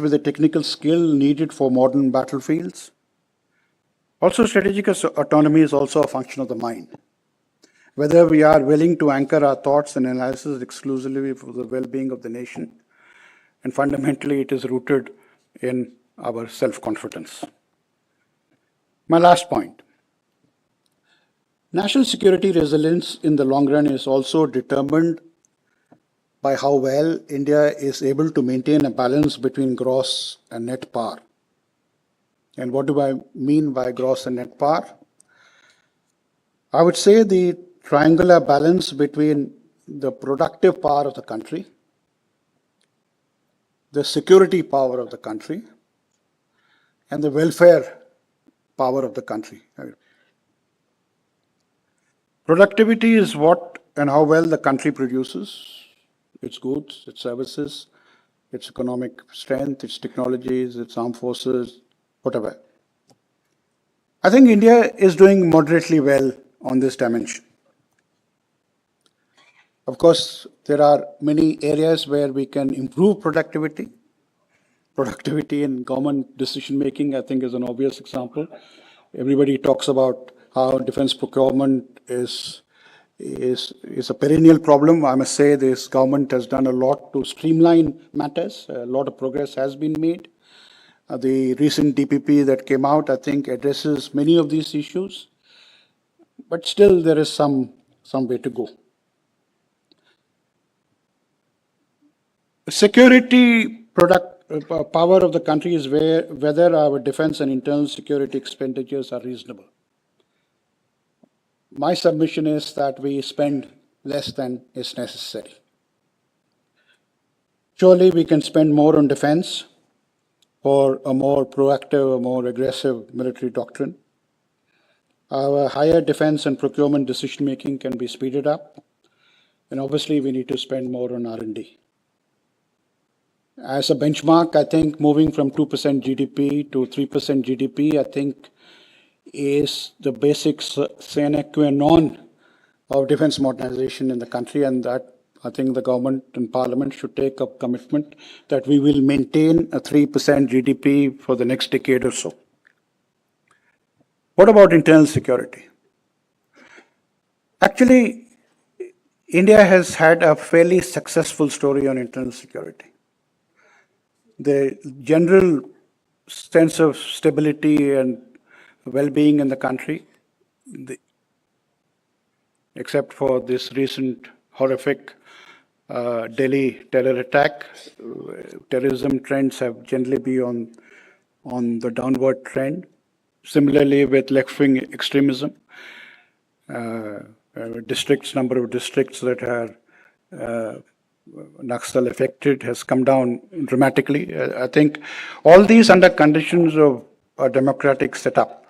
with the technical skill needed for modern battlefields. Also, strategic autonomy is also a function of the mind. Whether we are willing to anchor our thoughts and analysis exclusively for the well-being of the nation, and fundamentally it is rooted in our self-confidence. My last point. National security resilience in the long run is also determined by how well India is able to maintain a balance between gross and net power. And what do I mean by gross and net power? I would say the triangular balance between the productive power of the country, the security power of the country, and the welfare power of the country. Productivity is what and how well the country produces its goods, its services, its economic strength, its technologies, its armed forces, whatever. I think India is doing moderately well on this dimension. Of course, there are many areas where we can improve productivity. Productivity in government decision-making, I think, is an obvious example. Everybody talks about how defense procurement is a perennial problem. I must say this government has done a lot to streamline matters. A lot of progress has been made. The recent DPP that came out, I think, addresses many of these issues. But still, there is some way to go. Security power of the country is whether our defense and internal security expenditures are reasonable. My submission is that we spend less than is necessary. Surely we can spend more on defense for a more proactive, a more aggressive military doctrine. Our higher defense and procurement decision-making can be speeded up. And obviously we need to spend more on R&D. As a benchmark, I think moving from 2% GDP to 3% GDP, I think, is the basic sine qua non of defense modernization in the country, and that I think the government and parliament should take a commitment that we will maintain a 3% GDP for the next decade or so. What about internal security? Actually, India has had a fairly successful story on internal security. The general sense of stability and well-being in the country, except for this recent horrific Delhi terror attack, terrorism trends have generally been on the downward trend. Similarly, with left-wing extremism, number of districts that are Naxal affected has come down dramatically. I think all these under conditions of a democratic setup,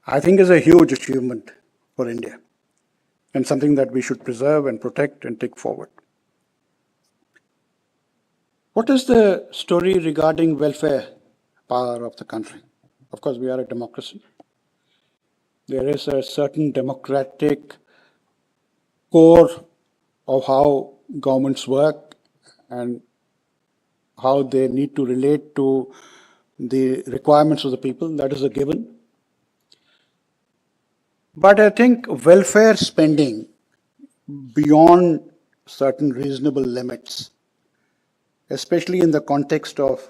I think is a huge achievement for India and something that we should preserve and protect and take forward. What is the story regarding welfare power of the country? Of course, we are a democracy. There is a certain democratic core of how governments work and how they need to relate to the requirements of the people. That is a given. But I think welfare spending beyond certain reasonable limits, especially in the context of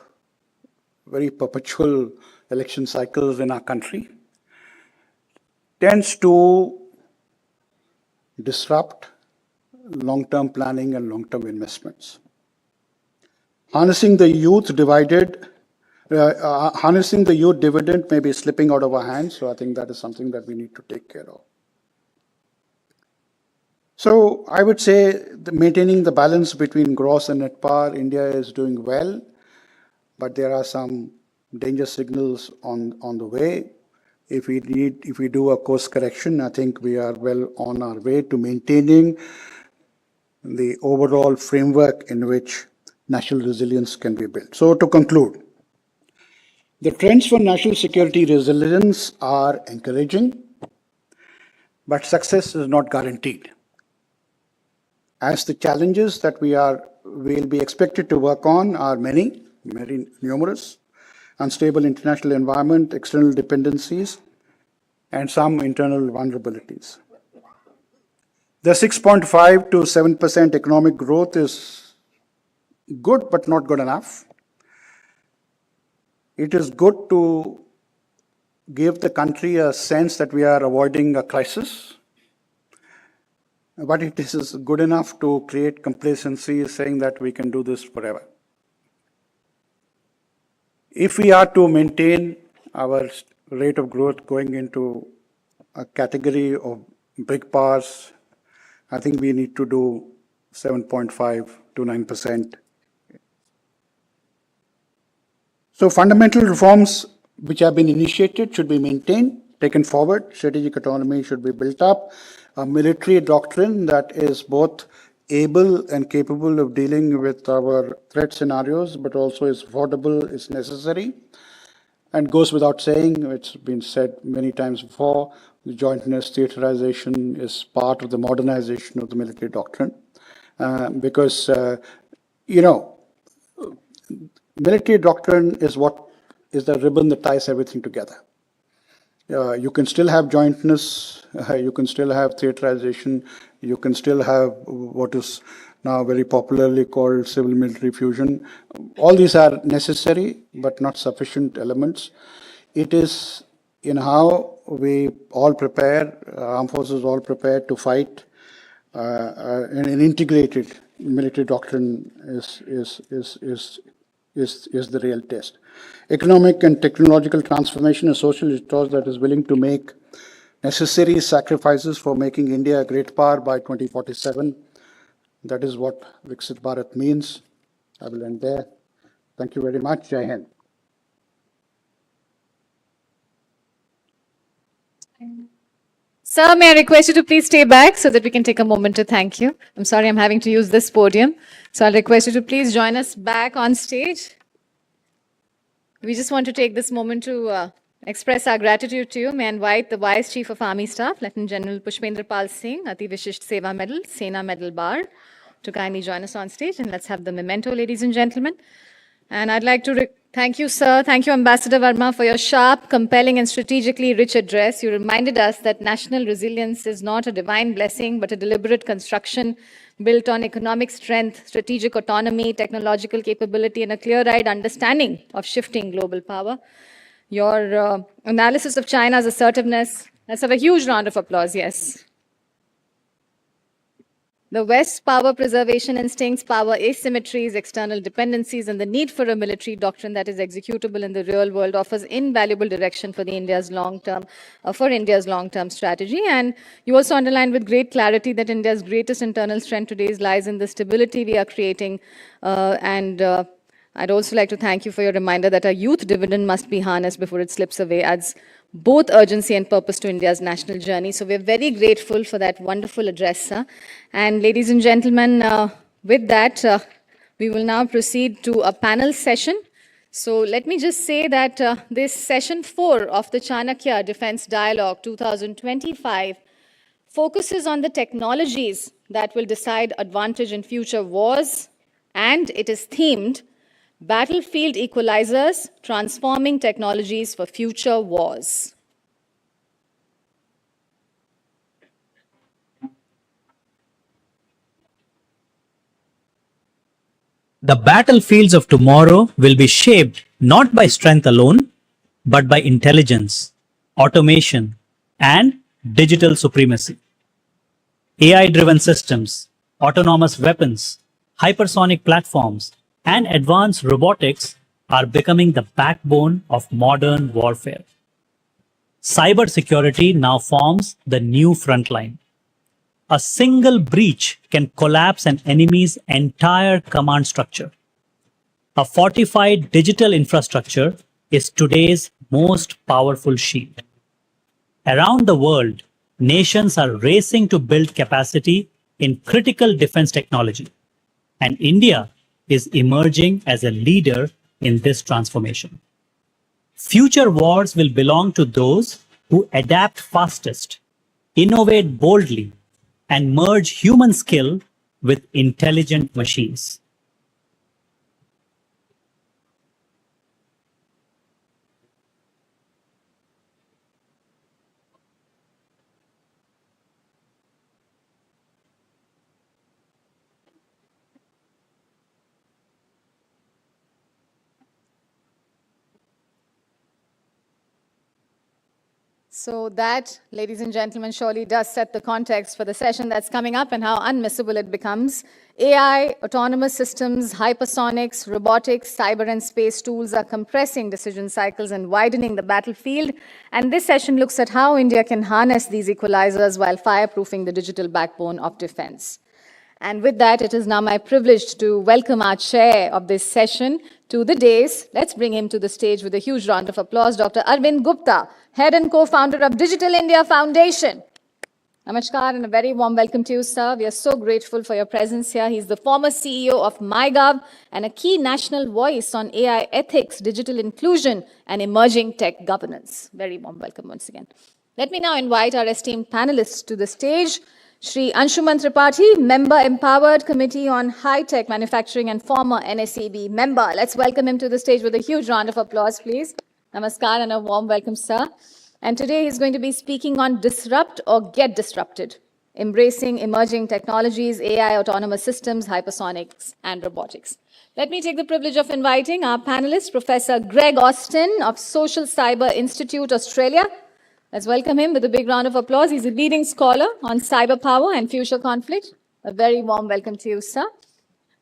very perpetual election cycles in our country, tends to disrupt long-term planning and long-term investments. Harnessing the youth dividend may be slipping out of our hands, so I think that is something that we need to take care of. So I would say maintaining the balance between gross and net power, India is doing well, but there are some danger signals on the way. If we do a course correction, I think we are well on our way to maintaining the overall framework in which national resilience can be built. So to conclude, the trends for national security resilience are encouraging, but success is not guaranteed. As the challenges that we'll be expected to work on are many, very numerous, unstable international environment, external dependencies, and some internal vulnerabilities. The 6.5 to 7% economic growth is good, but not good enough. It is good to give the country a sense that we are avoiding a crisis, but it is good enough to create complacency, saying that we can do this forever. If we are to maintain our rate of growth going into a category of big powers, I think we need to do 7.5 to 9%. So fundamental reforms which have been initiated should be maintained, taken forward. Strategic autonomy should be built up. A military doctrine that is both able and capable of dealing with our threat scenarios, but also is affordable, is necessary. And goes without saying, it's been said many times before, the jointness, theaterization is part of the modernization of the military doctrine. Because, military doctrine is what is the ribbon that ties everything together. You can still have jointness, you can still have theaterization, you can still have what is now very popularly called civil-military fusion. All these are necessary but not sufficient elements. It is in how we all prepare, armed forces all prepare to fight. An integrated military doctrine is the real test. Economic and technological transformation, a social ethos that is willing to make necessary sacrifices for making India a great power by 2047. That is what Viksit Bharat means. I will end there. Thank you very much. Jai Hind. Sir, may I request you to please stay back so that we can take a moment to thank you. I'm sorry I'm having to use this podium. So I'll request you to please join us back on stage. We just want to take this moment to express our gratitude to you. May I invite the Vice Chief of Army Staff, Lieutenant General Pushpendra Pal Singh, Ati Vishisht Seva Medal, Sena Medal Bar, to kindly join us on stage. And let's have the memento, ladies and gentlemen. And I'd like to thank you, sir. Thank you, Ambassador Verma, for your sharp, compelling, and strategically rich address. You reminded us that national resilience is not a divine blessing, but a deliberate construction built on economic strength, strategic autonomy, technological capability, and a clear-eyed understanding of shifting global power. Your analysis of China's assertiveness, let's have a huge round of applause, yes. The West's power preservation instincts, power asymmetries, external dependencies, and the need for a military doctrine that is executable in the real world offers invaluable direction for India's long-term strategy. And you also underlined with great clarity that India's greatest internal strength today lies in the stability we are creating. I'd also like to thank you for your reminder that our youth dividend must be harnessed before it slips away, adds both urgency and purpose to India's national journey. So we're very grateful for that wonderful address, sir. And ladies and gentlemen, with that, we will now proceed to a panel session. So let me just say that this session 4 of the Chanakya Defence Dialogue 2025 focuses on the technologies that will decide advantage in future wars, and it is themed Battlefield Equalizers, Transforming Technologies for Future Wars. The battlefields of tomorrow will be shaped not by strength alone, but by intelligence, automation, and digital supremacy. AI-driven systems, autonomous weapons, hypersonic platforms, and advanced robotics are becoming the backbone of modern warfare. Cybersecurity now forms the new frontline. A single breach can collapse an enemy's entire command structure. A fortified digital infrastructure is today's most powerful shield. Around the world, nations are racing to build capacity in critical defense technology, and India is emerging as a leader in this transformation. Future wars will belong to those who adapt fastest, innovate boldly, and merge human skill with intelligent machines. So that, ladies and gentlemen, surely does set the context for the session that's coming up and how unmissable it becomes. AI, autonomous systems, hypersonics, robotics, cyber and space tools are compressing decision cycles and widening the battlefield. And this session looks at how India can harness these equalizers while fireproofing the digital backbone of defense. And with that, it is now my privilege to welcome our chair of this session to the dais. Let's bring him to the stage with a huge round of applause, Dr. Arvind Gupta, head and co-founder of Digital India Foundation. Namaskar and a very warm welcome to you, sir. We are so grateful for your presence here. He's the former CEO of MyGov and a key national voice on AI ethics, digital inclusion, and emerging tech governance. Very warm welcome once again. Let me now invite our esteemed panelists to the stage. Shri Anshuman Tripathi, Member Empowered Committee on High-Tech Manufacturing and former NSEB member. Let's welcome him to the stage with a huge round of applause, please. Namaskar and a warm welcome, sir. And today he's going to be speaking on disrupt or get disrupted, embracing emerging technologies, AI, autonomous systems, hypersonics, and robotics. Let me take the privilege of inviting our panelist, Professor Greg Austin of Social Cyber Institute, Australia. Let's welcome him with a big round of applause. He's a leading scholar on cyber power and future conflict. A very warm welcome to you, sir.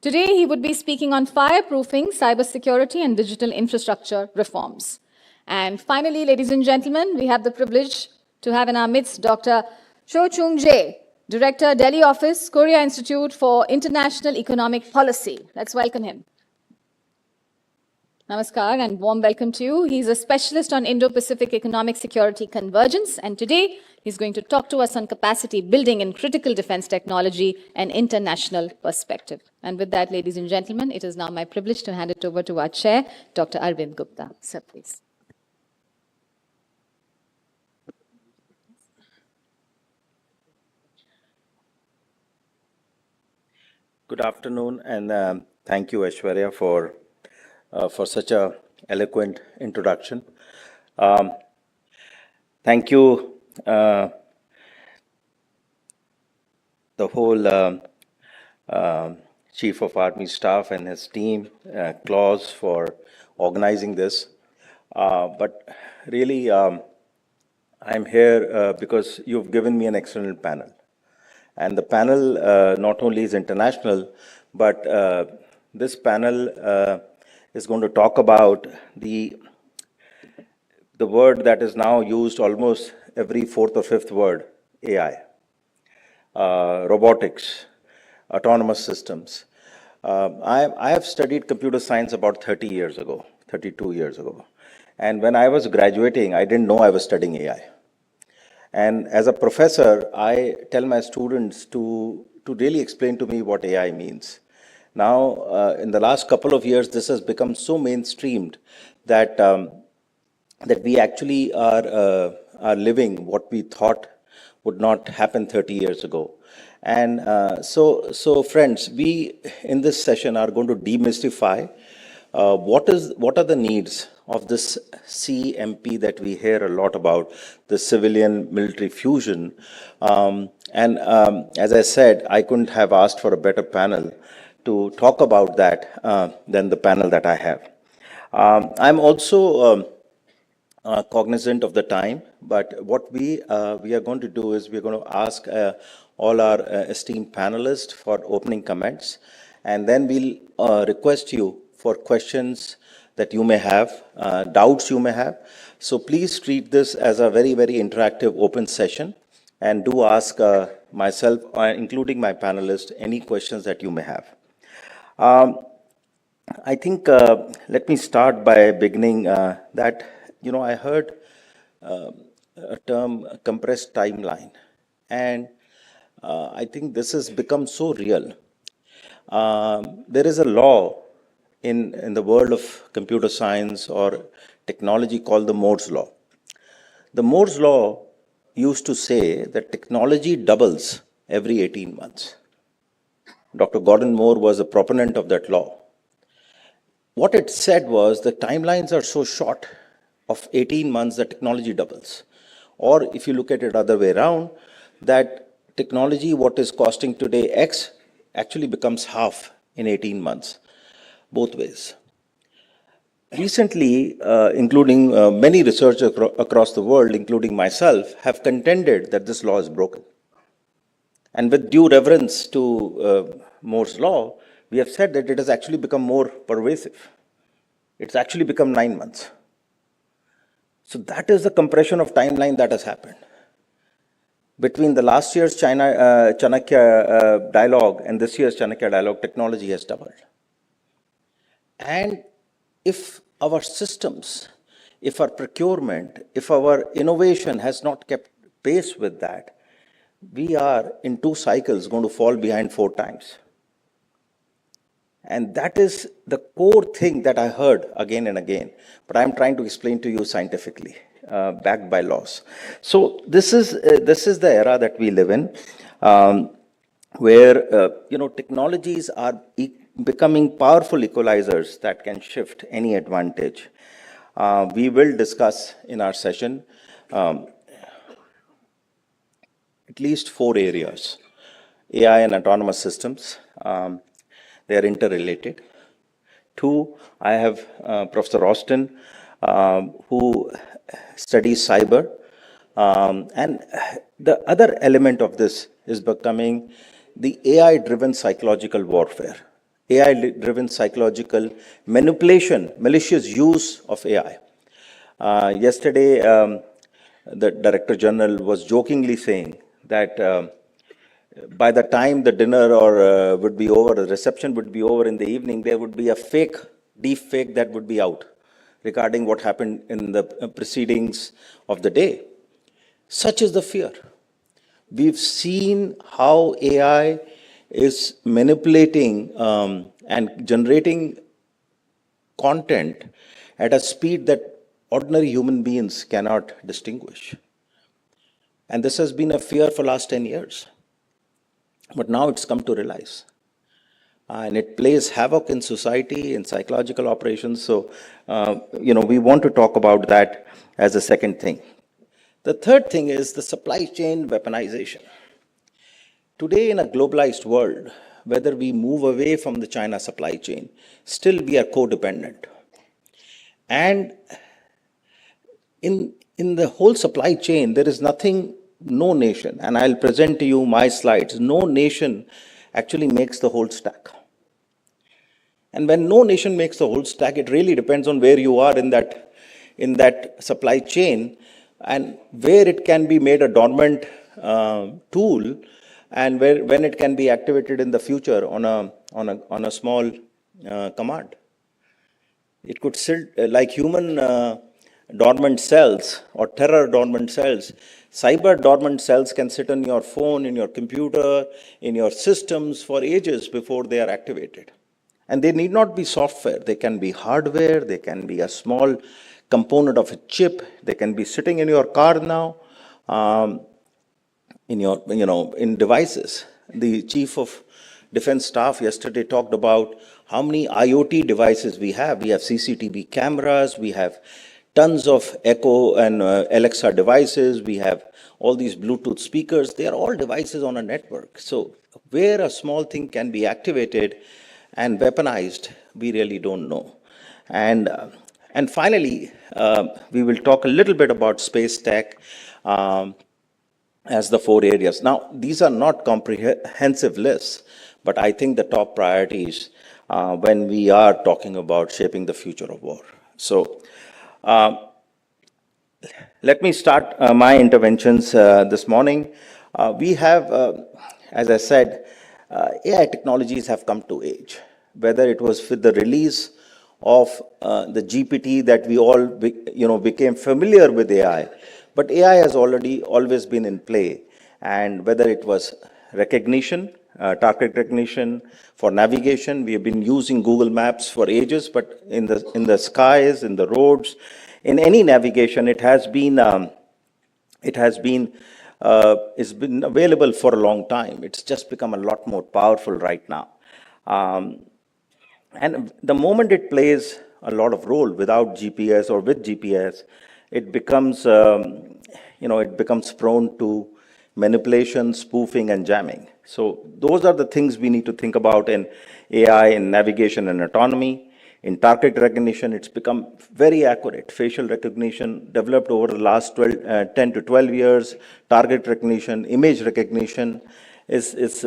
Today, he would be speaking on fireproofing, cybersecurity, and digital infrastructure reforms. And finally, ladies and gentlemen, we have the privilege to have in our midst Dr. Cho Chung Jae, Director, Delhi Office, Korea Institute for International Economic Policy. Let's welcome him. Namaskar and warm welcome to you. He's a specialist on Indo-Pacific economic security convergence, and today he's going to talk to us on capacity building in critical defense technology and international perspective. And with that, ladies and gentlemen, it is now my privilege to hand it over to our chair, Dr. Arvind Gupta. Sir, please. Good afternoon, and thank you, Aishwarya, for such a eloquent introduction. Thank you, the whole Chief of Army Staff and his team, Claus, for organizing this. But really, I'm here because you've given me an excellent panel. And the panel not only is international, but this panel is going to talk about the word that is now used almost every fourth or fifth word, AI, robotics, autonomous systems. I have studied computer science about 30 years ago, 32 years ago. And when I was graduating, I didn't know I was studying AI. And as a professor, I tell my students to really explain to me what AI means. Now, in the last couple of years, this has become so mainstreamed that that we actually are living what we thought would not happen 30 years ago. And so friends, we in this session are going to demystify what are the needs of this CMP that we hear a lot about, the civilian military fusion. As I said, I couldn't have asked for a better panel to talk about that than the panel that I have. I'm also cognizant of the time, but what we are going to do is we're going to ask all our esteemed panelists for opening comments, and then we'll request you for questions that you may have, doubts you may have. So please treat this as a very, very interactive open session, and do ask myself, including my panelists, any questions that you may have. I think, let me start by beginning that, I heard a term compressed timeline, and I think this has become so real. There is a law in the world of computer science or technology called the Moore's law. The Moore's law used to say that technology doubles every 18 months. Dr. Gordon Moore was a proponent of that law. What it said was the timelines are so short of 18 months that technology doubles. Or if you look at it other way around, that technology, what is costing today X, actually becomes half in 18 months. Both ways. recently, including many researchers across the world, including myself, have contended that this law is broken. And with due reverence to Moore's law, we have said that it has actually become more pervasive. It's actually become 9 months. So that is the compression of timeline that has happened. Between the last year's Chanakya Dialogue and this year's Chanakya Dialogue, technology has doubled. And if our systems, if our procurement, if our innovation has not kept pace with that, we are in 2 cycles going to fall behind 4 times. And that is the core thing that I heard again and again, but I'm trying to explain to you scientifically, backed by laws. So this is the era that we live in, where technologies are becoming powerful equalizers that can shift any advantage. We will discuss in our session at least 4 areas. AI and autonomous systems, they are interrelated. 2, I have Professor Austin, who studies cyber. And the other element of this is becoming the AI-driven psychological warfare, AI-driven psychological manipulation, malicious use of AI. Yesterday, the Director General was jokingly saying that by the time the dinner would be over, the reception would be over in the evening, there would be a deep fake that would be out regarding what happened in the proceedings of the day. Such is the fear. We've seen how AI is manipulating and generating content at a speed that ordinary human beings cannot distinguish. And this has been a fear for the last 10 years. But now it's come to realize. And it plays havoc in society, in psychological operations. So, we want to talk about that as a second thing. The third thing is the supply chain weaponization. Today, in a globalized world, whether we move away from the China supply chain, still we are codependent. And in the whole supply chain, there is no nation, and I'll present to you my slides, no nation actually makes the whole stack. And when no nation makes the whole stack, it really depends on where you are in that supply chain and where it can be made a dormant tool and when it can be activated in the future on a small command. It could sit like human dormant cells or terror dormant cells. Cyber dormant cells can sit on your phone, in your computer, in your systems for ages before they are activated. And they need not be software. They can be hardware. They can be a small component of a chip. They can be sitting in your car now, in devices. The Chief of Defense Staff yesterday talked about how many IoT devices we have. We have CCTV cameras. We have tons of Echo and Alexa devices. We have all these Bluetooth speakers. They are all devices on a network. So where a small thing can be activated and weaponized, we really don't know. And finally, we will talk a little bit about space tech as the 4 areas. Now, these are not comprehensive lists, but I think the top priorities when we are talking about shaping the future of war. So, let me start my interventions this morning. We have, as I said, AI technologies have come to age, whether it was with the release of the GPT that we all became familiar with AI, but AI has always been in play, and whether it was recognition, target recognition, for navigation, we have been using Google Maps for ages, but in the skies, in the roads, in any navigation, it's been available for a long time. It's just become a lot more powerful right now. And the moment it plays a lot of role without GPS or with GPS, it becomes, prone to manipulation, spoofing, and jamming. So those are the things we need to think about in AI, in navigation and autonomy. In target recognition, it's become very accurate. Facial recognition developed over the last 10 to 12 years. Target recognition, image recognition is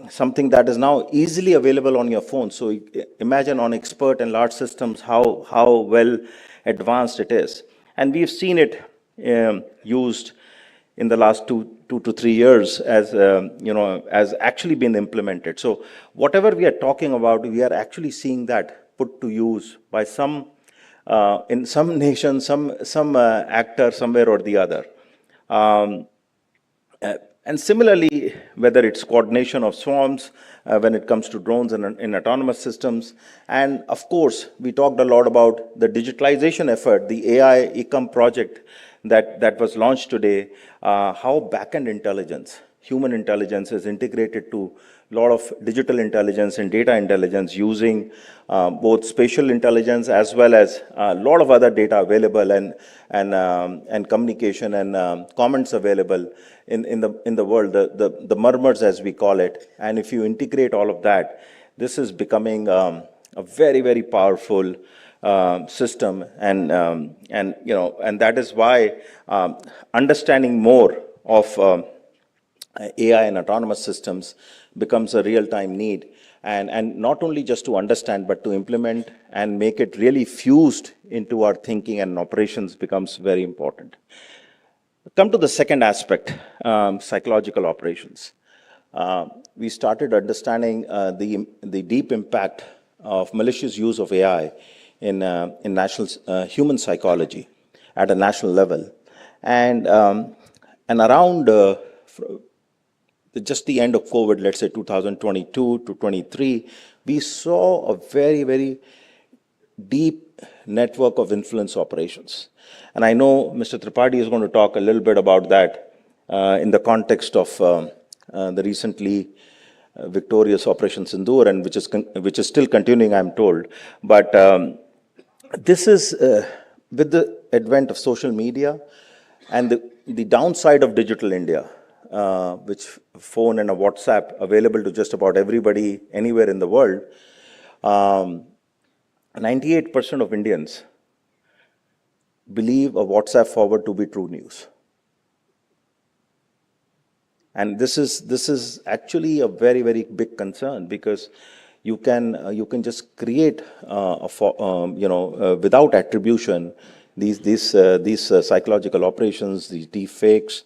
something that is now easily available on your phone. So imagine on expert and large systems how well advanced it is. And we've seen it used in the last two to 3 years as, as actually been implemented. So whatever we are talking about, we are actually seeing that put to use by some, in some nation, some actor somewhere or the other. And similarly, whether it's coordination of swarms, when it comes to drones and in autonomous systems. And of course, we talked a lot about the digitalization effort, the AI Ecom project that was launched today, how backend intelligence, human intelligence is integrated to a lot of digital intelligence and data intelligence using both spatial intelligence as well as a lot of other data available and communication and comments available in the world, the murmurs as we call it. And if you integrate all of that, this is becoming a very, very powerful system, and that is why understanding more of AI and autonomous systems becomes a real-time need, and not only just to understand, but to implement and make it really fused into our thinking and operations becomes very important. Come to the second aspect, psychological operations. We started understanding the deep impact of malicious use of AI in national human psychology at a national level, and around just the end of COVID, let's say 2022 to 23, we saw a very, very deep network of influence operations. And I know Mr. Tripathi is going to talk a little bit about that in the context of the recently victorious Operation Sindoor, and which is still continuing, I'm told. But this is with the advent of social media and the downside of digital India, which phone and a WhatsApp available to just about everybody anywhere in the world, 98% of Indians believe a WhatsApp forward to be true news. And this is actually a very, very big concern, because you can just create without attribution these psychological operations, these deep fakes,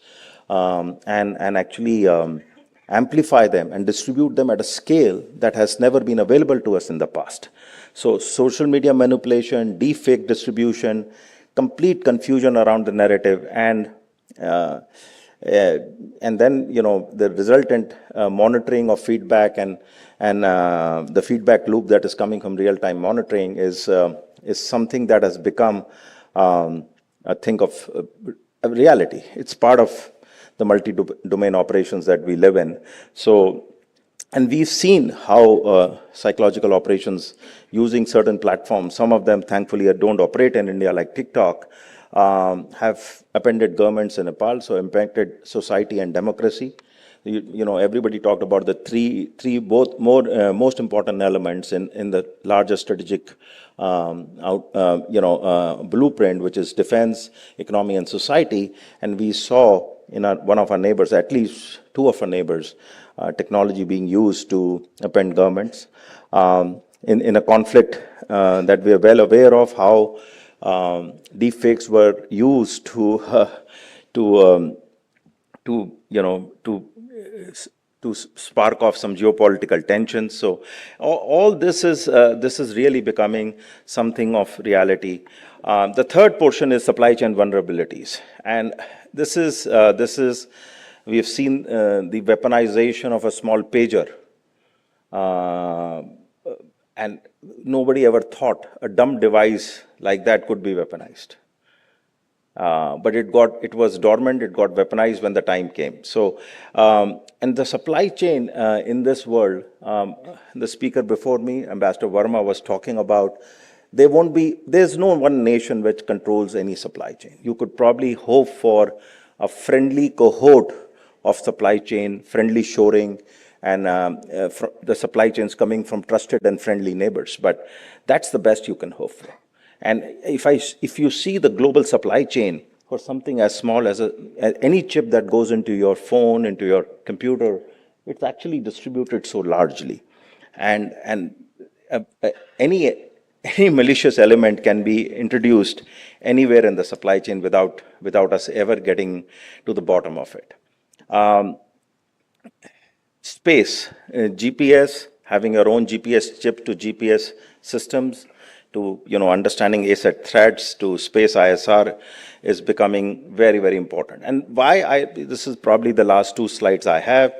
and actually amplify them and distribute them at a scale that has never been available to us in the past. So social media manipulation, deep fake distribution, complete confusion around the narrative, and then the resultant monitoring of feedback and the feedback loop that is coming from real-time monitoring is something that has become a thing of a reality. It's part of the multi-domain operations that we live in. So, and we've seen how psychological operations using certain platforms, some of them thankfully don't operate in India, like TikTok, have upended governments in Nepal, so impacted society and democracy. Everybody talked about the three most important elements in the larger strategic blueprint, which is defense, economy, and society. And we saw in one of our neighbors, at least two of our neighbors, technology being used to upend governments in a conflict that we are well aware of, how deepfakes were used to spark off some geopolitical tensions. So all this is really becoming something of reality. The third portion is supply chain vulnerabilities, and this is we have seen the weaponization of a small pager, and nobody ever thought a dumb device like that could be weaponized. But it was dormant, it got weaponized when the time came. So, and the supply chain in this world, the speaker before me, Ambassador Verma, was talking about, there's no one nation which controls any supply chain. You could probably hope for a friendly cohort of supply chain, friendly shoring, and the supply chains coming from trusted and friendly neighbors. But that's the best you can hope for. And if you see the global supply chain for something as small as any chip that goes into your phone, into your computer, it's actually distributed so largely. And any malicious element can be introduced anywhere in the supply chain without us ever getting to the bottom of it. Space, GPS, having your own GPS chip to GPS systems, to understanding ASAT threats, to space ISR is becoming very, very important. And this is probably the last two slides I have.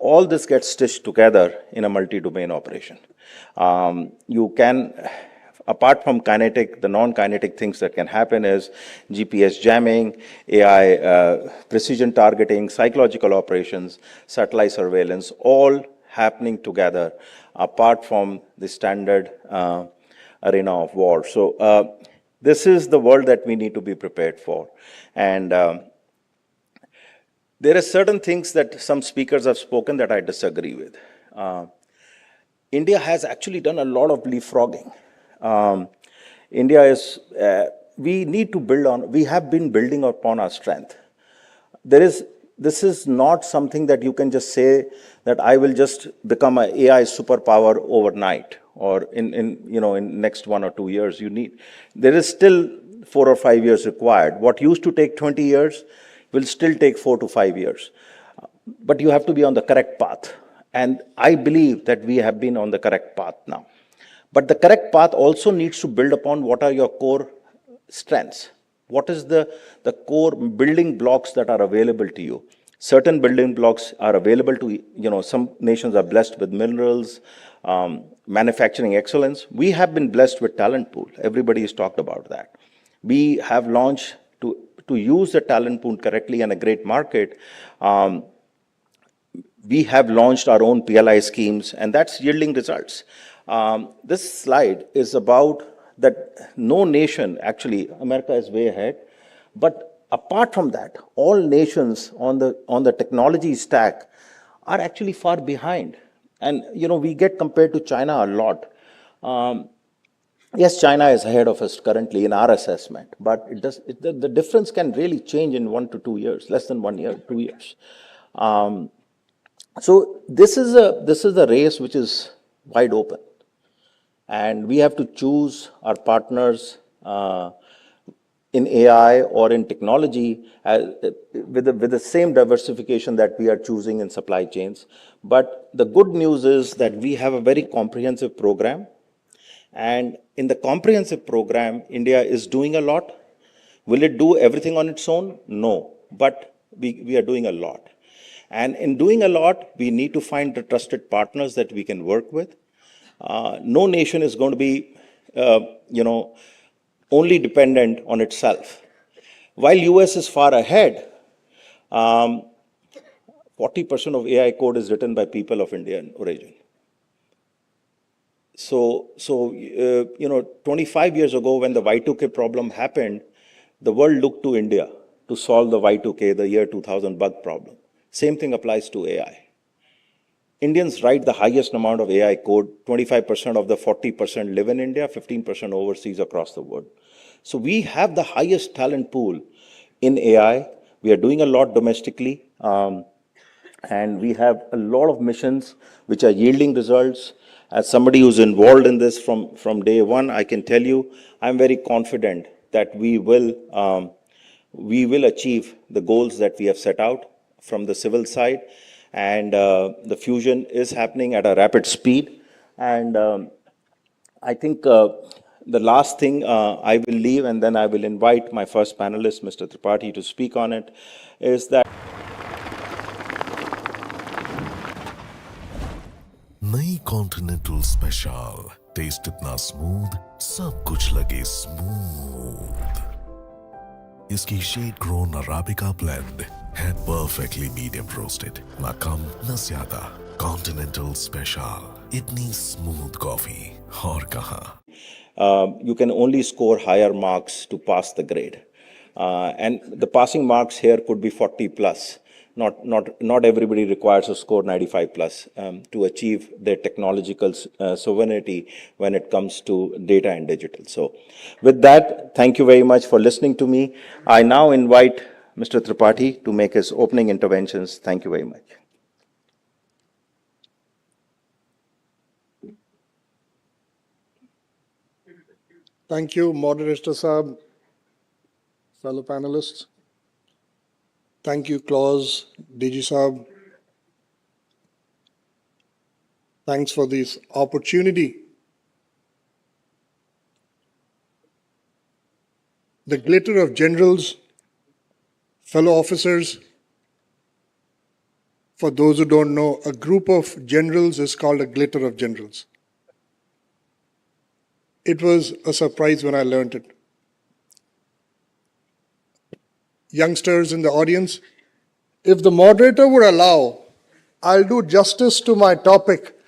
All this gets stitched together in a multi-domain operation. You can, apart from kinetic, the non-kinetic things that can happen is GPS jamming, AI precision targeting, psychological operations, satellite surveillance, all happening together apart from the standard arena of war. So this is the world that we need to be prepared for. And there are certain things that some speakers have spoken that I disagree with. India has actually done a lot of leapfrogging. India is, we need to build on, we have been building upon our strength. This is not something that you can just say that I will just become an AI superpower overnight or in next 1 or 2 years. There is still 4 or 5 years required. What used to take 20 years will still take 4 to 5 years. But you have to be on the correct path. And I believe that we have been on the correct path now. But the correct path also needs to build upon what are your core strengths. What is the core building blocks that are available to you? Certain building blocks are available to, some nations are blessed with minerals, manufacturing excellence. We have been blessed with talent pool. Everybody has talked about that. We have launched to use the talent pool correctly in a great market. We have launched our own PLI schemes, and that's yielding results. This slide is about that no nation, actually, America is way ahead. But apart from that, all nations on the technology stack are actually far behind. And, we get compared to China a lot. Yes, China is ahead of us currently in our assessment, but the difference can really change in 1 to 2 years, less than 1 year, 2 years. So this is a race which is wide open, and we have to choose our partners in AI or in technology with the same diversification that we are choosing in supply chains. But the good news is that we have a very comprehensive program. And in the comprehensive program, India is doing a lot. Will it do everything on its own? No, but we are doing a lot. And in doing a lot, we need to find the trusted partners that we can work with. No nation is going to be, only dependent on itself. While US is far ahead, 40% of AI code is written by people of Indian origin. So 25 years ago, when the Y2K problem happened, the world looked to India to solve the Y2K, the year 2000 bug problem. Same thing applies to AI. Indians write the highest amount of AI code. 25% of the 40% live in India, 15% overseas across the world. So we have the highest talent pool in AI. We are doing a lot domestically. And we have a lot of missions which are yielding results. As somebody who's involved in this from day one, I can tell you, I'm very confident that we will achieve the goals that we have set out from the civil side. And the fusion is happening at a rapid speed. And I think the last thing I will leave, and then I will invite my first panelist, Mr. Tripathi, to speak on it, is that नई continental special test इतना smooth सब कुछ लगे smooth इसकी shade grown arabica blend है perfectly medium roasted ना कम ना ज्यादा कॉन्टिनेंटल स्पेशल इतनी स्मूथ कॉफी और कहाँ you can only score higher marks to pass the grade. And the passing marks here could be 40 plus. Not everybody requires to score 95 plus to achieve their technological sovereignty when it comes to data and digital. So with that, thank you very much for listening to me. I now invite Mr. Tripathi to make his opening interventions. Thank you very much. Thank you, Moderator Saab, fellow panelists. Thank you, Claus, DG Saab. Thanks for this opportunity. The glitter of generals, fellow officers. For those who don't know, a group of generals is called a glitter of generals. It was a surprise when I learned it. Youngsters in the audience, if the moderator would allow, I'll do justice to my topic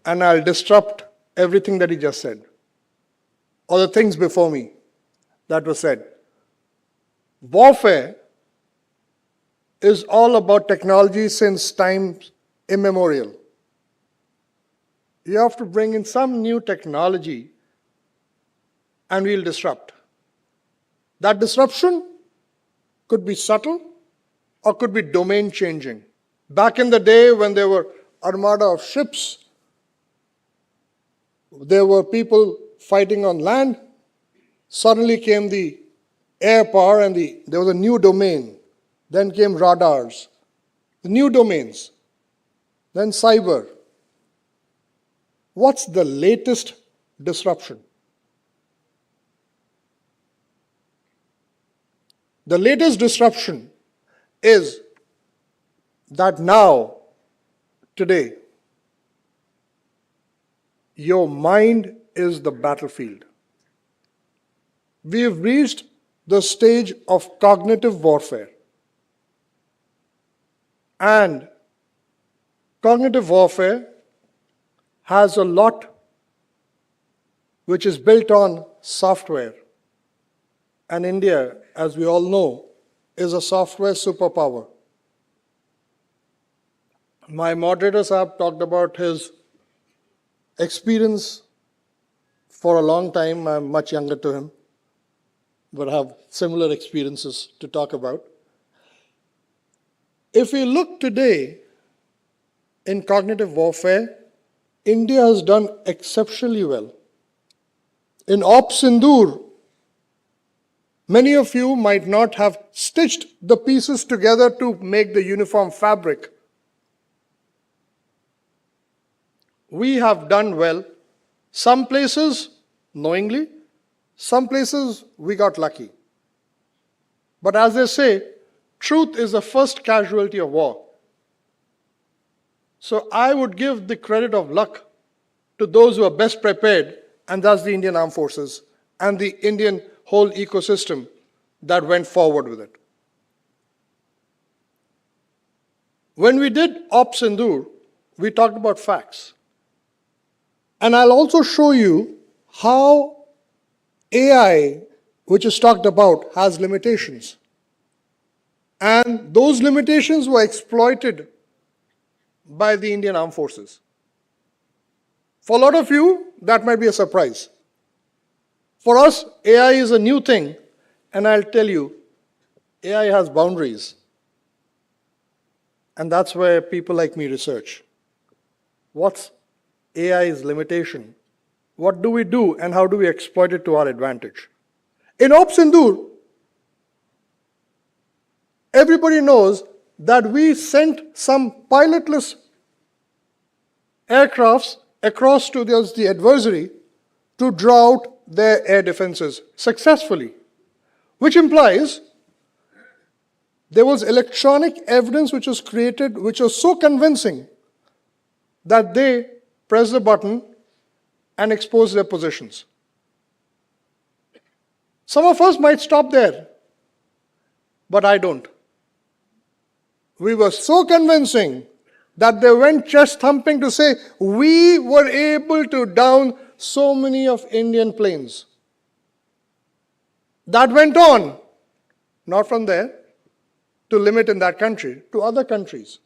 and I'll disrupt everything that he just said, or the things before me that were said. Warfare is all about technology since times immemorial. You have to bring in some new technology and we'll disrupt. That disruption could be subtle or could be domain changing. Back in the day when there were armada of ships, there were people fighting on land, suddenly came the air power and there was a new domain. Then came radars, the new domains, then cyber. What's the latest disruption? The latest disruption is that now, today, your mind is the battlefield. We have reached the stage of cognitive warfare. And cognitive warfare has a lot which is built on software. And India, as we all know, is a software superpower. My moderator Saab talked about his experience for a long time. I'm much younger to him, but have similar experiences to talk about. If we look today in cognitive warfare, India has done exceptionally well. In Ops Sindoor, many of you might not have stitched the pieces together to make the uniform fabric. We have done well. Some places, knowingly, some places we got lucky. But as they say, truth is the first casualty of war. So I would give the credit of luck to those who are best prepared, and that's the Indian Armed Forces and the Indian whole ecosystem that went forward with it. When we did Ops Sindoor, we talked about facts. And I'll also show you how AI, which is talked about, has limitations. And those limitations were exploited by the Indian Armed Forces. For a lot of you, that might be a surprise. For us, AI is a new thing, and I'll tell you, AI has boundaries. And that's where people like me research. What's AI's limitation? What do we do, and how do we exploit it to our advantage? In Ops Sindoor, everybody knows that we sent some pilotless aircrafts across to the adversary to draw out their air defenses successfully, which implies there was electronic evidence which was created, which was so convincing that they pressed the button and exposed their positions. Some of us might stop there, but I don't. We were so convincing that they went chest thumping to say, we were able to down so many of Indian planes. That went on, not from there. to limit in that country to other countries.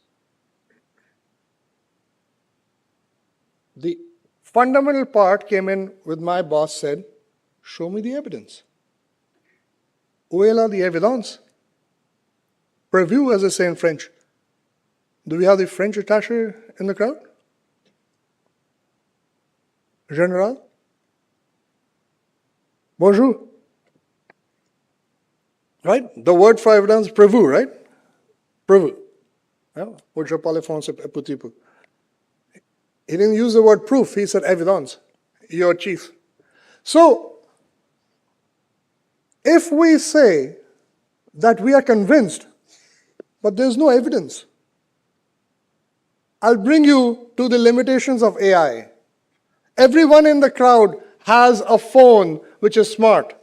The fundamental part came in with my boss said, show me the evidence. Où est là the evidence? Preview, as they say in French. Do we have the French attaché in the crowd? General? Bonjour. Right? The word for evidence is preview, right? Preview. What je parle français un petit peu. He didn't use the word proof, he said evidence. Your chief. So, if we say that we are convinced, but there's no evidence, I'll bring you to the limitations of AI. Everyone in the crowd has a phone which is smart.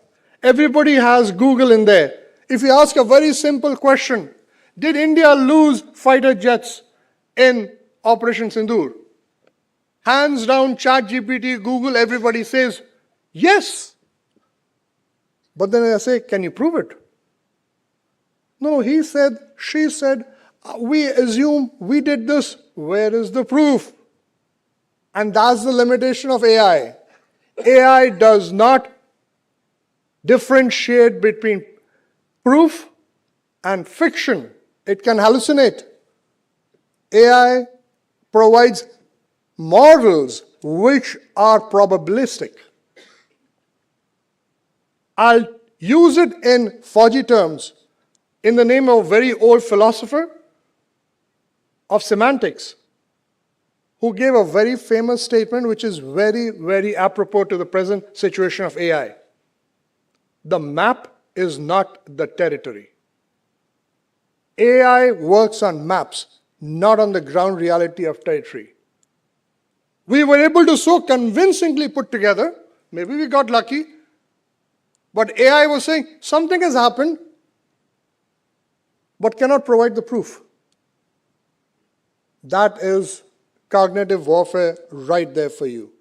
Everybody has Google in there. If you ask a very simple question, did India lose fighter jets in Operation Sindoor? Hands down, ChatGPT, Google, everybody says, yes. But then I say, can you prove it? No, he said, she said, we assume we did this. Where is the proof? And that's the limitation of AI. AI does not differentiate between proof and fiction. It can hallucinate. AI provides models which are probabilistic. I'll use it in fuzzy terms in the name of a very old philosopher of semantics who gave a very famous statement which is very, very apropos to the present situation of AI. The map is not the territory. AI works on maps, not on the ground reality of territory. We were able to so convincingly put together, maybe we got lucky, but AI was saying something has happened, but cannot provide the proof. That is cognitive warfare right there for you.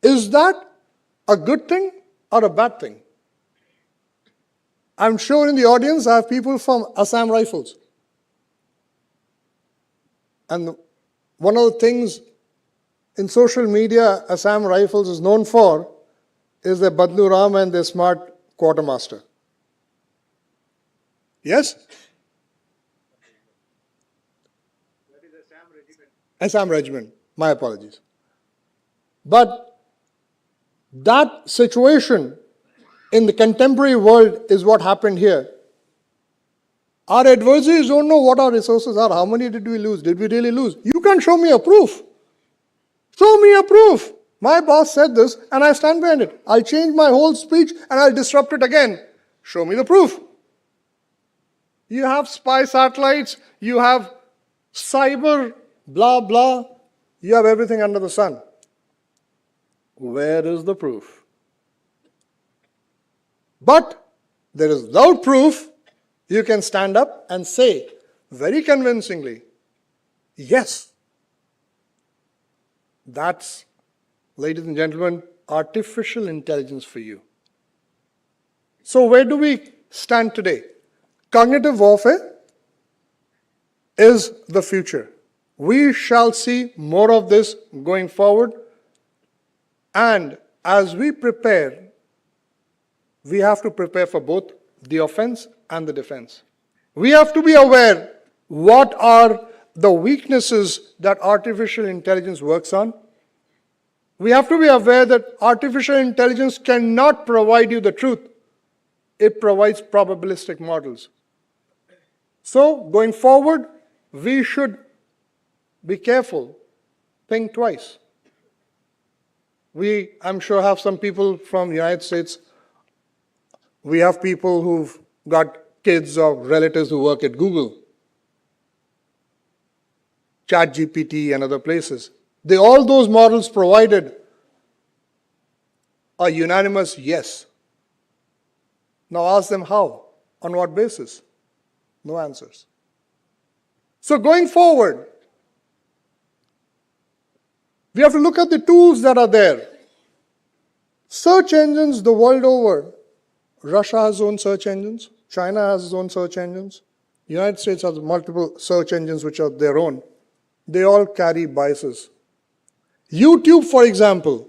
Is that a good thing or a bad thing? I'm sure in the audience I have people from Assam Rifles. And one of the things in social media Assam Rifles is known for is their Badlu Ram and their smart quartermaster. Yes? That is Assam Regiment. Assam Regiment. My apologies. But that situation in the contemporary world is what happened here. Our adversaries don't know what our resources are. How many did we lose? Did we really lose? You can't show me a proof. Show me a proof. My boss said this and I stand behind it. I'll change my whole speech and I'll disrupt it again. Show me the proof. You have spy satellites, you have cyber, blah, blah. You have everything under the sun. Where is the proof? But there is without proof, you can stand up and say very convincingly, yes. That's, ladies and gentlemen, artificial intelligence for you. So where do we stand today? Cognitive warfare is the future. We shall see more of this going forward. And as we prepare, we have to prepare for both the offense and the defense. We have to be aware what are the weaknesses that artificial intelligence works on. We have to be aware that artificial intelligence cannot provide you the truth. It provides probabilistic models. So, going forward, we should be careful, think twice. We, I'm sure, have some people from the United States. We have people who've got kids or relatives who work at Google, ChatGPT and other places. All those models provided a unanimous yes. Now ask them how, on what basis? No answers. So going forward, we have to look at the tools that are there. Search engines the world over. Russia has own search engines. China has its own search engines. The United States has multiple search engines which are their own. They all carry biases. YouTube, for example,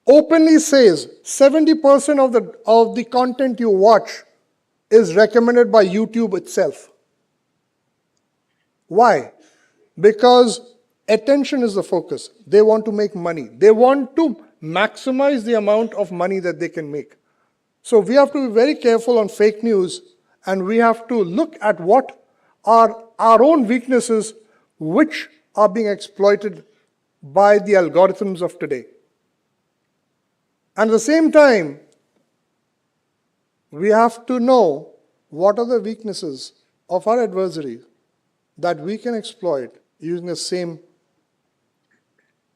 openly says 70% of the content you watch is recommended by YouTube itself. Why? Because attention is the focus. They want to make money. They want to maximize the amount of money that they can make. So we have to be very careful on fake news, and we have to look at what are our own weaknesses which are being exploited by the algorithms of today. And at the same time, we have to know what are the weaknesses of our adversaries that we can exploit using the same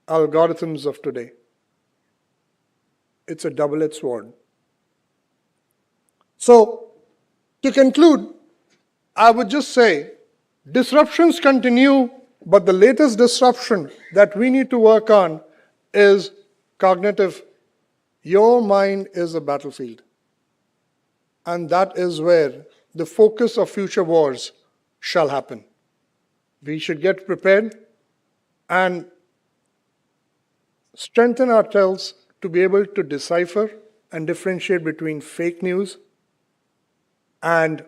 algorithms of today. It's a double-edged sword. So, to conclude, I would just say, disruptions continue, but the latest disruption that we need to work on is cognitive. Your mind is a battlefield. And that is where the focus of future wars shall happen. We should get prepared and strengthen ourselves to be able to decipher and differentiate between fake news and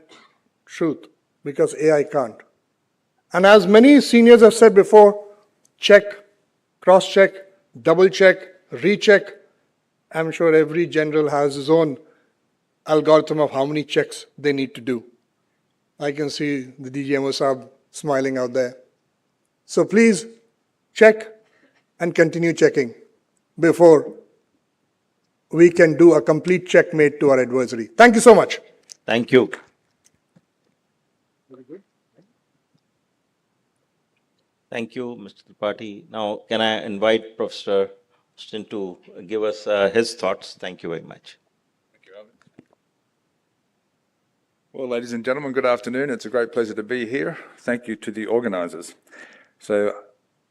truth, because AI can't. And as many seniors have said before, check, cross-check, double-check, recheck. I'm sure every general has his own algorithm of how many checks they need to do. I can see the DGMO Saab smiling out there. So please check and continue checking before we can do a complete checkmate to our adversary. Thank you so much. Thank you. Thank you, Mr. Tripathi. Now, can I invite Professor Austin to give us his thoughts? Thank you very much. Well, ladies and gentlemen, good afternoon. It's a great pleasure to be here. Thank you to the organisers. So,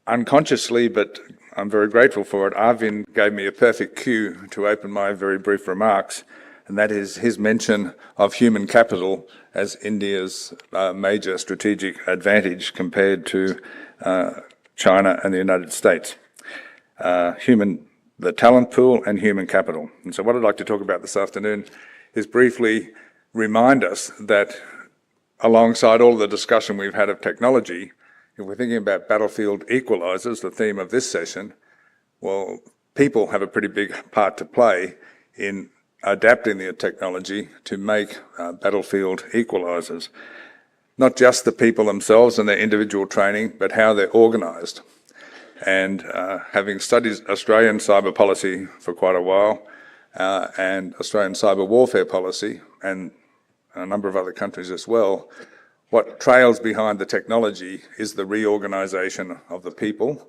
unconsciously, but I'm very grateful for it, Arvind gave me a perfect cue to open my very brief remarks, and that is his mention of human capital as India's major strategic advantage compared to China and the United States. The talent pool and human capital. And so what I'd like to talk about this afternoon is briefly remind us that alongside all the discussion we've had of technology, if we're thinking about battlefield equalisers, the theme of this session, well, people have a pretty big part to play in adapting the technology to make battlefield equalisers. Not just the people themselves and their individual training, but how they're organised. And having studied Australian cyber policy for quite a while, and Australian cyber warfare policy, and a number of other countries as well, what trails behind the technology is the reorganisation of the people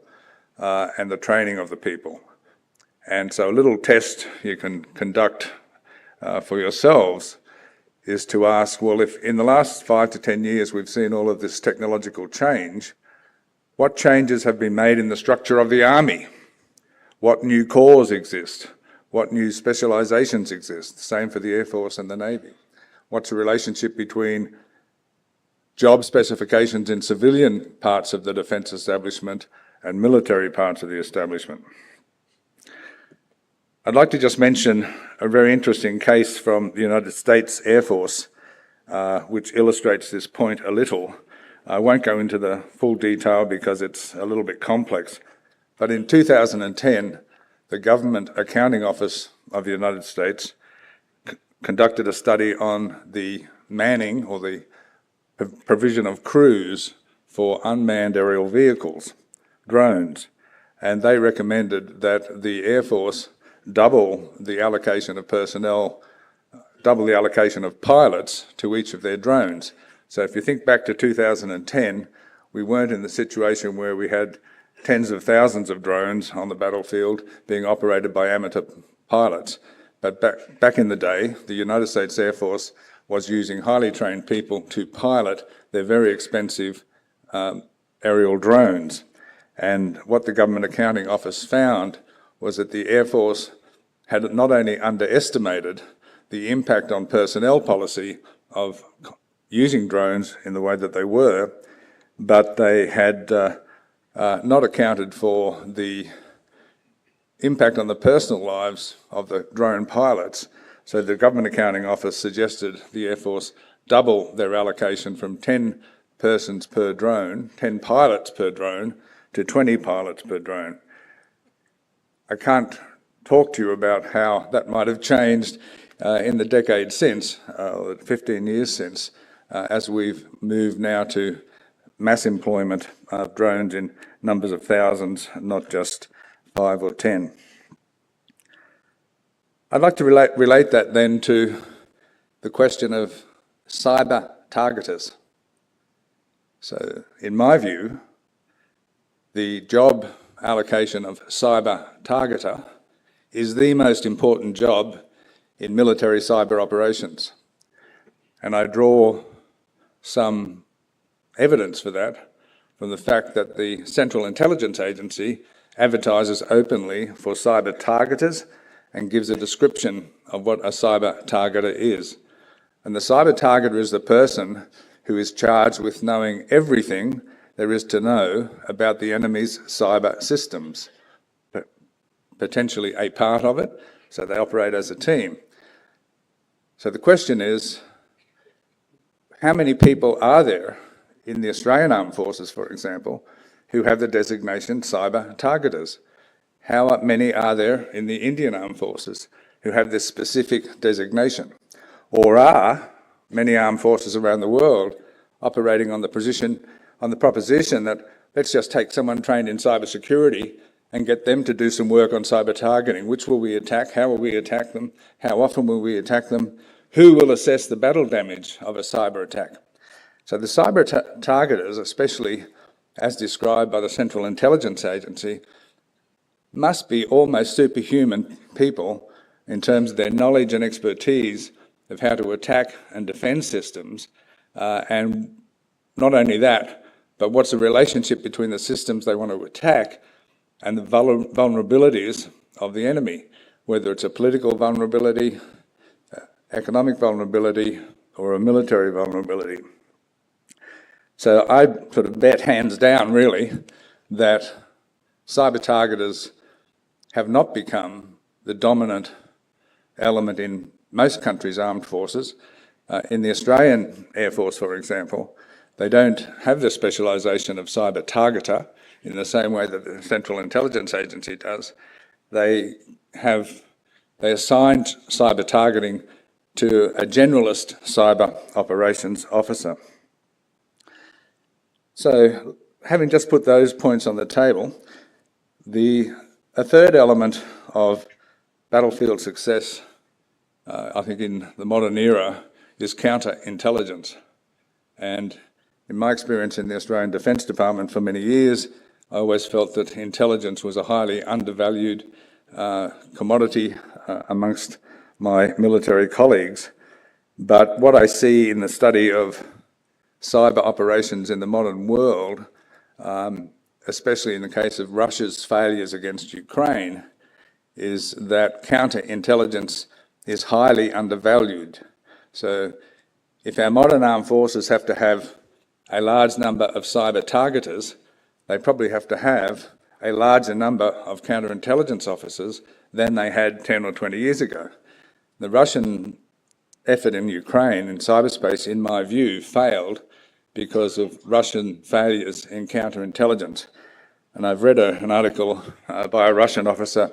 and the training of the people. And so a little test you can conduct for yourselves is to ask, well, if in the last 5 to 10 years we've seen all of this technological change, what changes have been made in the structure of the army? What new corps exist? What new specialisations exist? Same for the Air Force and the Navy. What's the relationship between job specifications in civilian parts of the defence establishment and military parts of the establishment? I'd like to just mention a very interesting case from the United States Air Force, which illustrates this point a little. I won't go into the full detail because it's a little bit complex, but in 2010, the Government Accounting Office of the United States conducted a study on the manning or the provision of crews for unmanned aerial vehicles, drones, and they recommended that the Air Force double the allocation of personnel, double the allocation of pilots to each of their drones. So if you think back to 2010, we weren't in the situation where we had tens of thousands of drones on the battlefield being operated by amateur pilots. But back in the day, the United States Air Force was using highly trained people to pilot their very expensive aerial drones. And what the Government Accounting Office found was that the Air Force had not only underestimated the impact on personnel policy of using drones in the way that they were, but they had not accounted for the impact on the personal lives of the drone pilots. So the Government Accounting Office suggested the Air Force double their allocation from 10 persons per drone, 10 pilots per drone, to 20 pilots per drone. I can't talk to you about how that might have changed in the decade since, 15 years since, as we've moved now to mass employment of drones in numbers of thousands, not just 5 or 10. I'd like to relate that then to the question of cyber targeters. So, in my view, the job allocation of cyber targeter is the most important job in military cyber operations. And I draw some evidence for that from the fact that the Central Intelligence Agency advertises openly for cyber targeters and gives a description of what a cyber targeter is. And the cyber targeter is the person who is charged with knowing everything there is to know about the enemy's cyber systems, potentially a part of it, so they operate as a team. So the question is, how many people are there in the Australian Armed Forces, for example, who have the designation cyber targeters? How many are there in the Indian Armed Forces who have this specific designation? Or are many armed forces around the world operating on the proposition that let's just take someone trained in cybersecurity and get them to do some work on cyber targeting? Which will we attack? How will we attack them? How often will we attack them? Who will assess the battle damage of a cyber attack? So the cyber targeters, especially as described by the Central Intelligence Agency, must be almost superhuman people in terms of their knowledge and expertise of how to attack and defend systems. And not only that, but what's the relationship between the systems they want to attack and the vulnerabilities of the enemy, whether it's a political vulnerability, economic vulnerability, or a military vulnerability. So I sort of bet hands down, really, that cyber targeters have not become the dominant element in most countries' armed forces. In the Australian Air Force, for example, they don't have the specialisation of cyber targeter in the same way that the Central Intelligence Agency does. They assigned cyber targeting to a generalist cyber operations officer. So, having just put those points on the table, a third element of battlefield success, I think in the modern era, is counterintelligence. And in my experience in the Australian Defence Department for many years, I always felt that intelligence was a highly undervalued commodity amongst my military colleagues. But what I see in the study of cyber operations in the modern world, especially in the case of Russia's failures against Ukraine, is that counterintelligence is highly undervalued. So if our modern armed forces have to have a large number of cyber targeters, they probably have to have a larger number of counterintelligence officers than they had 10 or 20 years ago. The Russian effort in Ukraine in cyberspace, in my view, failed because of Russian failures in counterintelligence. And I've read an article by a Russian officer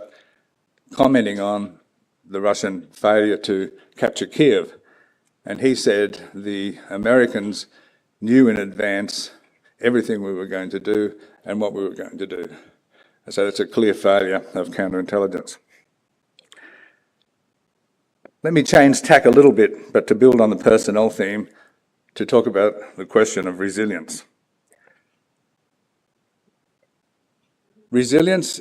commenting on the Russian failure to capture Kiev. And he said the Americans knew in advance everything we were going to do and what we were going to do. So it's a clear failure of counterintelligence. Let me change tack a little bit, but to build on the personnel theme, to talk about the question of resilience. Resilience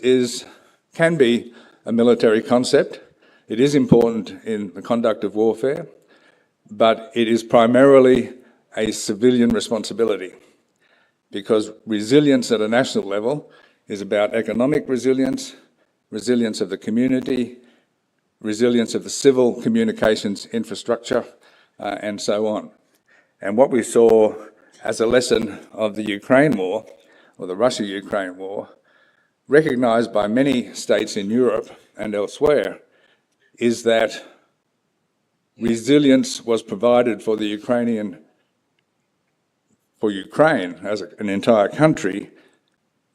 can be a military concept. It is important in the conduct of warfare, but it is primarily a civilian responsibility, because resilience at a national level is about economic resilience, resilience of the community, resilience of the civil communications infrastructure, and so on. And what we saw as a lesson of the Ukraine war, or the Russia-Ukraine war, recognised by many states in Europe and elsewhere, is that resilience was provided for the Ukraine as an entire country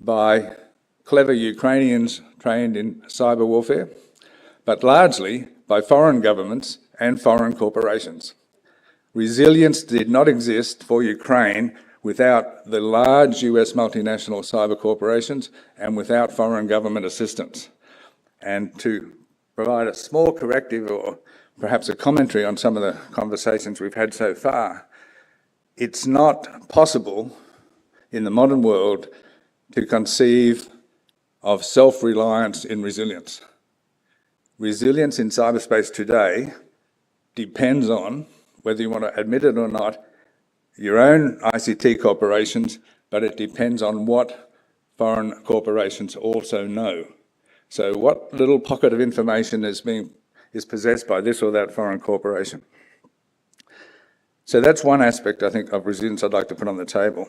by clever Ukrainians trained in cyber warfare, but largely by foreign governments and foreign corporations. Resilience did not exist for Ukraine without the large US multinational cyber corporations and without foreign government assistance. And to provide a small corrective or perhaps a commentary on some of the conversations we've had so far, it's not possible in the modern world to conceive of self-reliance in resilience. Resilience in cyberspace today depends on, whether you want to admit it or not, your own ICT corporations, but it depends on what foreign corporations also know. So what little pocket of information is possessed by this or that foreign corporation. So that's one aspect, I think, of resilience I'd like to put on the table.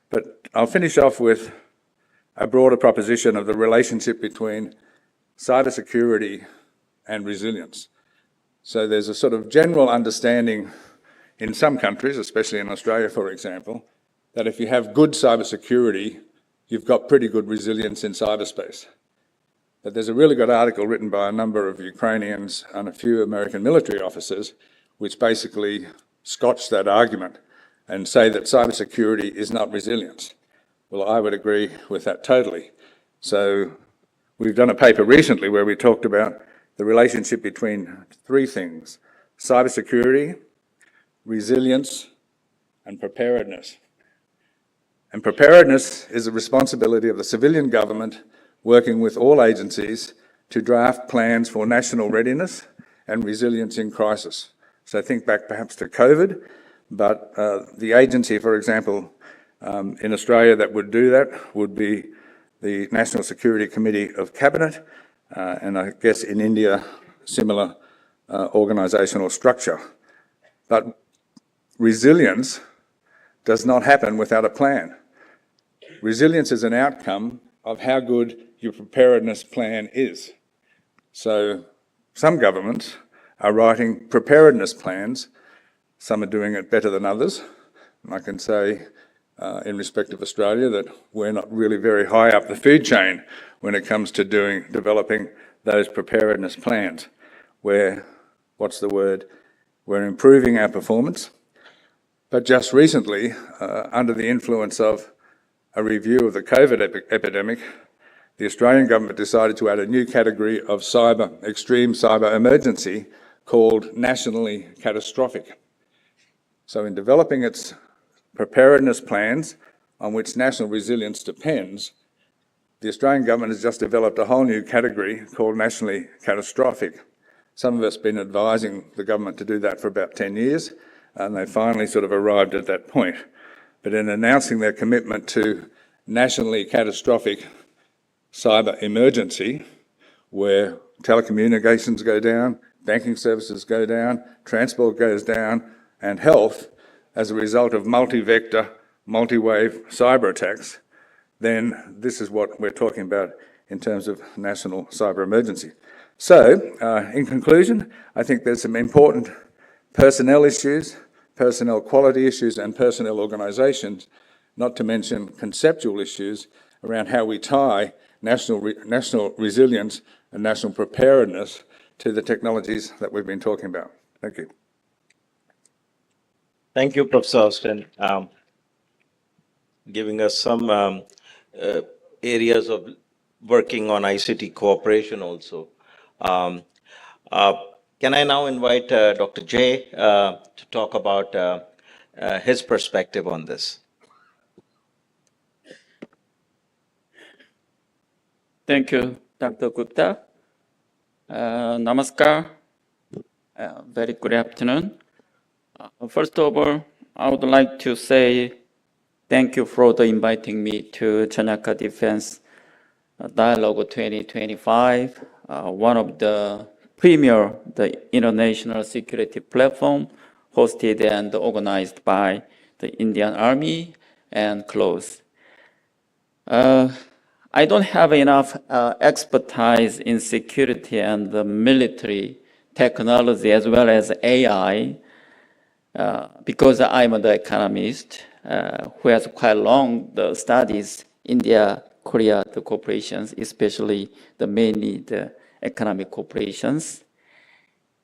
But I'll finish off with a broader proposition of the relationship between cybersecurity and resilience. So there's a sort of general understanding in some countries, especially in Australia, for example, that if you have good cybersecurity, you've got pretty good resilience in cyberspace. But there's a really good article written by a number of Ukrainians and a few American military officers, which basically scotch that argument and say that cybersecurity is not resilience. Well, I would agree with that totally. So we've done a paper recently where we talked about the relationship between three things: cybersecurity, resilience, and preparedness. And preparedness is the responsibility of the civilian government working with all agencies to draft plans for national readiness and resilience in crisis. So think back perhaps to COVID, but the agency, for example, in Australia that would do that would be the National Security Committee of Cabinet, and I guess in India, similar organisational structure. But resilience does not happen without a plan. Resilience is an outcome of how good your preparedness plan is. So some governments are writing preparedness plans. Some are doing it better than others. And I can say, in respect of Australia, that we're not really very high up the food chain when it comes to developing those preparedness plans. We're improving our performance. But just recently, under the influence of a review of the COVID epidemic, the Australian government decided to add a new category of extreme cyber emergency called nationally catastrophic. So in developing its preparedness plans, on which national resilience depends, the Australian government has just developed a whole new category called nationally catastrophic. Some of us have been advising the government to do that for about 10 years, and they finally sort of arrived at that point. But in announcing their commitment to nationally catastrophic cyber emergency, where telecommunications go down, banking services go down, transport goes down, and health, as a result of multi-vector, multi-wave cyber attacks, then this is what we're talking about in terms of national cyber emergency. So, in conclusion, I think there's some important personnel issues, personnel quality issues, and personnel organisations, not to mention conceptual issues around how we tie national resilience and national preparedness to the technologies that we've been talking about. Thank you. Thank you, Professor Austin, giving us some areas of working on ICT cooperation also. Can I now invite Dr. Jay to talk about his perspective on this? Thank you, Dr. Gupta. Namaskar. Very good afternoon. First of all, I would like to say thank you for inviting me to Chanakya Defence Dialogue 2025, one of the premier the international security platform hosted and organized by the Indian Army and CLOS. I don't have enough expertise in security and the military technology as well as AI because I'm the economist who has quite long the studies India, Korea, the corporations, especially mainly the economic corporations.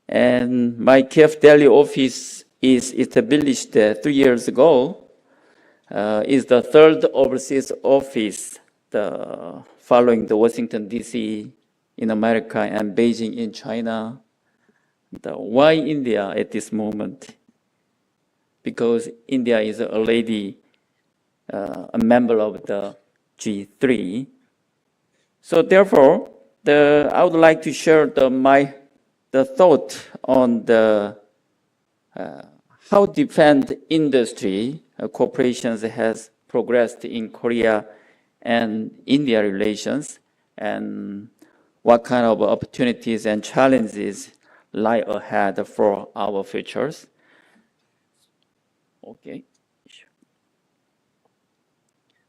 And my KF Delhi office is established 3 years ago, is the third overseas office following the Washington, D.C. in America and Beijing in China. Why India at this moment? Because India is already a member of the G3. So therefore, I would like to share the thought on how defense industry corporations has progressed in Korea and India relations, and what kind of opportunities and challenges lie ahead for our futures. Okay.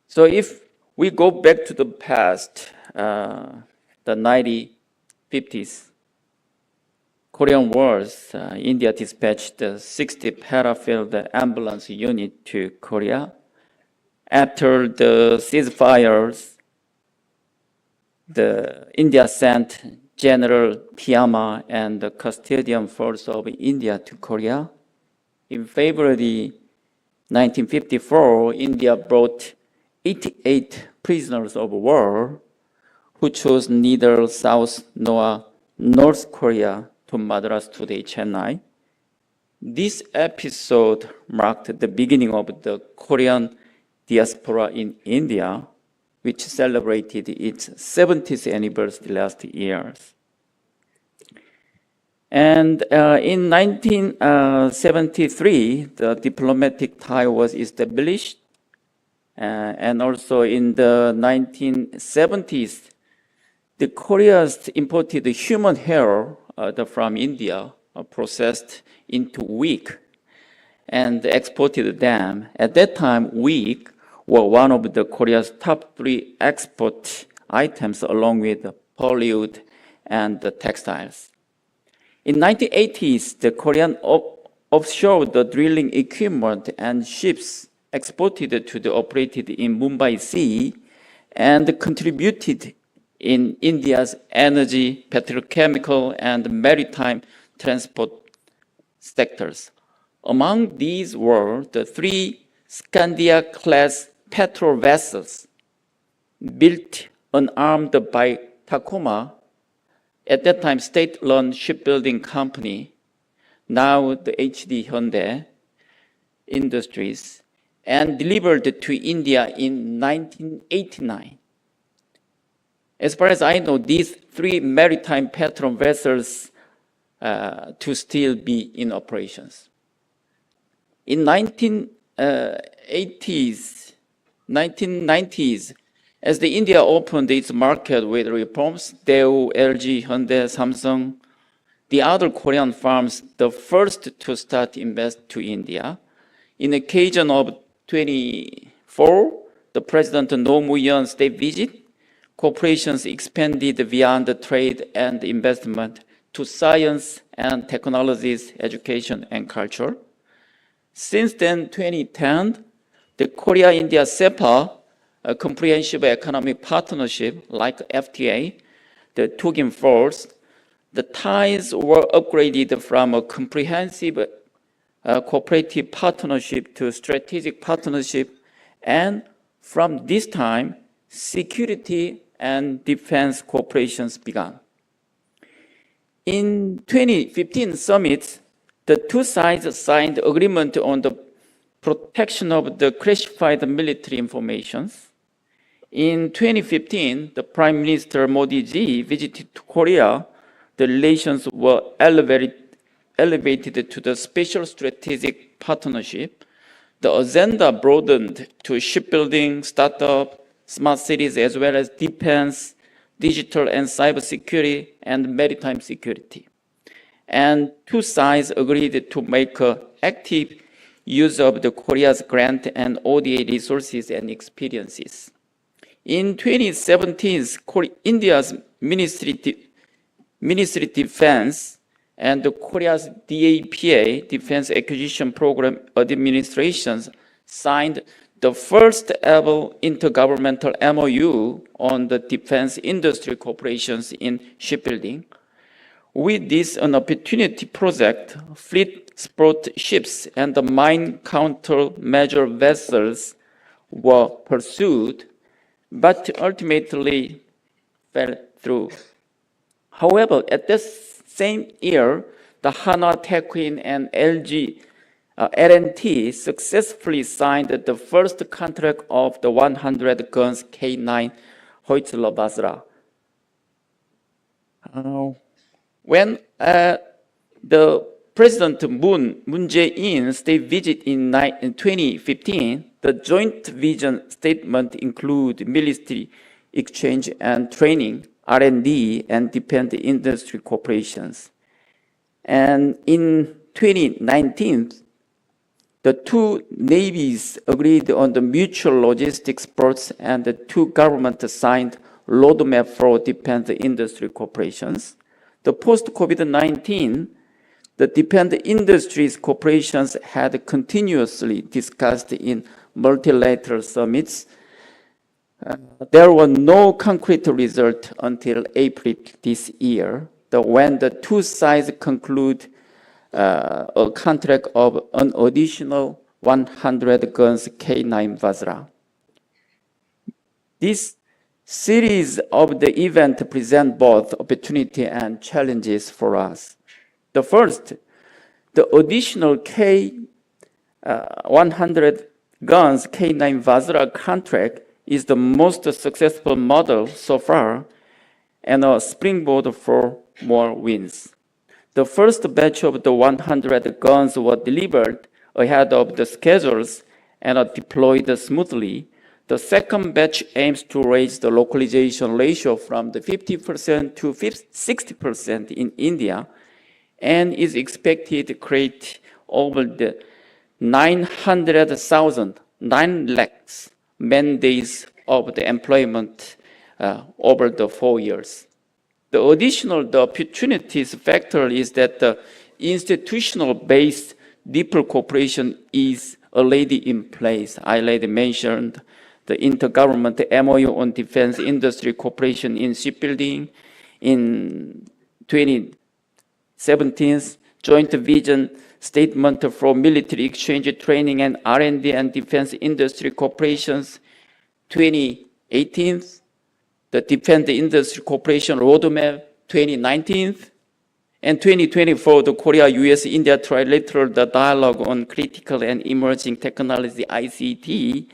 So if we go back to the past, the 1950s, Korean Wars, India dispatched the 60 parafield ambulance unit to Korea. After the ceasefires, India sent General Tiama and the Custodian Force of India to Korea. In February 1954, India brought 88 prisoners of war who chose neither South nor North Korea to Madras today, Chennai. This episode marked the beginning of the Korean diaspora in India, which celebrated its 70th anniversary last year. And in 1973, the diplomatic tie was established. And also in the 1970s, the Koreans imported human hair from India, processed into wig, and exported them. At that time, wig were one of the Korea's top 3 export items, along with Bollywood and the textiles. In 1980s, the Korean offshore the drilling equipment and ships exported to the operated in Mumbai Sea and contributed in India's energy, petrochemical, and maritime transport sectors. Among these were the 3 Scandia-class petrol vessels built unarmed by Tacoma, at that time state-run shipbuilding company, now the HD Hyundai Industries, and delivered to India in 1989. As far as I know, these 3 maritime petrol vessels to still be in operations. In 1990s, as the India opened its market with reforms, Daewoo, LG, Hyundai, Samsung, the other Korean firms, the first to start invest to India. In occasion of 24, the President Roh Moo-hyun state visit, corporations expanded beyond the trade and investment to science and technologies, education, and culture. Since then, 2010, the Korea-India CEPA, a comprehensive economic partnership like FTA, took in force. The ties were upgraded from a comprehensive cooperative partnership to strategic partnership, and from this time, security and defense cooperations began. In 2015 summit, the 2 sides signed agreement on the protection of the classified military information. In 2015, the Prime Minister Modi ji visited Korea. The relations were elevated to the special strategic partnership. The agenda broadened to shipbuilding, startup, smart cities, as well as defense, digital and cybersecurity, and maritime security. and two sides agreed to make active use of the Korea's grant and ODA resources and experiences. In 2017, India's Ministry Defense and Korea's DAPA, Defense Acquisition Program Administrations, signed the first ever intergovernmental MOU on the defense industry cooperations in shipbuilding. With this an opportunity project, fleet support ships and the mine countermeasure vessels were pursued, but ultimately fell through. However, at this same year, the Hanwha Techwin and LG L&T successfully signed the first contract of the 100 guns K9 Hoytler Basra. When the President Moon Jae-in state visit in 2015, the joint vision statement include military exchange and training, R&D, and defense industry cooperations. And in 2019, the two navies agreed on the mutual logistics ports, and the two governments signed roadmap for defense industry cooperations. The post-COVID-19, the defense industries cooperations had continuously discussed in multilateral summits. There were no concrete results until April this year, when the two sides conclude a contract of an additional 100 guns K9 Basra. This series of the event present both opportunity and challenges for us. The first, the additional K100 guns K9 Basra contract is the most successful model so far and a springboard for more wins. The first batch of the 100 guns were delivered ahead of the schedules and are deployed smoothly. The second batch aims to raise the localization ratio from the 50% to 60% in India and is expected to create over the 900,000, 9 lakhs man days of the employment over the 4 years. The additional opportunities factor is that the institutional-based deeper cooperation is already in place. I already mentioned the intergovernmental MOU on defense industry cooperation in shipbuilding. In 2017, joint vision statement for military exchange training and R&D and defense industry cooperations. 2018, the defense industry cooperation roadmap. 2019, and 2024, the Korea-US-India trilateral dialogue on critical and emerging technology ICT,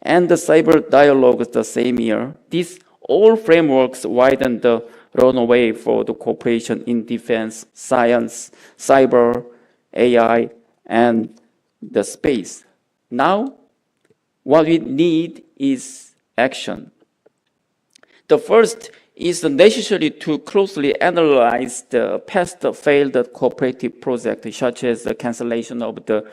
and the cyber dialogue the same year. These all frameworks widen the runway for the cooperation in defense, science, cyber, AI, and the space. Now, what we need is action. The first is necessary to closely analyze the past failed cooperative projects, such as the cancellation of the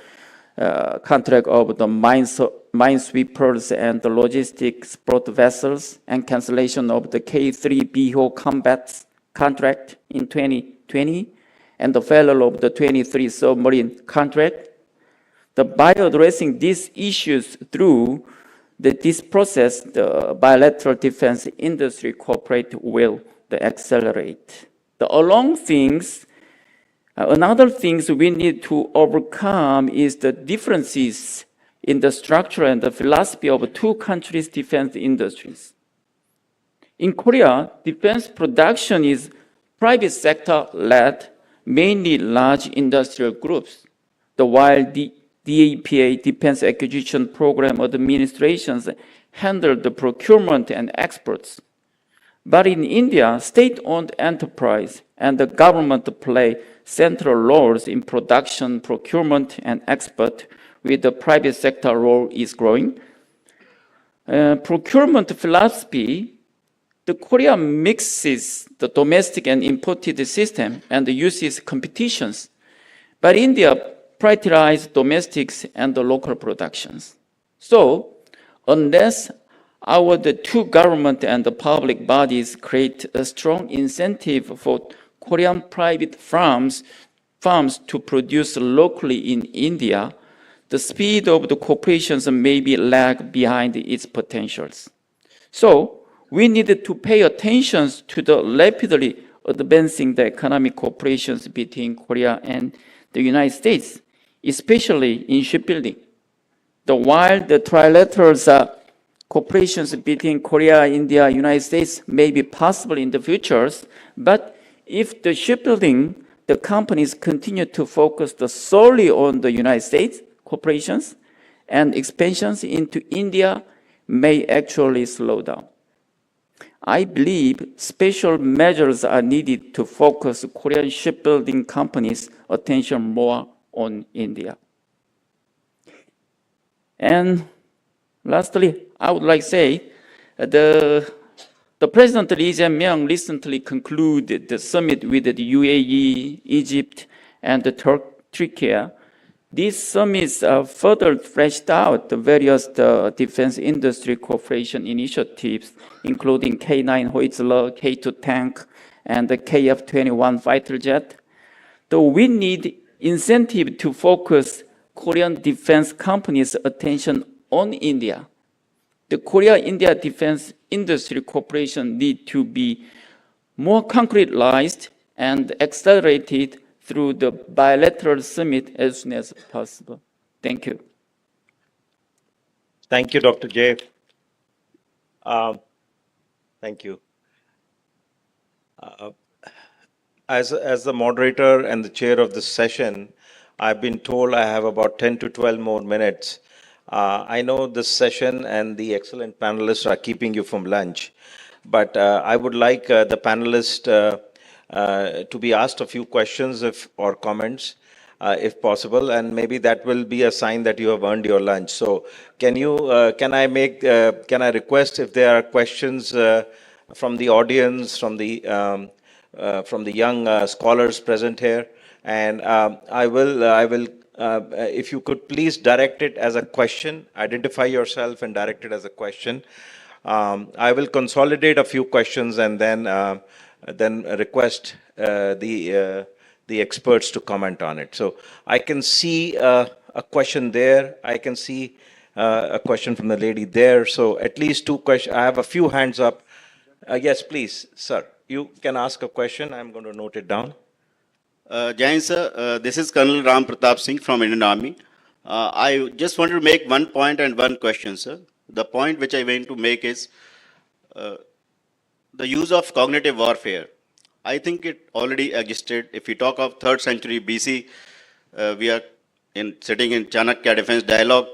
contract of the minesweepers and the logistics support vessels, and cancellation of the K3 BHO combat contract in 2020, and the failure of the 23 submarine contract. By addressing these issues through this process, the bilateral defense industry cooperate will accelerate. Another things we need to overcome is the differences in the structure and the philosophy of two countries' defense industries. In Korea, defense production is private sector-led, mainly large industrial groups. While the DAPA, Defense Acquisition Program administrations, handle the procurement and exports. But in India, state-owned enterprise and the government play central roles in production, procurement, and export, with the private sector role is growing. Procurement philosophy The Korea mixes the domestic and imported system and uses competitions, but India prioritizes domestics and the local productions. So, unless the two government and the public bodies create a strong incentive for Korean private farms to produce locally in India, the speed of the corporations may be lag behind its potentials. So, we needed to pay attention to the rapidly advancing the economic cooperations between Korea and the United States, especially in shipbuilding. While the trilateral cooperations between Korea, India, United States may be possible in the future, but if the shipbuilding, the companies continue to focus solely on the United States corporations, and expansions into India may actually slow down. I believe special measures are needed to focus Korean shipbuilding companies' attention more on India. And lastly, I would like to say the President Lee Jae-myung recently concluded the summit with the UAE, Egypt, and Turkey. These summits further fleshed out the various defense industry cooperation initiatives, including K-9 Howitzler, K-2 tank, and the KF-21 fighter jet. Though we need incentive to focus Korean defense companies' attention on India, the Korea-India defense industry cooperation need to be more concretized and accelerated through the bilateral summit as soon as possible. Thank you. Thank you, Dr. Jay. Thank you. As the moderator and the chair of this session, I've been told I have about 10 to 12 more minutes. I know this session and the excellent panelists are keeping you from lunch, but I would like the panelists to be asked a few questions or comments, if possible, and maybe that will be a sign that you have earned your lunch. So, can I request if there are questions from the audience, from the young scholars present here, and I will. If you could please direct it as a question, identify yourself and direct it as a question. I will consolidate a few questions and then request the experts to comment on it. So I can see a question there. I can see a question from the lady there. So at least two questions. I have a few hands up. Yes, please, sir. You can ask a question. I'm going to note it down. Jain sir, this is Colonel Ram Pratap Singh from Indian Army. I just wanted to make one point and one question, sir. The point which I want to make is the use of cognitive warfare. I think it already existed. If we talk of 3rd century BC, we are sitting in Chanakya Defence Dialogue,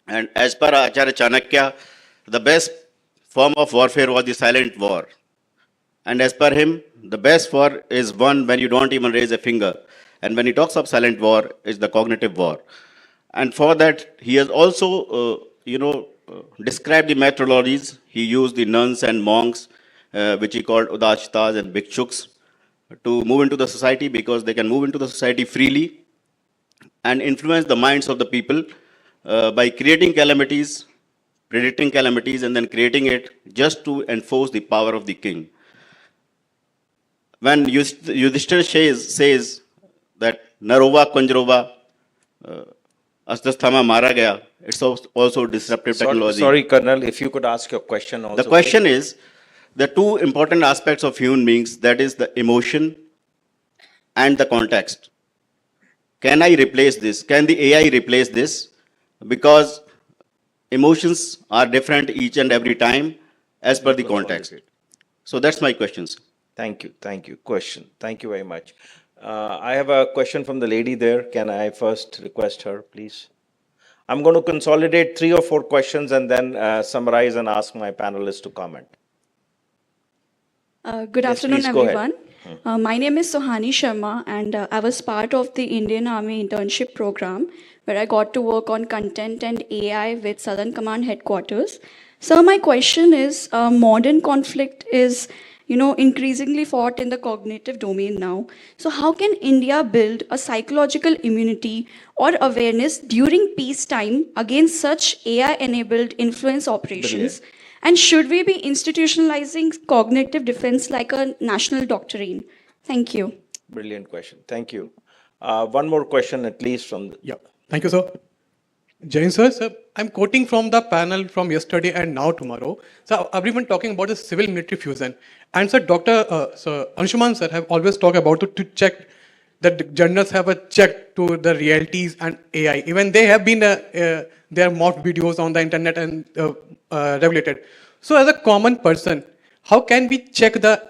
and as per Acharya Chanakya, the best form of warfare was the silent war. And as per him, the best war is one when you don't even raise a finger. And when he talks of silent war, is the cognitive war. And for that, he has also, described the methodologies. He used the nuns and monks, which he called udashitas and bhikshus, to move into the society because they can move into the society freely and influence the minds of the people by creating calamities, predicting calamities, and then creating it just to enforce the power of the king. When Yudhishthira says that Narova Kunjarova Astasthama Mara Gaya, it's also disruptive technology. Sorry, Colonel, if you could ask your question also. The question is, the two important aspects of human beings, that is the emotion and the context. Can I replace this? Can the AI replace this? Because emotions are different each and every time as per the context. So that's my questions. Thank you. Question. Thank you very much. I have a question from the lady there. Can I first request her, please? I'm going to consolidate 3 or 4 questions and then summarize and ask my panelists to comment. Good afternoon, please, go everyone. My name is Sohani Sharma, and I was part of the Indian Army internship program where I got to work on content and AI with Southern Command headquarters. Sir, my question is, modern conflict is, increasingly fought in the cognitive domain now. So how can India build a psychological immunity or awareness during peacetime against such AI-enabled influence operations? Brilliant. And should we be institutionalizing cognitive defense like a national doctrine? Thank you. Brilliant question. Thank you. One more question, at least from the, Yeah, thank you, sir. Jain sir, I'm quoting from the panel from yesterday and now tomorrow. So everyone talking about the civil military fusion. And sir, Sir Anshuman sir have always talked about to check that the journalists have a check to the realities and AI. Even they have been their mock videos on the internet and regulated. So as a common person, how can we check the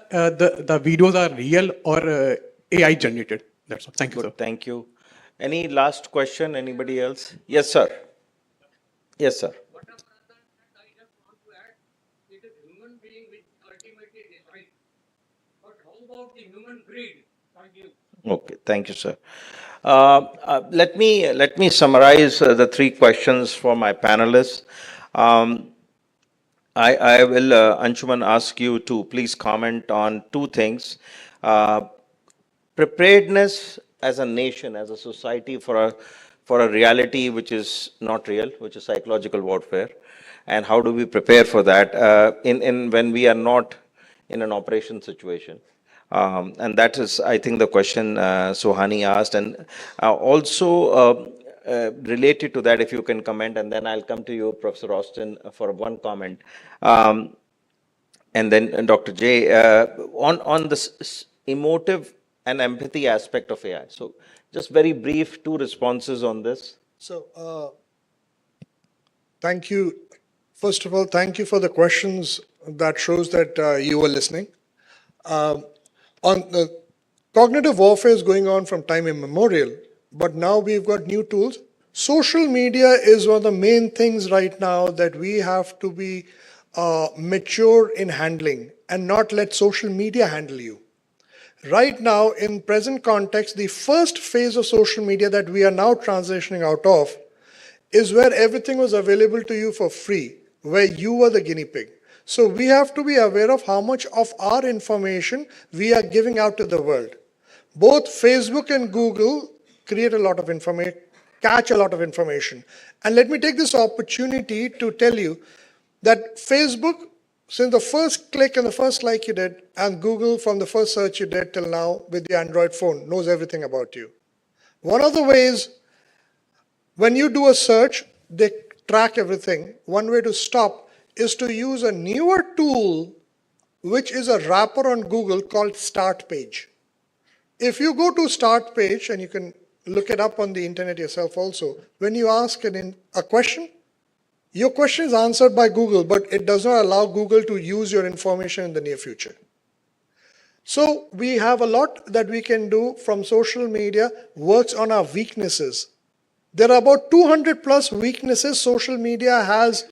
videos are real or AI generated? That's all. Thank you, sir. good, thank you. Any last question? Anybody else? Yes, sir. Yes, sir. Okay, thank you, sir. Let me summarize the three questions for my panelists. I will, Anshuman, ask you to please comment on two things. Preparedness as a nation, as a society for a reality which is not real, which is psychological warfare, and how do we prepare for that in when we are not in an operation situation. And that is, I think, the question Sohani asked. And related to that, if you can comment, and then I'll come to you, Professor Austin, for one comment. And then Dr. J, on this emotive and empathy aspect of AI. So just very brief, two responses on this. So, thank you. First of all, thank you for the questions. That shows that you were listening. On the cognitive warfare is going on from time immemorial, but now we've got new tools. Social media is one of the main things right now that we have to be mature in handling and not let social media handle you. Right now, in present context, the first phase of social media that we are now transitioning out of is where everything was available to you for free, where you were the guinea pig. So we have to be aware of how much of our information we are giving out to the world. Both Facebook and Google create a lot of information, catch a lot of information. And let me take this opportunity to tell you that Facebook, since the first click and the first like you did, and Google from the first search you did till now with your Android phone, knows everything about you. One of the ways, when you do a search, they track everything. One way to stop is to use a newer tool, which is a wrapper on Google called Start Page. If you go to Start Page, and you can look it up on the internet yourself also, when you ask a question, your question is answered by Google, but it does not allow Google to use your information in the near future. So we have a lot that we can do from social media, works on our weaknesses. There are about 200 plus weaknesses social media has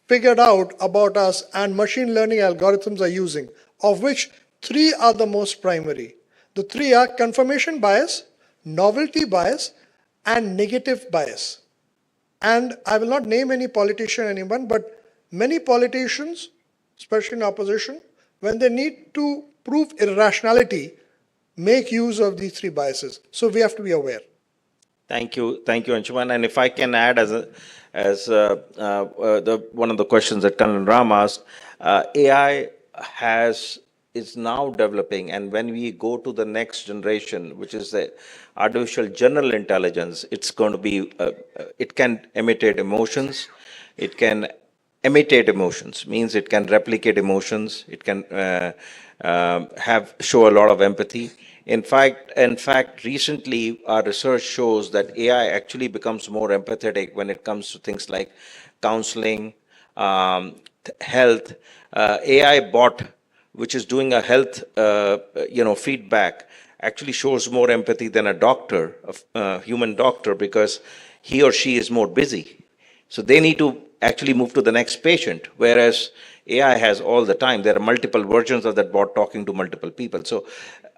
figured out about us and machine learning algorithms are using, of which 3 are the most primary. The 3 are confirmation bias, novelty bias, and negative bias. And I will not name any politician, anyone, but many politicians, especially in opposition, when they need to prove irrationality, make use of these 3 biases. So we have to be aware. Thank you, Anshuman. And if I can add, one of the questions that Colonel Ram asked, AI is now developing, and when we go to the next generation, which is the artificial general intelligence, it's going to be, it can imitate emotions, means it can replicate emotions, it can show a lot of empathy. In fact, recently our research shows that AI actually becomes more empathetic when it comes to things like counseling, health. AI bot, which is doing a health, feedback, actually shows more empathy than a doctor, a human doctor, because he or she is more busy. So they need to actually move to the next patient, whereas AI has all the time. There are multiple versions of that bot talking to multiple people. So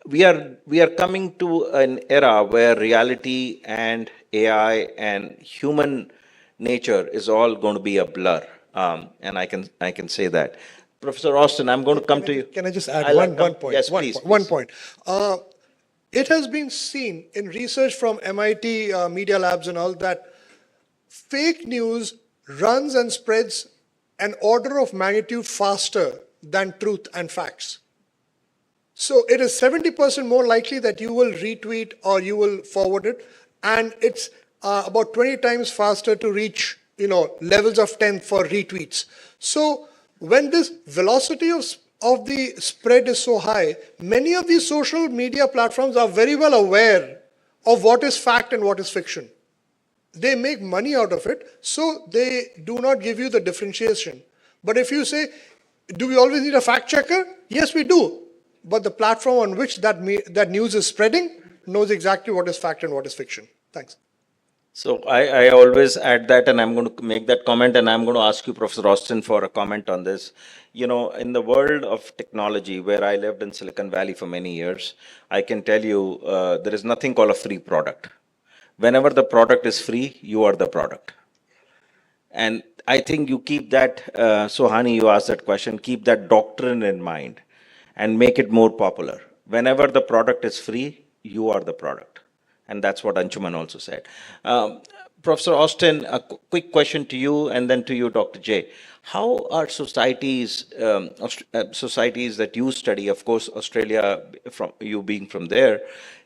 we are coming to an era where reality and AI and human nature is all going to be a blur. And I can say that. Professor Austin, I'm going to come to you. Can I just add I'll one come- point? Yes, One please. point, one point. It has been seen in research from MIT Media Labs and all that fake news runs and spreads an order of magnitude faster than truth and facts. So it is 70% more likely that you will retweet or you will forward it, and it's about 20 times faster to reach, levels of 10 for retweets. So when this velocity of the spread is so high, many of these social media platforms are very well aware of what is fact and what is fiction. They make money out of it, so they do not give you the differentiation. But if you say, do we always need a fact checker? Yes, we do. But the platform on which that news is spreading knows exactly what is fact and what is fiction. Thanks. So I always add that, and I'm going to make that comment, and I'm going to ask you, Professor Austin, for a comment on this. In the world of technology, where I lived in Silicon Valley for many years, I can tell you there is nothing called a free product. Whenever the product is free, you are the product. And I think you keep that, Sohani, you asked that question, keep that doctrine in mind and make it more popular. Whenever the product is free, you are the product. And that's what Anshuman also said. Professor Austin, a quick question to you and then to you, Dr. J. How are societies that you study, of course, Australia, from you being from there,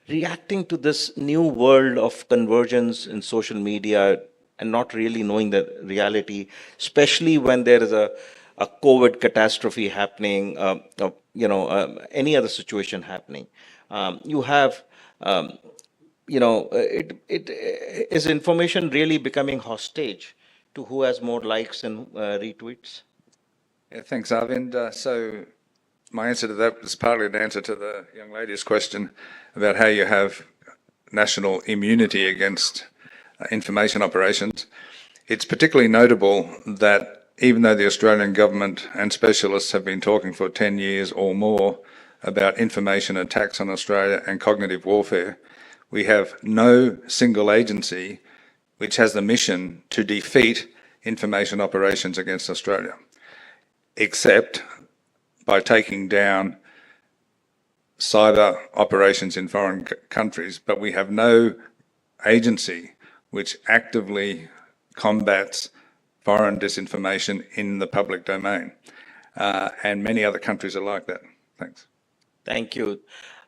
reacting to this new world of convergence in social media and not really knowing the reality, especially when there is a COVID catastrophe happening, any other situation happening? You have, is information really becoming hostage to who has more likes and retweets? Yeah, thanks, Arvind. So my answer to that was partly an answer to the young lady's question about how you have national immunity against information operations. It's particularly notable that even though the Australian government and specialists have been talking for 10 years or more about information attacks on Australia and cognitive warfare, we have no single agency which has the mission to defeat information operations against Australia, except by taking down cyber operations in foreign countries. But we have no agency which actively combats foreign disinformation in the public domain. And many other countries are like that. Thanks. Thank you.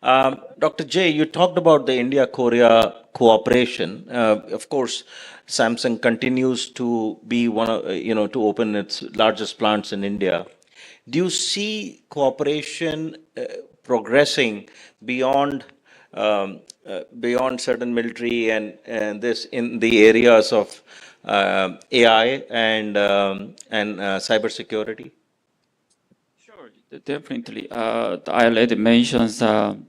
Dr. J, you talked about the India-Korea cooperation. Of course, Samsung continues to be one of, to open its largest plants in India. Do you see cooperation progressing beyond certain military and this in the areas of AI and cybersecurity? Sure, definitely. I already mentioned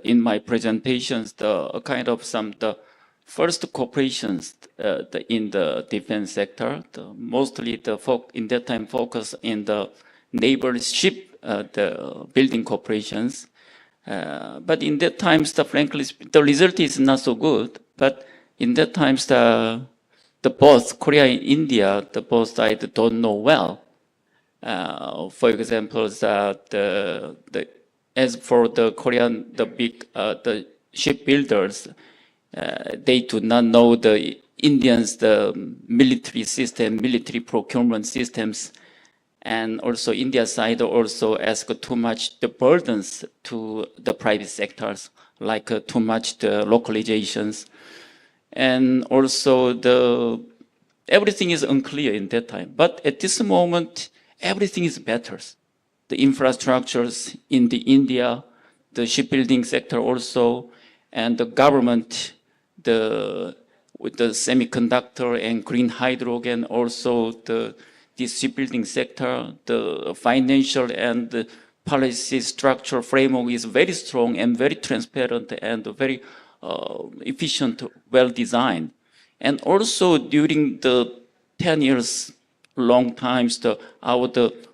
in my presentations the kind of the first corporations in the defense sector. Mostly in that time focus in the naval ship, the building corporations. But in that times, frankly, the result is not so good. But in that times, the both Korea and India, the both sides don't know well. For example, as for the Korean, the shipbuilders, they do not know the Indians, the military system, military procurement systems, and also India side also ask too much the burdens to the private sectors, like too much the localizations, and also everything is unclear in that time. But at this moment, everything is better. The infrastructures in the India, the shipbuilding sector also, and the government, with the semiconductor and green hydrogen, also the shipbuilding sector, the financial and the policy structure framework is very strong and very transparent and very efficient, well designed. And also during the 10 years, long times, our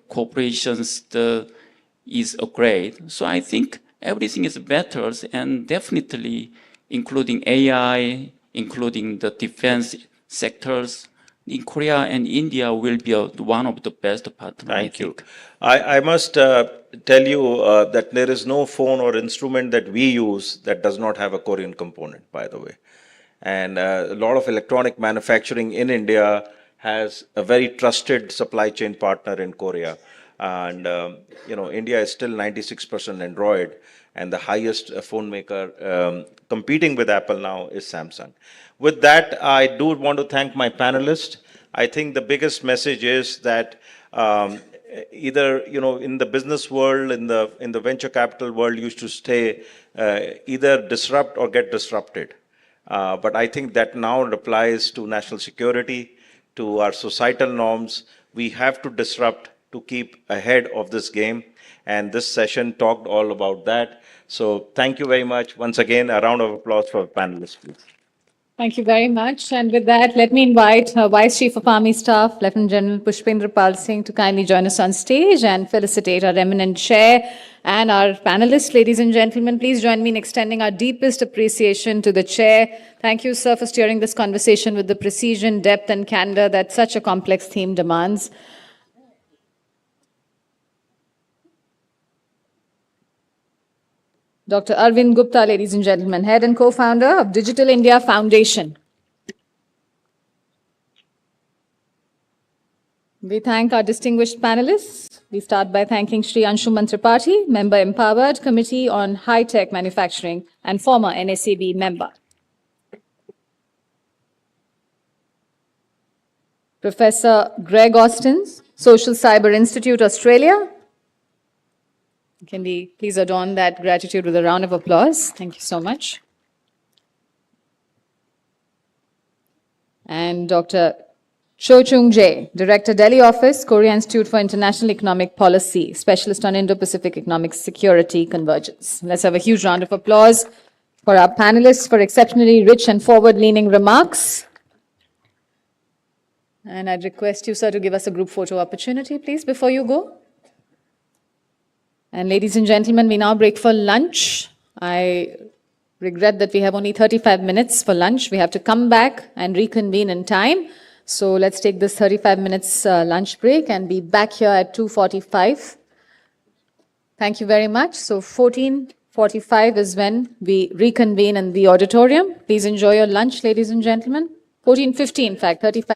corporations is great. So I think everything is better, and definitely including AI, including the defense sectors, in Korea and India will be one of the best partners. Thank you. I must tell you that there is no phone or instrument that we use that does not have a Korean component, by the way. And a lot of electronic manufacturing in India has a very trusted supply chain partner in Korea. And, India is still 96% Android, and the highest phone maker competing with Apple now is Samsung. With that, I do want to thank my panelists. I think the biggest message is that either in the business world, in the venture capital world, you should stay either disrupt or get disrupted. But I think that now applies to national security, to our societal norms. We have to disrupt to keep ahead of this game. And this session talked all about that. So thank you very much. Once again, a round of applause for the panelists, please. Thank you very much. And with that, let me invite Vice Chief of Army Staff, Lieutenant General Pushpendra Pal Singh, to kindly join us on stage and felicitate our eminent chair and our panelists. Ladies and gentlemen, please join me in extending our deepest appreciation to the chair. Thank you, sir, for steering this conversation with the precision, depth, and candor that such a complex theme demands. Dr. Arvind Gupta, ladies and gentlemen, head and co-founder of Digital India Foundation. We thank our distinguished panelists. We start by thanking Shri Anshuman Tripathi, Member Empowered Committee on High-Tech Manufacturing and former NSAB member. Professor Greg Austins, Social Cyber Institute, Australia. Can we please adorn that gratitude with a round of applause? Thank you so much. And Dr. Cho Chung Jae, Director, Delhi Office, Korea Institute for International Economic Policy, Specialist on Indo-Pacific Economic Security Convergence. Let's have a huge round of applause for our panelists for exceptionally rich and forward-leaning remarks. And I'd request you, sir, to give us a group photo opportunity, please, before you go. And ladies and gentlemen, we now break for lunch. I regret that we have only 35 minutes for lunch. We have to come back and reconvene in time. So let's take this 35 minutes lunch break and be back here at 2:45. Thank you very much. So 14:45 is when we reconvene in the auditorium. Please enjoy your lunch, ladies and gentlemen. 14:50, in fact, 35.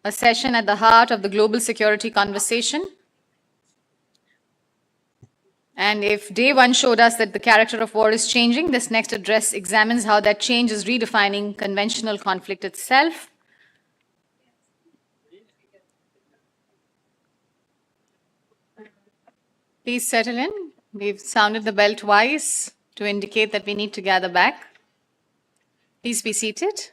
a session at the heart of the global security conversation. And if day one showed us that the character of war is changing, this next address examines how that change is redefining conventional conflict itself. Please settle in. We've sounded the bell twice to indicate that we need to gather back. Please be seated.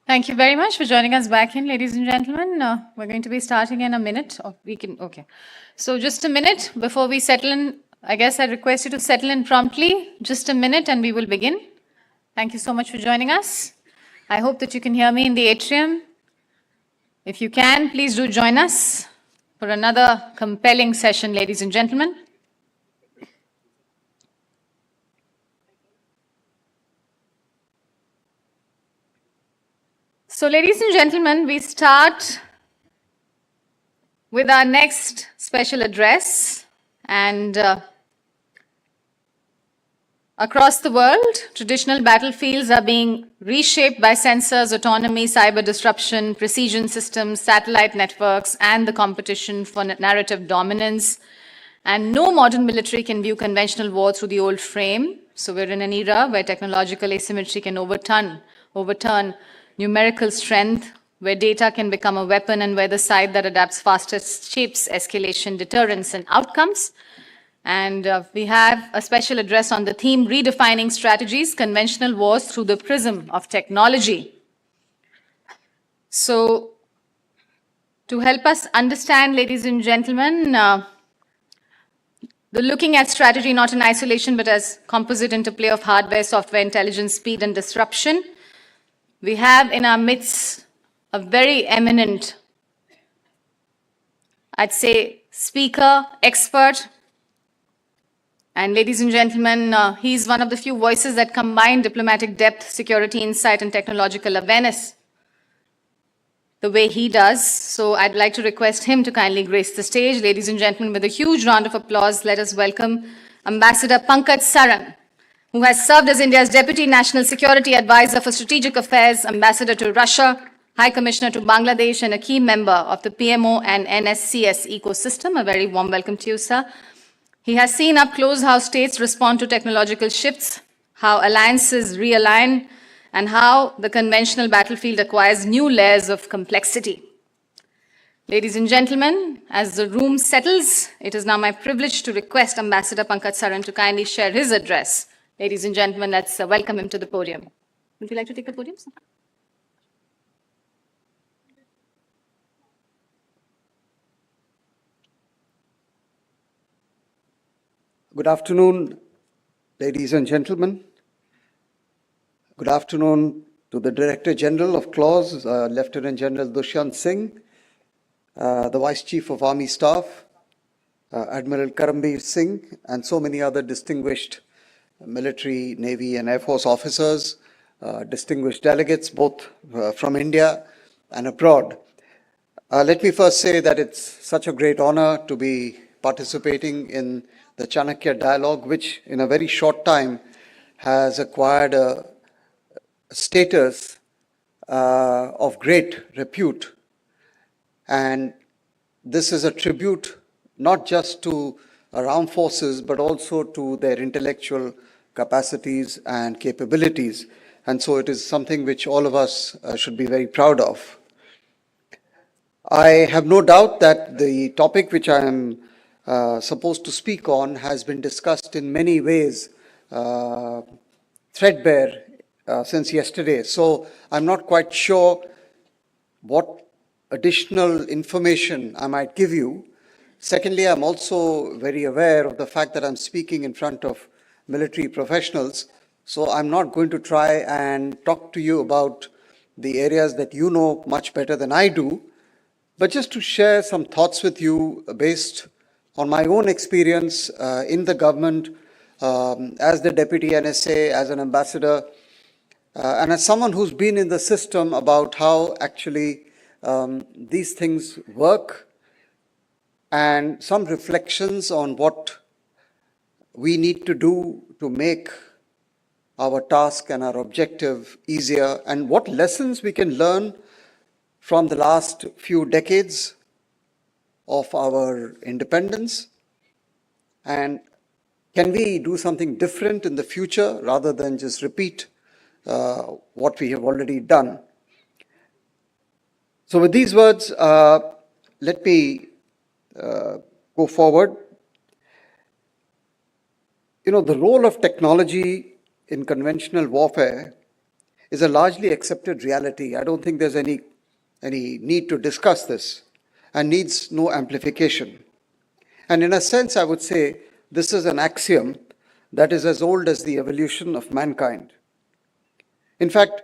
Thank you very much for joining us back in, ladies and gentlemen. We're going to be starting in a minute. Okay. So just a minute before we settle in. I guess I request you to settle in promptly. Just a minute and we will begin. Thank you so much for joining us. I hope that you can hear me in the atrium. If you can, please do join us for another compelling session, ladies and gentlemen. So, ladies and gentlemen, we start with our next special address. And across the world, traditional battlefields are being reshaped by sensors, autonomy, cyber disruption, precision systems, satellite networks, and the competition for narrative dominance. And no modern military can view conventional war through the old frame. So we're in an era where technological asymmetry can overturn numerical strength, where data can become a weapon, and where the side that adapts fastest shapes escalation, deterrence, and outcomes. And we have a special address on the theme, Redefining Strategies, Conventional Wars Through the Prism of Technology. So, to help us understand, ladies and gentlemen, the looking at strategy not in isolation, but as composite interplay of hardware, software, intelligence, speed, and disruption, we have in our midst a very eminent, I'd say, speaker, expert. And ladies and gentlemen, he's one of the few voices that combine diplomatic depth, security insight, and technological awareness the way he does. So I'd like to request him to kindly grace the stage. Ladies and gentlemen, with a huge round of applause, let us welcome Ambassador Pankaj Saran, who has served as India's Deputy National Security Advisor for Strategic Affairs, Ambassador to Russia, High Commissioner to Bangladesh, and a key member of the PMO and NSCS ecosystem. A very warm welcome to you, sir. He has seen up close how states respond to technological shifts, how alliances realign, and how the conventional battlefield acquires new layers of complexity. Ladies and gentlemen, as the room settles, it is now my privilege to request Ambassador Pankaj Saran to kindly share his address. Ladies and gentlemen, let's welcome him to the podium. Would you like to take the podium, sir? Good afternoon, ladies and gentlemen. Good afternoon to the Director General of CLAWS, Lieutenant General Sudarshan Singh, the Vice Chief of Army Staff, Admiral Karambir Singh, and so many other distinguished military, Navy, and Air Force officers, distinguished delegates, both from India and abroad. Let me first say that it's such a great honor to be participating in the Chanakya Dialogue, which in a very short time has acquired a status of great repute. And this is a tribute not just to our armed forces, but also to their intellectual capacities and capabilities. and so it is something which all of us should be very proud of. I have no doubt that the topic which I am supposed to speak on has been discussed in many ways, threadbare since yesterday. So I'm not quite sure what additional information I might give you. Secondly, I'm also very aware of the fact that I'm speaking in front of military professionals. So I'm not going to try and talk to you about the areas that you know much better than I do, but just to share some thoughts with you based on my own experience in the government, as the Deputy NSA, as an ambassador, and as someone who's been in the system about how actually these things work, and some reflections on what we need to do to make our task and our objective easier, and what lessons we can learn from the last few decades of our independence, and can we do something different in the future rather than just repeat what we have already done. So with these words, let me go forward. You know, the role of technology in conventional warfare is a largely accepted reality. I don't think there's any need to discuss this, and needs no amplification. And in a sense, I would say this is an axiom that is as old as the evolution of mankind. In fact,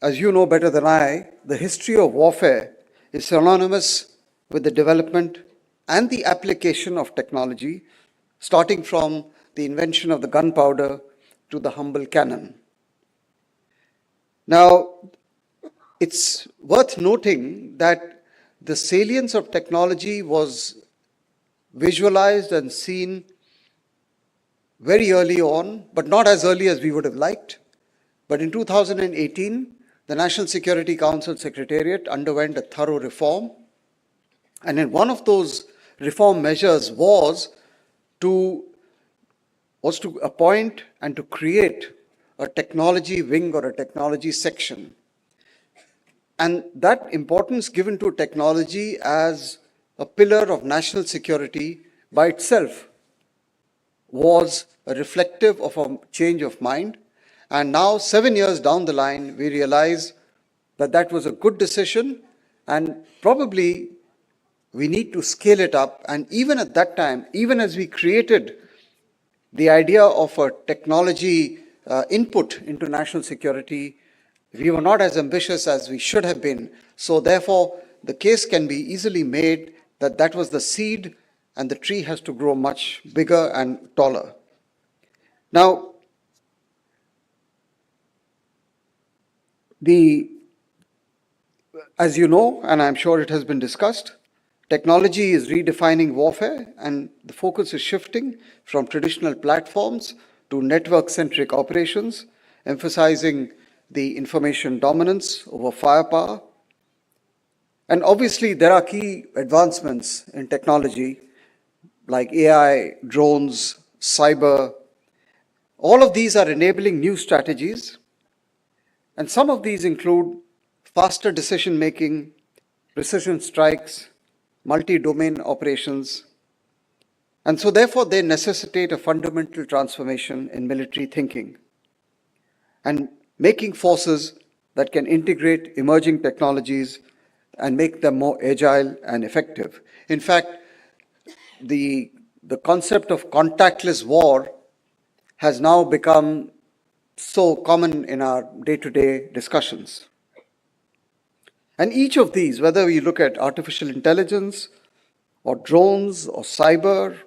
as you know better than I, the history of warfare is synonymous with the development and the application of technology, starting from the invention of the gunpowder to the humble cannon. Now, it's worth noting that the salience of technology was visualized and seen very early on, but not as early as we would have liked. But in 2018, the National Security Council Secretariat underwent a thorough reform. And in one of those reform measures was to appoint and to create a technology wing or a technology section. And that importance given to technology as a pillar of national security by itself was reflective of a change of mind. And now, 7 years down the line, we realize that that was a good decision, and probably we need to scale it up. And even at that time, even as we created the idea of a technology input into national security, we were not as ambitious as we should have been. So therefore, the case can be easily made that that was the seed, and the tree has to grow much bigger and taller. Now, as you know, and I'm sure it has been discussed, technology is redefining warfare, and the focus is shifting from traditional platforms to network-centric operations, emphasizing the information dominance over firepower. And obviously, there are key advancements in technology like AI, drones, cyber. All of these are enabling new strategies. And some of these include faster decision-making, precision strikes, multi-domain operations. And so therefore, they necessitate a fundamental transformation in military thinking and making forces that can integrate emerging technologies and make them more agile and effective. In fact, the concept of contactless war has now become so common in our day-to-day discussions. And each of these, whether we look at artificial intelligence, or drones, or cyber,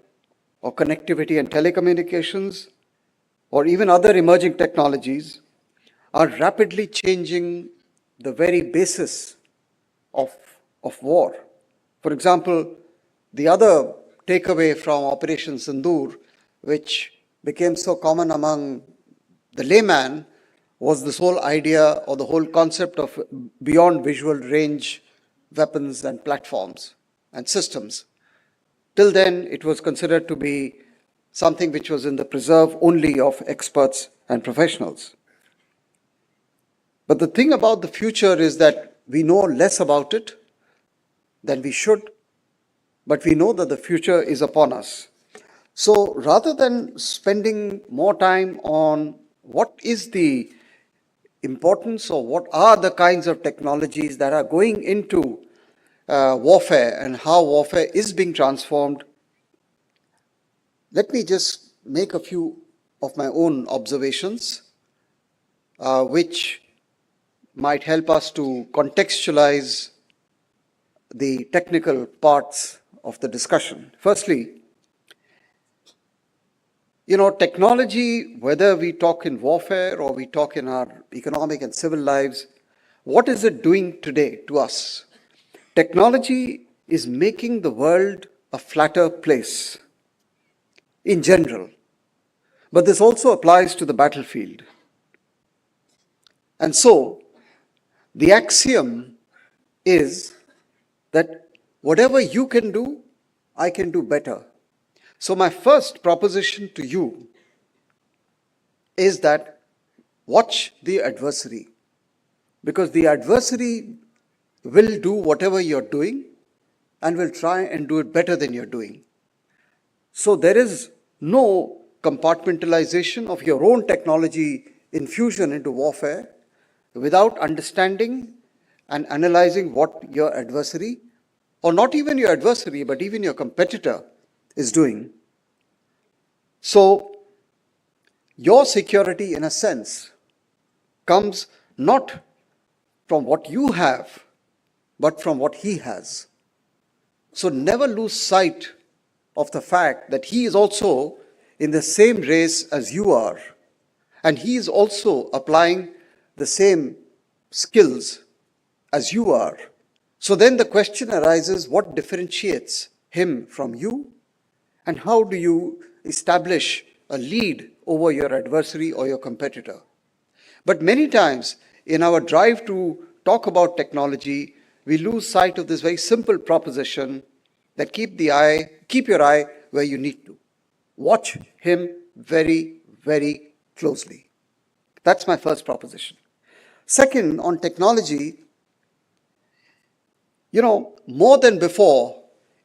or connectivity and telecommunications, or even other emerging technologies, are rapidly changing the very basis of war. For example, the other takeaway from Operation Sindoor, which became so common among the layman, was this whole idea or the whole concept of beyond visual range weapons and platforms and systems. Till then, it was considered to be something which was in the preserve only of experts and professionals. But the thing about the future is that we know less about it than we should, but we know that the future is upon us. So rather than spending more time on what is the importance or what are the kinds of technologies that are going into warfare and how warfare is being transformed, let me just make a few of my own observations, which might help us to contextualize the technical parts of the discussion. Firstly, technology, whether we talk in warfare or we talk in our economic and civil lives, what is it doing today to us? Technology is making the world a flatter place in general, but this also applies to the battlefield. And so, the axiom is that whatever you can do, I can do better. So my first proposition to you is that watch the adversary, because the adversary will do whatever you're doing and will try and do it better than you're doing. So there is no compartmentalization of your own technology infusion into warfare without understanding and analyzing what your adversary, or not even your adversary, but even your competitor, is doing. So, your security, in a sense, comes not from what you have, but from what he has. So, never lose sight of the fact that he is also in the same race as you are, and he is also applying the same skills as you are. So then the question arises, what differentiates him from you? And how do you establish a lead over your adversary or your competitor? But many times in our drive to talk about technology, we lose sight of this very simple proposition that keep your eye where you need to. Watch him very, very closely. That's my first proposition. Second, on technology, more than before,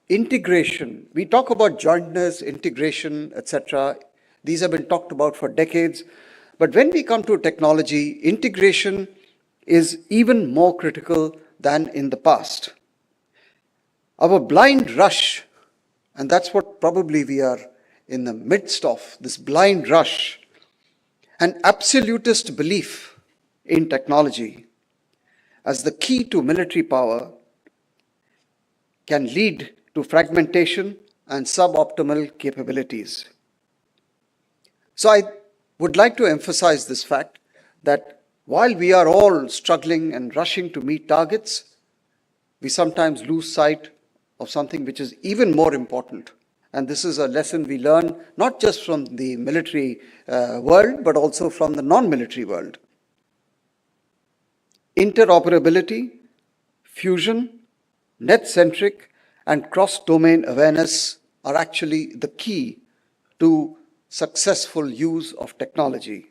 integration, we talk about jointness, integration, etc. These have been talked about for decades. But when we come to technology, integration is even more critical than in the past. Our blind rush, and that's what probably we are in the midst of, this blind rush, an absolutist belief in technology as the key to military power can lead to fragmentation and suboptimal capabilities. So I would like to emphasize this fact that while we are all struggling and rushing to meet targets, we sometimes lose sight of something which is even more important. And this is a lesson we learn not just from the military world, but also from the non-military world. Interoperability, fusion, net-centric, and cross-domain awareness are actually the key to successful use of technology.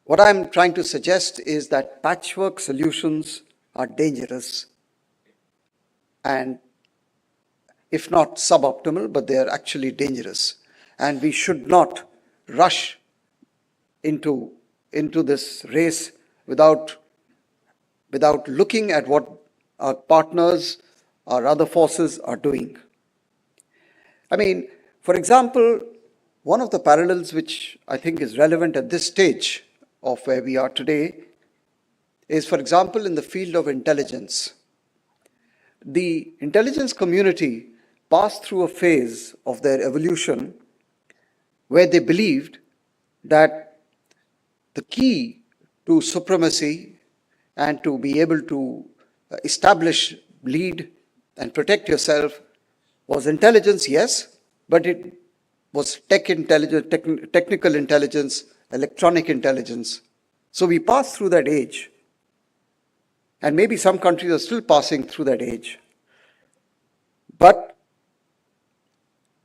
What I'm trying to suggest is that patchwork solutions are dangerous and, if not suboptimal, but they are actually dangerous. And we should not rush into this race without looking at what our partners, our other forces are doing. I mean, for example, one of the parallels which I think is relevant at this stage of where we are today is, for example, in the field of intelligence. The intelligence community passed through a phase of their evolution where they believed that the key to supremacy and to be able to establish, lead, and protect yourself was intelligence, yes, but it was technical intelligence, electronic intelligence. So we passed through that age. And maybe some countries are still passing through that age. But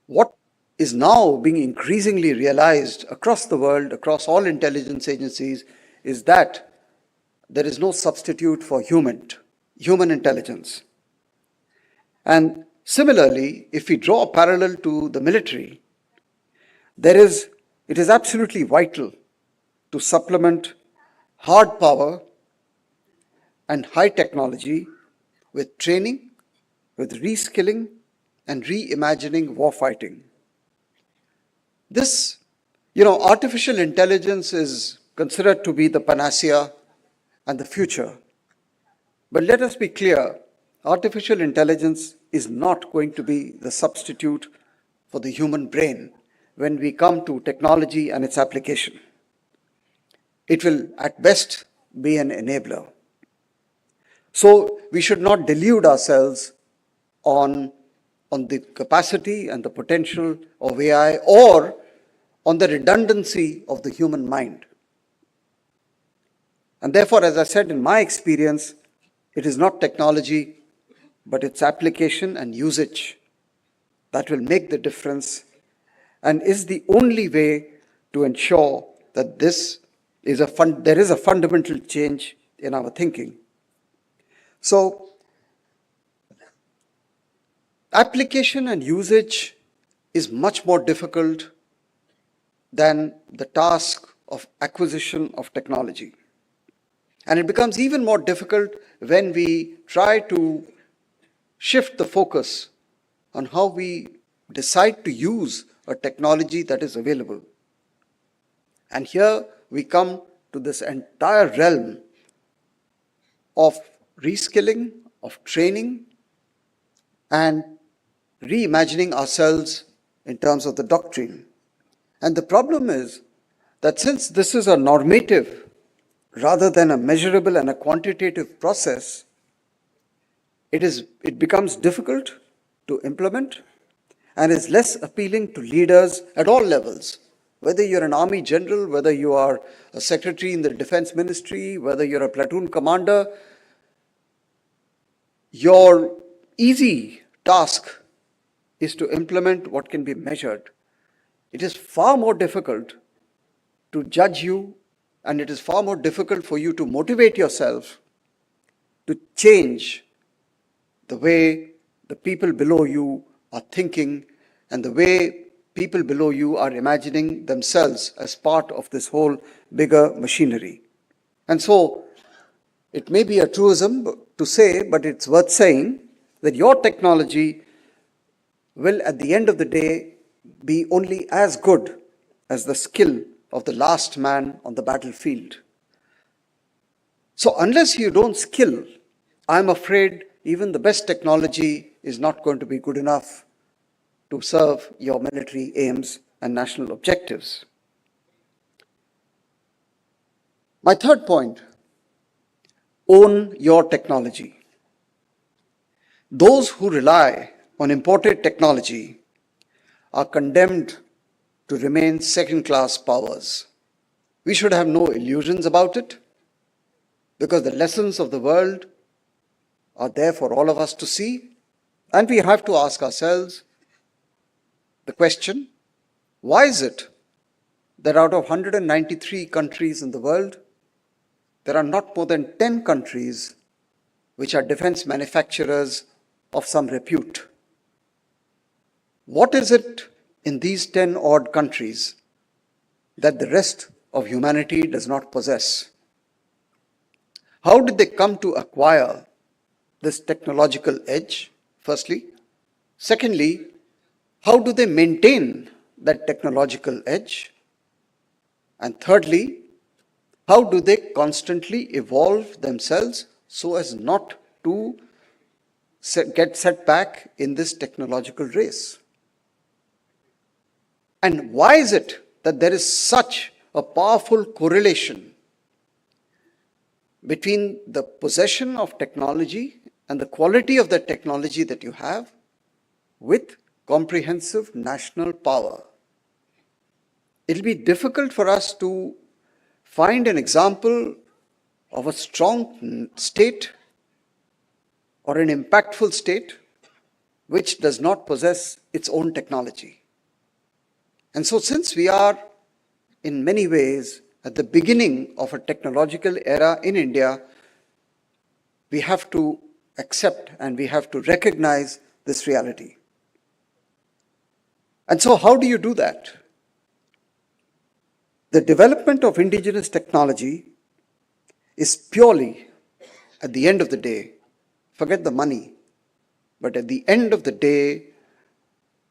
what is now being increasingly realized across the world, across all intelligence agencies, is that there is no substitute for human intelligence. And similarly, if we draw a parallel to the military, it is absolutely vital to supplement hard power and high technology with training, with reskilling and reimagining warfighting. This, artificial intelligence is considered to be the panacea and the future. But let us be clear, artificial intelligence is not going to be the substitute for the human brain when we come to technology and its application. It will at best be an enabler. So we should not delude ourselves on the capacity and the potential of AI or on the redundancy of the human mind. And therefore, as I said, in my experience, it is not technology, but its application and usage that will make the difference and is the only way to ensure that there is a fundamental change in our thinking. So, application and usage is much more difficult than the task of acquisition of technology. And it becomes even more difficult when we try to shift the focus on how we decide to use a technology that is available. And here we come to this entire realm of reskilling, of training, and reimagining ourselves in terms of the doctrine. And the problem is that since this is a normative rather than a measurable and a quantitative process, it becomes difficult to implement and is less appealing to leaders at all levels. Whether you're an army general, whether you are a secretary in the defense ministry, whether you're a platoon commander, your easy task is to implement what can be measured. It is far more difficult to judge you, and it is far more difficult for you to motivate yourself to change the way the people below you are thinking and the way people below you are imagining themselves as part of this whole bigger machinery. And so, it may be a truism to say, but it's worth saying that your technology will, at the end of the day, be only as good as the skill of the last man on the battlefield. So unless you don't skill, I'm afraid even the best technology is not going to be good enough to serve your military aims and national objectives. My third point, own your technology. Those who rely on imported technology are condemned to remain second-class powers. We should have no illusions about it, because the lessons of the world are there for all of us to see, and we have to ask ourselves the question, why is it that out of 193 countries in the world, there are not more than 10 countries which are defense manufacturers of some repute? What is it in these 10 odd countries that the rest of humanity does not possess? How did they come to acquire this technological edge, firstly? Secondly, how do they maintain that technological edge? And thirdly, how do they constantly evolve themselves so as not to get set back in this technological race? And why is it that there is such a powerful correlation between the possession of technology and the quality of the technology that you have with comprehensive national power? It'll be difficult for us to find an example of a strong state or an impactful state which does not possess its own technology. And so since we are in many ways at the beginning of a technological era in India, we have to accept and we have to recognize this reality. And so how do you do that? The development of indigenous technology is purely, at the end of the day, forget the money, but at the end of the day,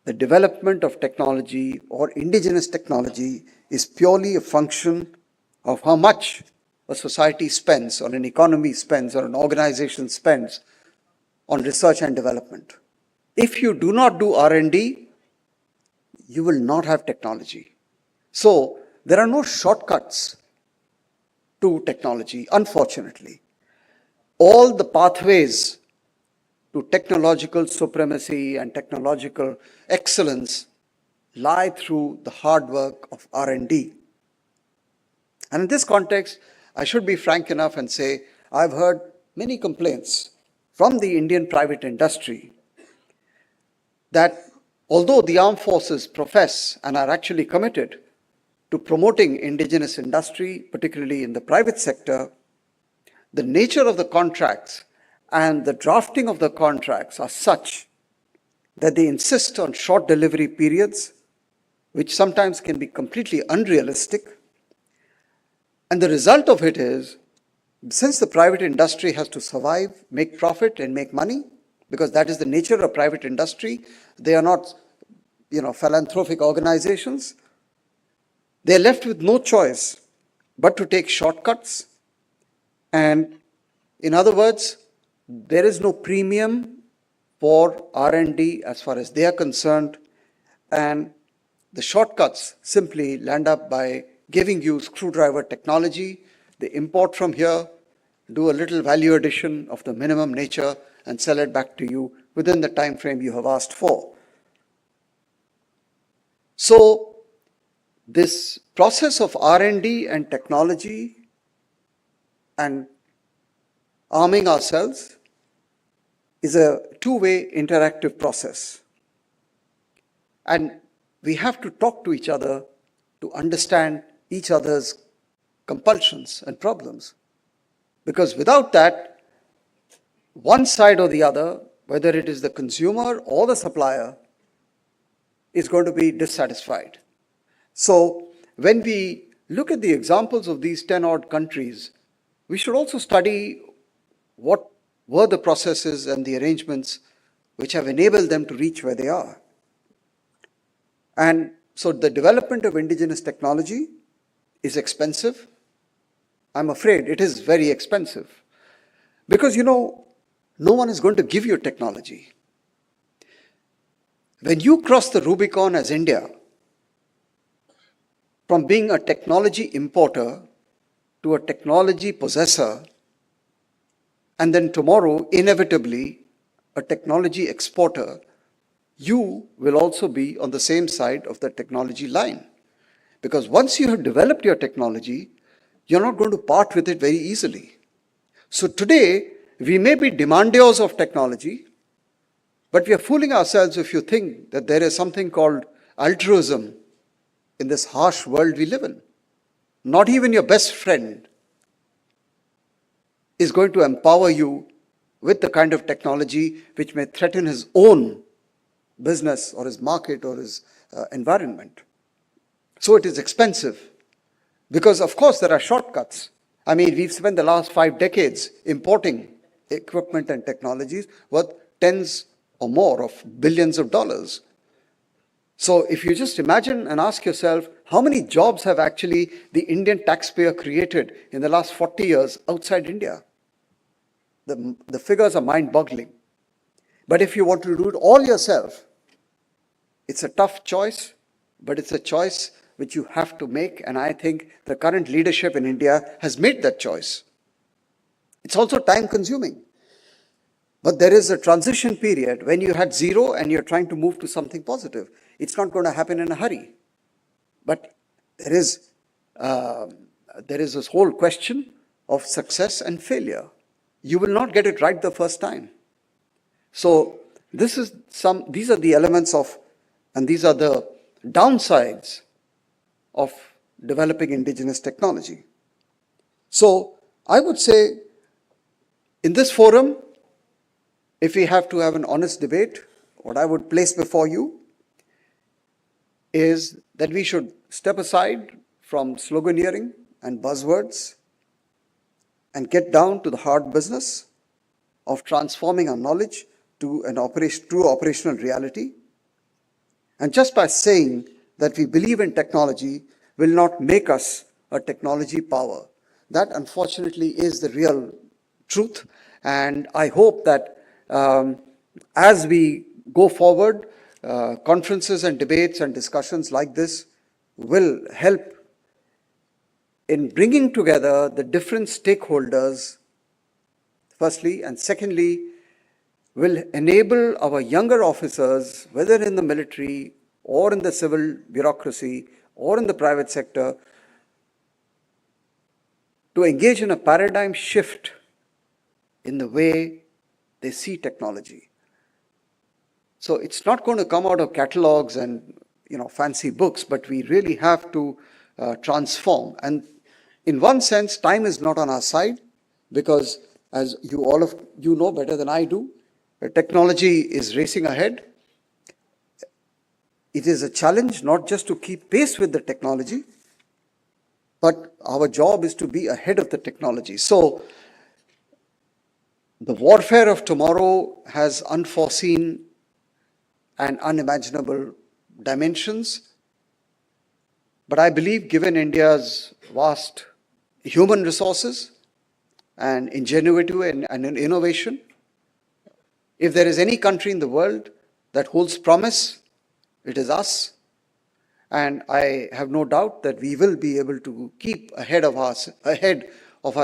the development of technology or indigenous technology is purely a function of how much a society spends or an economy spends or an organization spends on research and development. If you do not do R&D, you will not have technology. So there are no shortcuts to technology, unfortunately. All the pathways to technological supremacy and technological excellence lie through the hard work of R&D. And in this context, I should be frank enough and say I've heard many complaints from the Indian private industry that although the armed forces profess and are actually committed to promoting indigenous industry, particularly in the private sector, the nature of the contracts and the drafting of the contracts are such that they insist on short delivery periods, which sometimes can be completely unrealistic. And the result of it is, since the private industry has to survive, make profit and make money, because that is the nature of private industry, they are not, philanthropic organizations, they are left with no choice but to take shortcuts. And in other words, there is no premium for R&D as far as they are concerned, and the shortcuts simply land up by giving you screwdriver technology. They import from here, do a little value addition of the minimum nature, and sell it back to you within the time frame you have asked for. So this process of R&D and technology and arming ourselves is a two-way interactive process. And we have to talk to each other to understand each other's compulsions and problems. Because without that, one side or the other, whether it is the consumer or the supplier, is going to be dissatisfied. So when we look at the examples of these 10 odd countries, we should also study what were the processes and the arrangements which have enabled them to reach where they are. And so the development of indigenous technology is expensive. I'm afraid it is very expensive. Because, no one is going to give you technology. When you cross the Rubicon as India, from being a technology importer to a technology possessor, and then tomorrow, inevitably, a technology exporter, you will also be on the same side of the technology line. Because once you have developed your technology, you're not going to part with it very easily. So today, we may be demanders of technology, but we are fooling ourselves if you think that there is something called altruism in this harsh world we live in. Not even your best friend is going to empower you with the kind of technology which may threaten his own business or his market or his environment. So it is expensive because, of course, there are shortcuts. I mean, we've spent the last 5 decades importing equipment and technologies worth tens or more of billions of dollars. So if you just imagine and ask yourself, how many jobs have actually the Indian taxpayer created in the last 40 years outside India? The figures are mind-boggling. But if you want to do it all yourself, it's a tough choice, but it's a choice which you have to make, and I think the current leadership in India has made that choice. It's also time-consuming. But there is a transition period when you had zero and you're trying to move to something positive. It's not going to happen in a hurry. But there is this whole question of success and failure. You will not get it right the first time. So these are the elements of, and these are the downsides of developing indigenous technology. So I would say in this forum, if we have to have an honest debate, what I would place before you is that we should step aside from sloganeering and buzzwords and get down to the hard business of transforming our knowledge to an true operational reality. And just by saying that we believe in technology will not make us a technology power. That, unfortunately, is the real truth. And I hope that as we go forward, conferences and debates and discussions like this will help in bringing together the different stakeholders, firstly, and secondly, will enable our younger officers, whether in the military or in the civil bureaucracy or in the private sector, to engage in a paradigm shift in the way they see technology. So it's not going to come out of catalogs and fancy books, but we really have to transform. And in one sense, time is not on our side, because as all of you know better than I do, technology is racing ahead. It is a challenge not just to keep pace with the technology, but our job is to be ahead of the technology. So the warfare of tomorrow has unforeseen and unimaginable dimensions. But I believe, given India's vast human resources and ingenuity and innovation, if there is any country in the world that holds promise, it is us. And I have no doubt that we will be able to keep ahead of our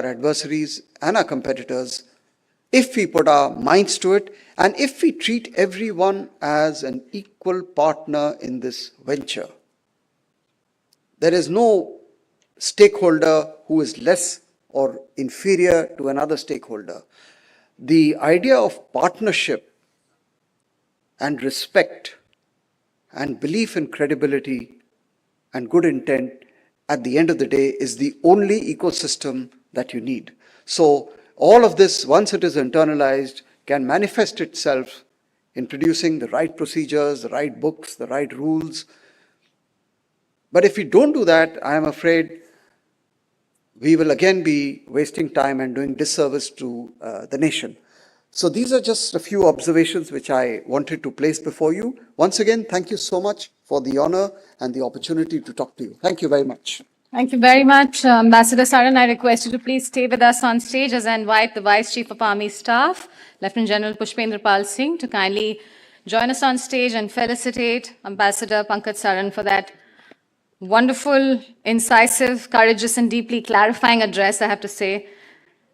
adversaries and our competitors if we put our minds to it and if we treat everyone as an equal partner in this venture. There is no stakeholder who is less or inferior to another stakeholder. The idea of partnership and respect and belief in credibility and good intent at the end of the day is the only ecosystem that you need. So all of this, once it is internalized, can manifest itself in producing the right procedures, the right books, the right rules. But if we don't do that, I am afraid we will again be wasting time and doing disservice to the nation. So these are just a few observations which I wanted to place before you. Once again, thank you so much for the honor and the opportunity to talk to you. Thank you very much. Thank you very much, Ambassador Saran. I request you to please stay with us on stage as I invite the Vice Chief of Army Staff, Lieutenant General Pushpendra Pal Singh, to kindly join us on stage and felicitate Ambassador Pankaj Saran for that wonderful, incisive, courageous, and deeply clarifying address, I have to say.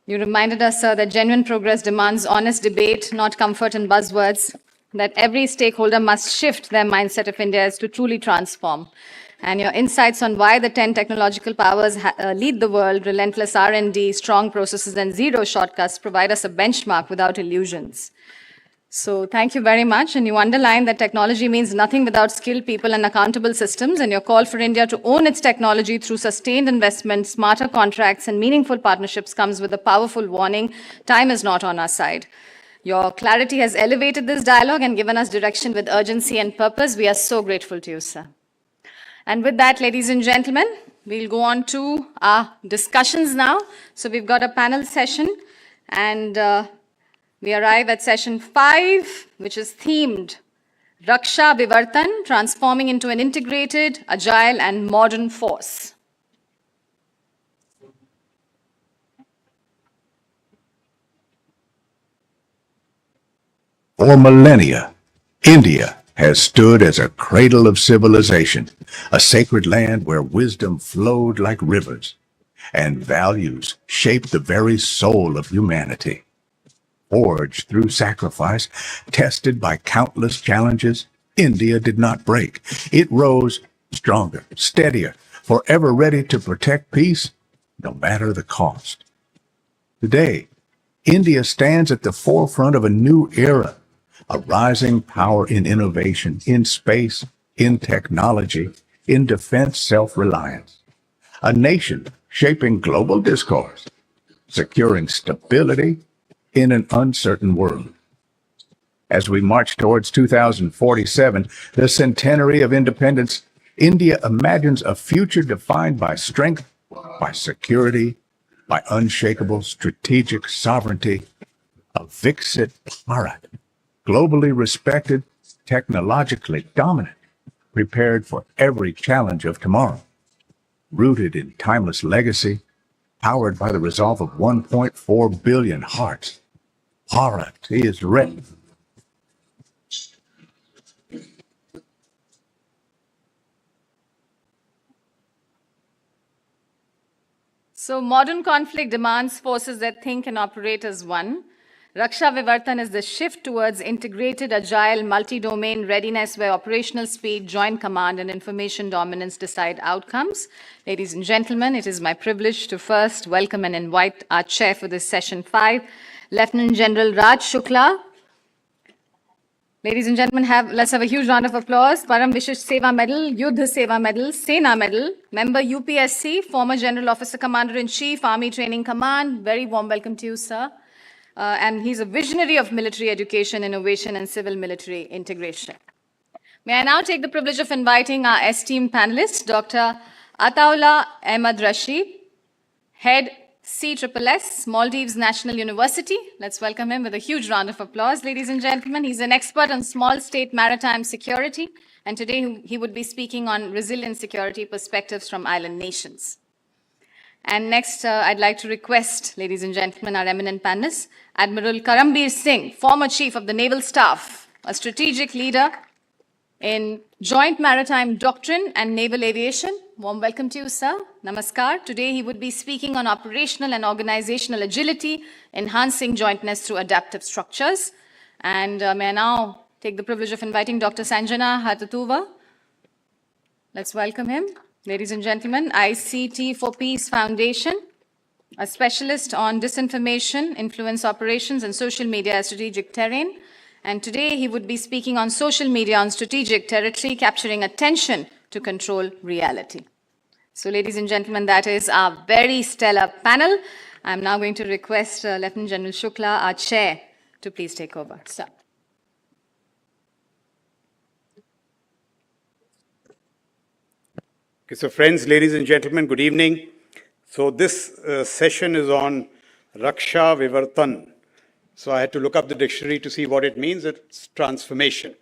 You reminded us, sir, that genuine progress demands honest debate, not comfort and buzzwords, that every stakeholder must shift their mindset if India is to truly transform. And your insights on why the 10 technological powers lead the world, relentless R&D, strong processes, and zero shortcuts provide us a benchmark without illusions. So thank you very much. And you underline that technology means nothing without skilled people and accountable systems. And your call for India to own its technology through sustained investment, smarter contracts, and meaningful partnerships comes with a powerful warning: time is not on our side. Your clarity has elevated this dialogue and given us direction with urgency and purpose. We are so grateful to you, sir. And with that, ladies and gentlemen, we'll go on to our discussions now. So we've got a panel session, and we arrive at session 5, which is themed Raksha Vivartan, transforming into an integrated, agile, and modern force. For millennia, India has stood as a cradle of civilization, a sacred land where wisdom flowed like rivers and values shaped the very soul of humanity. Forged through sacrifice, tested by countless challenges, India did not break. It rose stronger, steadier, forever ready to protect peace, no matter the cost. Today, India stands at the forefront of a new era, a rising power in innovation, in space, in technology, in defense self-reliance. a nation shaping global discourse, securing stability in an uncertain world. As we march towards 2047, the centenary of independence, India imagines a future defined by strength, by security, by unshakable strategic sovereignty, a Viksit Bharat, globally respected, technologically dominant, prepared for every challenge of tomorrow, rooted in timeless legacy, powered by the resolve of 1.4 billion hearts. Bharat is ready. So modern conflict demands forces that think and operate as one. Raksha Vivartan is the shift towards integrated, agile, multi-domain readiness where operational speed, joint command, and information dominance decide outcomes. Ladies and gentlemen, it is my privilege to first welcome and invite our chair for this session 5, Lieutenant General Raj Shukla. Ladies and gentlemen, let's have a huge round of applause. Param Vishisht Seva Medal, Yuddha Seva Medal, Sena Medal, member UPSC, former General Officer Commander-in-Chief, Army Training Command. Very warm welcome to you, sir. And he's a visionary of military education, innovation, and civil-military integration. May I now take the privilege of inviting our esteemed panelist, Dr. Ataullah Ahmad Rashid, Head CSSS, Maldives National University. Let's welcome him with a huge round of applause, ladies and gentlemen. He's an expert on small state maritime security, and today he would be speaking on resilient security perspectives from island nations. And next, I'd like to request, ladies and gentlemen, our eminent panelists, Admiral Karambir Singh, former Chief of the Naval Staff, a strategic leader in Joint Maritime Doctrine and Naval Aviation. Warm welcome to you, sir. Namaskar. Today, he would be speaking on operational and organizational agility, enhancing jointness through adaptive structures. And may I now take the privilege of inviting Dr. Sanjana Hatatuva. Let's welcome him. Ladies and gentlemen, ICT for Peace Foundation, a specialist on disinformation, influence operations, and social media as strategic terrain. And today he would be speaking on social media on strategic territory, capturing attention to control reality. So ladies and gentlemen, that is our very stellar panel. I'm now going to request Lieutenant General Shukla, our chair, to please take over. Sir. Okay, so friends, ladies and gentlemen, good evening. So this session is on Raksha Vivartan. So I had to look up the dictionary to see what it means. It's transformation.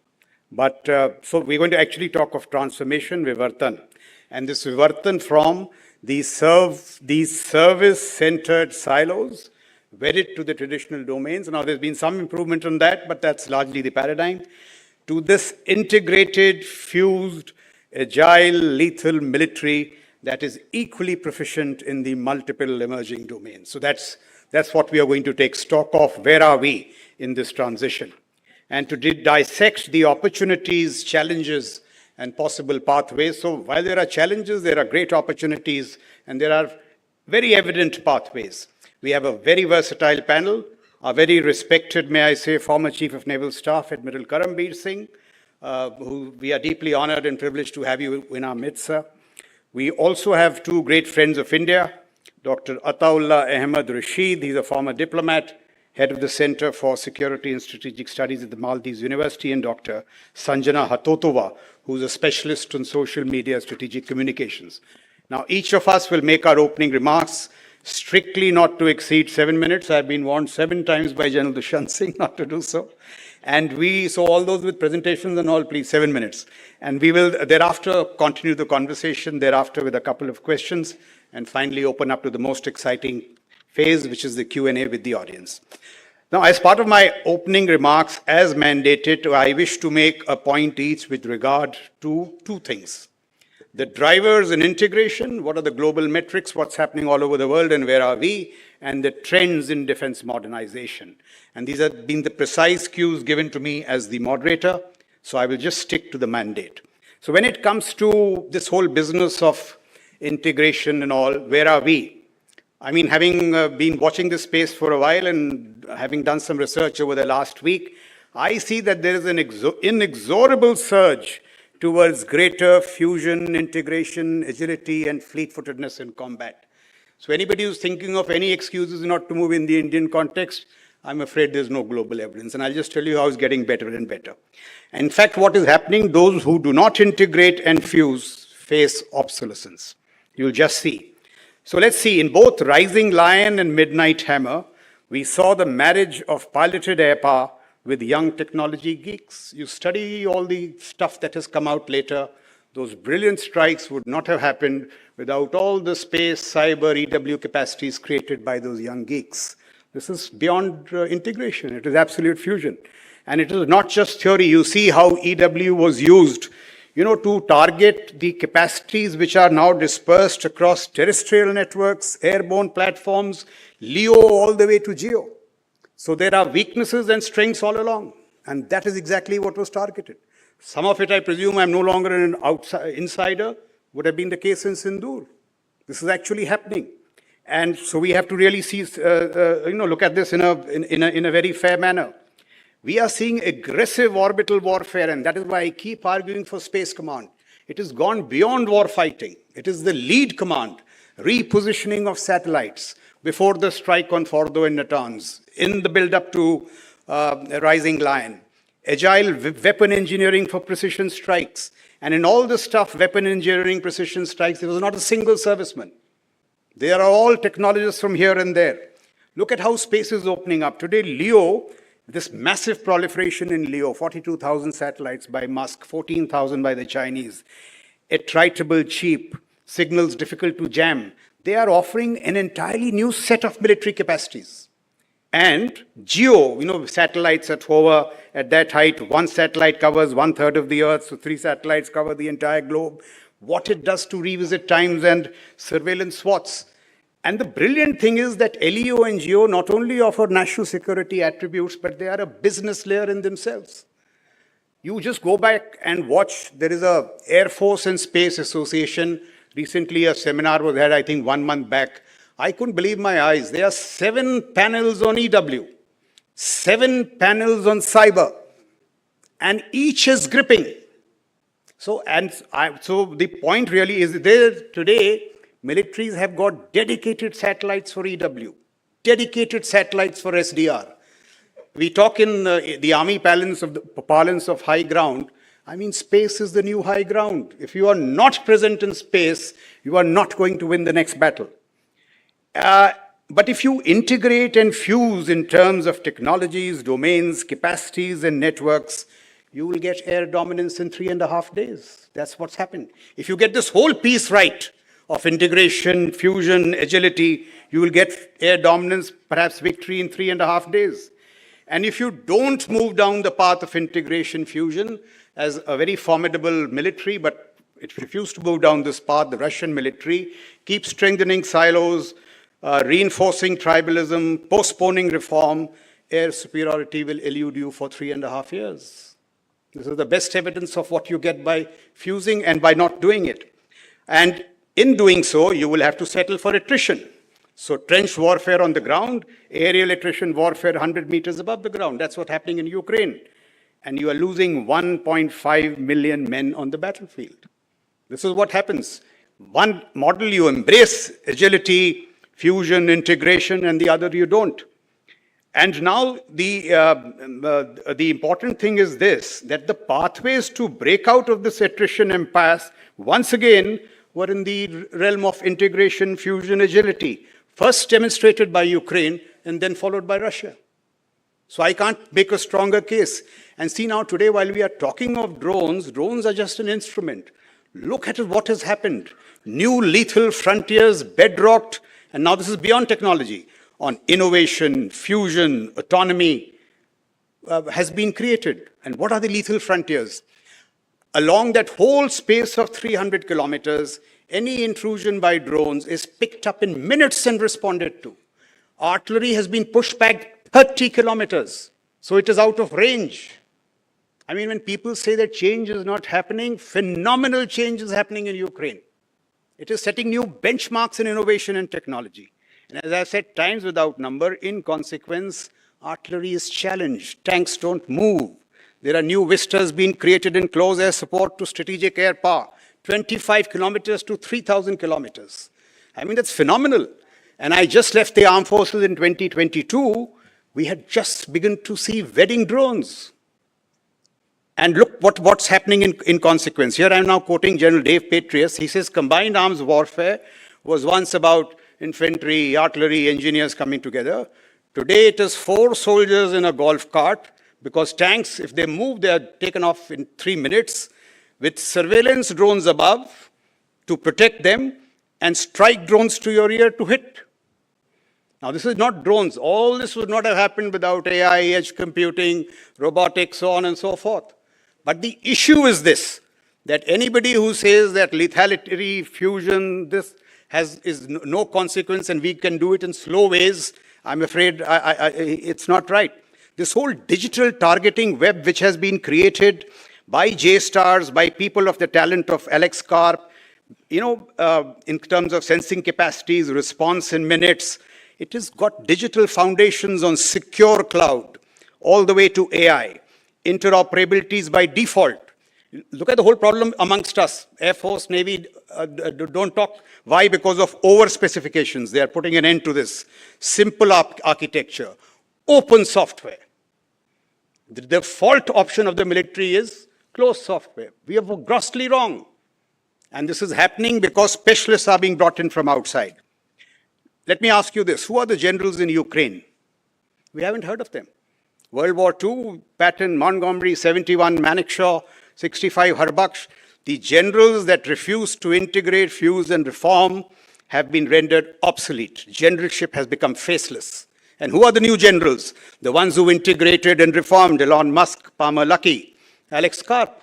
But so we're going to actually talk of transformation, Vivartan. And this Vivartan from these service-centered silos, wedded to the traditional domains. Now there's been some improvement on that, but that's largely the paradigm. To this integrated, fused, agile, lethal military that is equally proficient in the multiple emerging domains. So that's what we are going to take stock of. Where are we in this transition? And to dissect the opportunities, challenges, and possible pathways. So while there are challenges, there are great opportunities, and there are very evident pathways. We have a very versatile panel, a very respected, may I say, former Chief of Naval Staff, Admiral Karambir Singh, who we are deeply honored and privileged to have you in our midst, sir. We also have two great friends of India, Dr. Ataullah Ahmad Rashid, he's a former diplomat, head of the Center for Security and Strategic Studies at the Maldives University, and Dr. Sanjana Hatatuva, who's a specialist on social media strategic communications. Now, each of us will make our opening remarks, strictly not to exceed 7 minutes. I've been warned 7 times by General Dushant Singh not to do so. And so all those with presentations and all, please, 7 minutes. And we will thereafter continue the conversation thereafter with a couple of questions and finally open up to the most exciting phase, which is the Q&A with the audience. Now, as part of my opening remarks, as mandated, I wish to make a point each with regard to 2 things. The drivers in integration, what are the global metrics, what's happening all over the world and where are we, and the trends in defense modernization. And these have been the precise cues given to me as the moderator, so I will just stick to the mandate. So when it comes to this whole business of integration and all, where are we? I mean, having been watching this space for a while and having done some research over the last week, I see that there is an inexorable surge towards greater fusion, integration, agility, and fleet-footedness in combat. So anybody who's thinking of any excuses not to move in the Indian context, I'm afraid there's no global evidence. And I'll just tell you how it's getting better and better. In fact, what is happening, those who do not integrate and fuse face obsolescence. You'll just see. So let's see, in both Rising Lion and Midnight Hammer, we saw the marriage of piloted air power with young technology geeks. You study all the stuff that has come out later. Those brilliant strikes would not have happened without all the space, cyber, EW capacities created by those young geeks. This is beyond integration. It is absolute fusion. And it is not just theory. You see how EW was used, to target the capacities which are now dispersed across terrestrial networks, airborne platforms, LEO all the way to GEO. So there are weaknesses and strengths all along. And that is exactly what was targeted. Some of it, I presume, I'm no longer an insider, would have been the case in Sindoor. This is actually happening. And so we have to really see, look at this in a very fair manner. We are seeing aggressive orbital warfare, and that is why I keep arguing for Space Command. It has gone beyond war fighting. It is the lead command, repositioning of satellites before the strike on Fordo and Natanz, in the build-up to Rising Lion. Agile weapon engineering for precision strikes. And in all the stuff, weapon engineering, precision strikes, there was not a single serviceman. They are all technologists from here and there. Look at how space is opening up. Today, LEO, this massive proliferation in LEO, 42,000 satellites by Musk, 14,000 by the Chinese, attritable, cheap, signals difficult to jam. They are offering an entirely new set of military capacities. And GEO, satellites that hover at that height, one satellite covers 1/3 of the Earth, so 3 satellites cover the entire globe. What it does to revisit times and surveillance SWATs. And the brilliant thing is that LEO and GEO not only offer national security attributes, but they are a business layer in themselves. You just go back and watch. There is a Air Force and Space Association. Recently, a seminar was had, I think, 1 month back. I couldn't believe my eyes. There are 7 panels on EW, 7 panels on cyber, and each is gripping. So the point really is there today, militaries have got dedicated satellites for EW, dedicated satellites for SDR. We talk in the army parlance of high ground. I mean, space is the new high ground. If you are not present in space, you are not going to win the next battle. But if you integrate and fuse in terms of technologies, domains, capacities, and networks, you will get air dominance in 3.5 days. That's what's happened. If you get this whole piece right of integration, fusion, agility, you will get air dominance, perhaps victory in 3.5 days. And if you don't move down the path of integration, fusion, as a very formidable military, but it refused to move down this path, the Russian military, keeps strengthening silos, reinforcing tribalism, postponing reform, air superiority will elude you for 3.5 years. This is the best evidence of what you get by fusing and by not doing it. And in doing so, you will have to settle for attrition. So trench warfare on the ground, aerial attrition warfare 100 meters above the ground. That's what's happening in Ukraine. And you are losing 1.5 million men on the battlefield. This is what happens. One model you embrace agility, fusion, integration, and the other you don't. And now the important thing is this, that the pathways to break out of this attrition impasse, once again, were in the realm of integration, fusion, agility. First demonstrated by Ukraine and then followed by Russia. So I can't make a stronger case. And see now today, while we are talking of drones, drones are just an instrument. Look at what has happened. New lethal frontiers, bedrocked, and now this is beyond technology, on innovation, fusion, autonomy, has been created. And what are the lethal frontiers? Along that whole space of 300 kilometers, any intrusion by drones is picked up in minutes and responded to. Artillery has been pushed back 30 kilometers, so it is out of range. I mean, when people say that change is not happening, phenomenal change is happening in Ukraine. It is setting new benchmarks in innovation and technology. And as I said, times without number, in consequence, artillery is challenged. Tanks don't move. There are new vistas being created in close air support to strategic air power, 25 kilometers to 3,000 kilometers. I mean, that's phenomenal. And I just left the armed forces in 2022. We had just begun to see wedding drones. And look what's happening in consequence. Here I'm now quoting General Dave Petraeus. He says combined arms warfare was once about infantry, artillery, engineers coming together. Today it is 4 soldiers in a golf cart, because tanks, if they move, they are taken off in 3 minutes, with surveillance drones above to protect them and strike drones to your ear to hit. Now, this is not drones. All this would not have happened without AI, edge computing, robotics, so on and so forth. But the issue is this, that anybody who says that lethality, fusion, this is no consequence and we can do it in slow ways, I'm afraid it's not right. This whole digital targeting web which has been created by J-stars, by people of the talent of Alex Karp, in terms of sensing capacities, response in minutes, it has got digital foundations on secure cloud, all the way to AI, interoperabilities by default. Look at the whole problem amongst us. Air Force, Navy, don't talk. Why? Because of over-specifications. They are putting an end to this. Simple architecture, open software. The default option of the military is closed software. We are grossly wrong. And this is happening because specialists are being brought in from outside. Let me ask you this. Who are the generals in Ukraine? We haven't heard of them. World War II, Patton, Montgomery, 71, Manekshaw, 65, Harbaksh. The generals that refuse to integrate, fuse, and reform have been rendered obsolete. Generalship has become faceless. And who are the new generals? The ones who integrated and reformed: Elon Musk, Palmer Luckey, Alex Karp.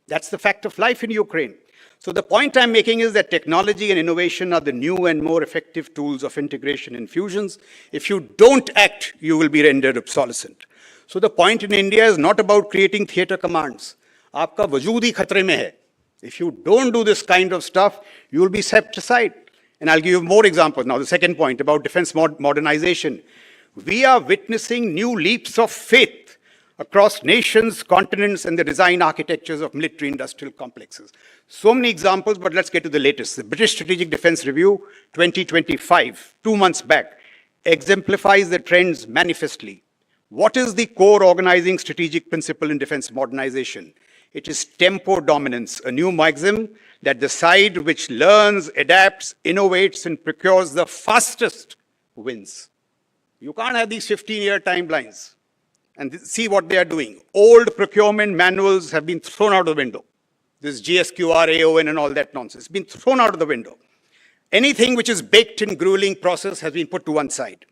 That's the fact of life in Ukraine. So the point I'm making is that technology and innovation are the new and more effective tools of integration and fusions. If you don't act, you will be rendered obsolescent. So the point in India is not about creating theater commands. Aapka wajood hi khatre mein hai. If you don't do this kind of stuff, you will be set aside. And I'll give you more examples. Now, the second point about defense modernization. We are witnessing new leaps of faith across nations, continents, and the design architectures of military-industrial complexes. So many examples, but let's get to the latest. The British Strategic Defence Review 2025, 2 months back, exemplifies the trends manifestly. What is the core organizing strategic principle in defense modernization? It is tempo dominance, a new maxim that the side which learns, adapts, innovates, and procures the fastest wins. You can't have these 15-year timelines. And see what they are doing. Old procurement manuals have been thrown out of the window. This GSQR, AON, and all that nonsense, been thrown out of the window. Anything which is baked in grueling process has been put to one side.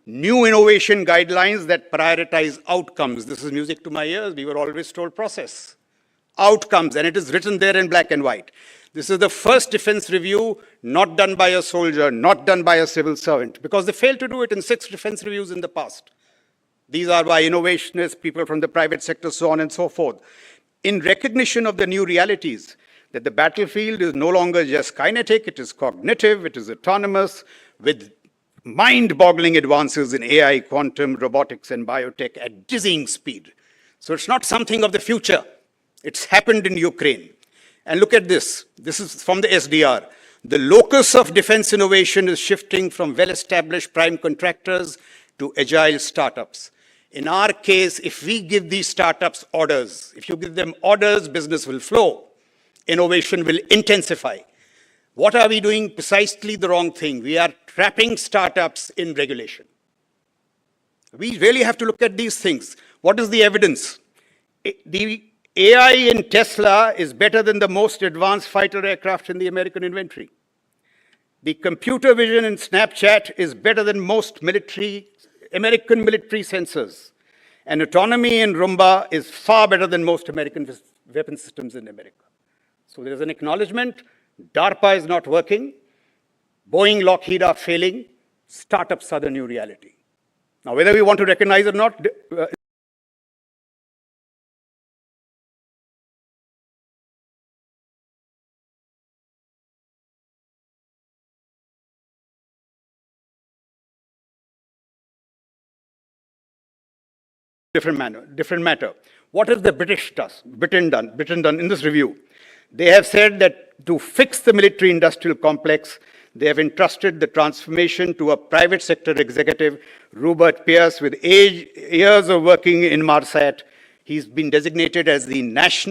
New innovation guidelines that prioritize outcomes. This is music to my ears. We were always told process. Outcomes, and it is written there in black and white. This is the first defense review not done by a soldier, not done by a civil servant, because they failed to do it in 6 defense reviews in the past. These are by innovationists, people from the private sector, so on and so forth. In recognition of the new realities, that the battlefield is no longer just kinetic, it is cognitive, it is autonomous, with mind-boggling advances in AI, quantum, robotics, and biotech at dizzying speed. So it's not something of the future. It's happened in Ukraine. And look at this. This is from the SDR. The locus of defense innovation is shifting from well-established prime contractors to agile startups. In our case, if we give these startups orders, if you give them orders, business will flow. Innovation will intensify. What are we doing? Precisely the wrong thing. We are trapping startups in regulation. We really have to look at these things. What is the evidence? The AI in Tesla is better than the most advanced fighter aircraft in the American inventory. The computer vision in Snapchat is better than most American military sensors. And autonomy in Roomba is far better than most American weapon systems in America. So there's an acknowledgement. DARPA is not working. Boeing, Lockheed are failing. Startups are the new reality. Now, whether we want to recognize or not, different matter. What has the Britain done in this review? They have said that to fix the military-industrial complex, they have entrusted the transformation to a private sector executive, Rupert Pierce, with years of working in Marsat. He's been designated as the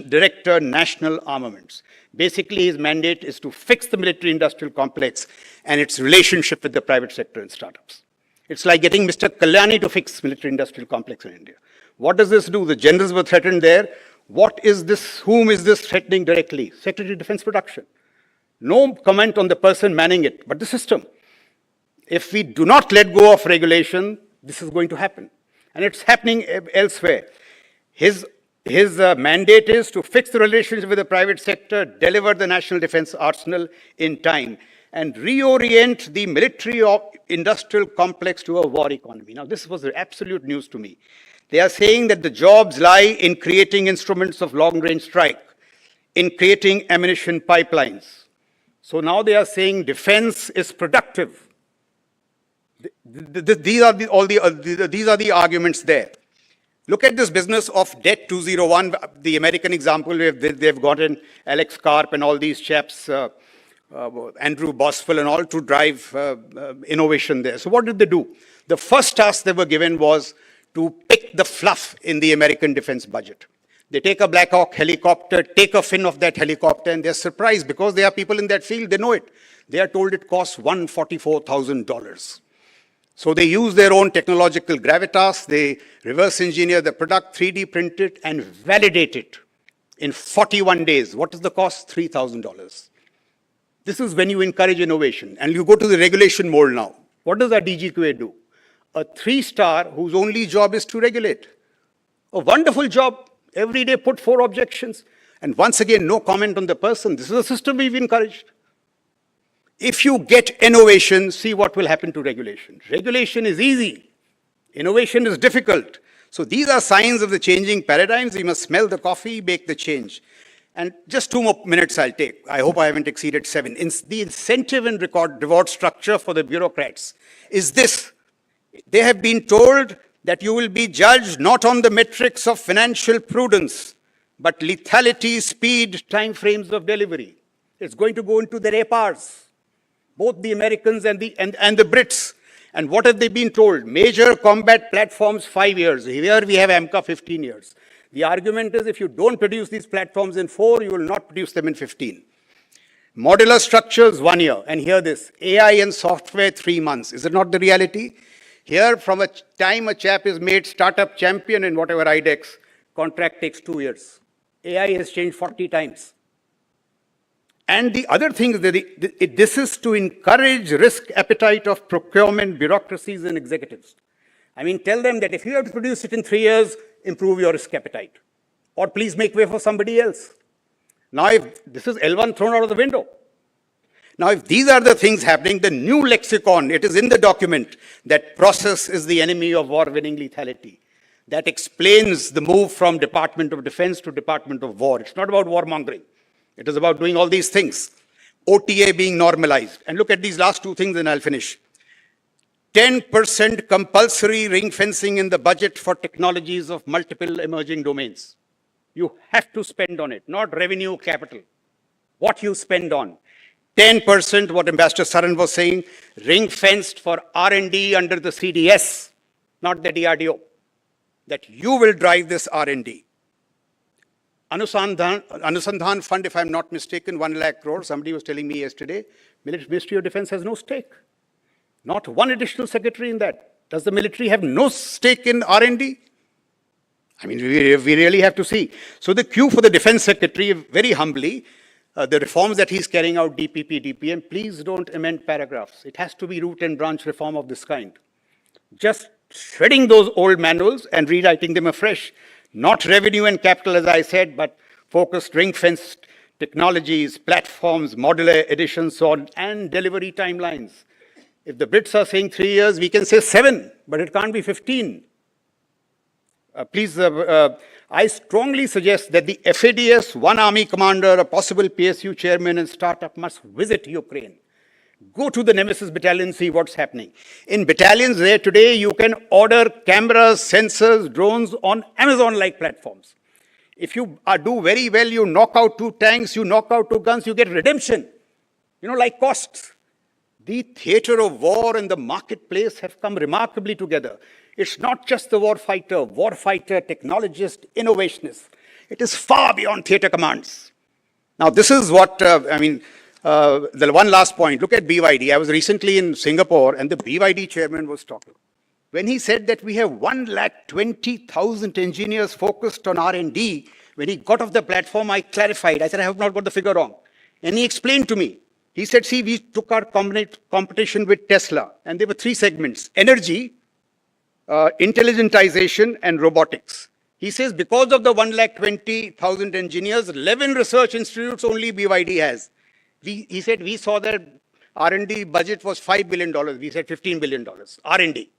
Director National Armaments. Basically, his mandate is to fix the military-industrial complex and its relationship with the private sector and startups. It's like getting Mr. Kalyani to fix military-industrial complex in India. What does this do? The generals were threatened there. What is this? Whom is this threatening directly? Secretary of Defense Production. No comment on the person manning it, but the system. If we do not let go of regulation, this is going to happen. And it's happening elsewhere. His mandate is to fix the relationship with the private sector, deliver the national defense arsenal in time, and reorient the military-industrial complex to a war economy. Now, this was absolute news to me. They are saying that the jobs lie in creating instruments of long-range strike, in creating ammunition pipelines. So now they are saying defense is productive. These are the arguments there. Look at this business of Debt 201, the American example. They've gotten Alex Karp and all these chaps, Andrew Boswell and all, to drive innovation there. So what did they do? The first task they were given was to pick the fluff in the American defense budget. They take a Black Hawk helicopter, take a fin of that helicopter, and they're surprised because there are people in that field, they know it. They are told it costs $144,000. So they use their own technological gravitas, they reverse engineer the product, 3D print it, and validate it in 41 days. What is the cost? $3,000. This is when you encourage innovation. And you go to the regulation mold now. What does our DGQA do? A 3-star whose only job is to regulate. A wonderful job. Every day put 4 objections. And once again, no comment on the person. This is a system we've encouraged. If you get innovation, see what will happen to regulation. Regulation is easy. Innovation is difficult. So these are signs of the changing paradigms. We must smell the coffee, bake the change. And just 2 more minutes I'll take. I hope I haven't exceeded 7. The incentive and reward structure for the bureaucrats is this. They have been told that you will be judged not on the metrics of financial prudence, but lethality, speed, time frames of delivery. It's going to go into their APRs, both the Americans and the Brits. And what have they been told? Major combat platforms, 5 years. Here we have AMCA, 15 years. The argument is if you don't produce these platforms in 4, you will not produce them in 15. Modular structures, 1 year. And hear this, AI and software, 3 months. Is it not the reality? Here, from a time a chap is made startup champion in whatever IDEX, contract takes 2 years. AI has changed 40 times. And the other thing is that this is to encourage risk appetite of procurement bureaucracies and executives. I mean, tell them that if you have to produce it in 3 years, improve your risk appetite. Or please make way for somebody else. Now, if this is L1 thrown out of the window. Now, if these are the things happening, the new lexicon, it is in the document that process is the enemy of war-winning lethality. That explains the move from Department of Defense to Department of War. It's not about warmongering. It is about doing all these things. OTA being normalized. And look at these last 2 things and I'll finish. 10% compulsory ring fencing in the budget for technologies of multiple emerging domains. You have to spend on it, not revenue capital. What you spend on. 10%, what Ambassador Saran was saying, ring-fenced for R&D under the CDS, not the DRDO. That you will drive this R&D. Anusandhan Fund, if I'm not mistaken, 1 lakh crore. Somebody was telling me yesterday, Ministry of Defense has no stake. Not one additional secretary in that. Does the military have no stake in R&D? I mean, we really have to see. So the cue for the Defense Secretary, very humbly, the reforms that he's carrying out, DPP, DPM, please don't amend paragraphs. It has to be root and branch reform of this kind. Just shredding those old manuals and rewriting them afresh. Not revenue and capital, as I said, but focused ring-fenced technologies, platforms, modular additions, so on, and delivery timelines. If the Brits are saying 3 years, we can say 7, but it can't be 15. I strongly suggest that the FADS, one army commander, a possible PSU chairman and startup must visit Ukraine. Go to the Nemesis battalion, see what's happening. In battalions there today, you can order cameras, sensors, drones on Amazon-like platforms. If you do very well, you knock out 2 tanks, you knock out 2 guns, you get redemption, like costs. The theater of war and the marketplace have come remarkably together. It's not just the warfighter, technologist, innovationist. It is far beyond theater commands. Now, this is what, the one last point. Look at BYD. I was recently in Singapore, and the BYD chairman was talking. When he said that we have 120,000 engineers focused on R&D, when he got off the platform, I clarified. I said, I have not got the figure wrong. And he explained to me. He said, see, we took our competition with Tesla, and there were 3 segments: energy, intelligentization, and robotics. He says, because of the 120,000 engineers, 11 research institutes only BYD has. He said, we saw that R&D budget was $5 billion. We said $15 billion, R&D.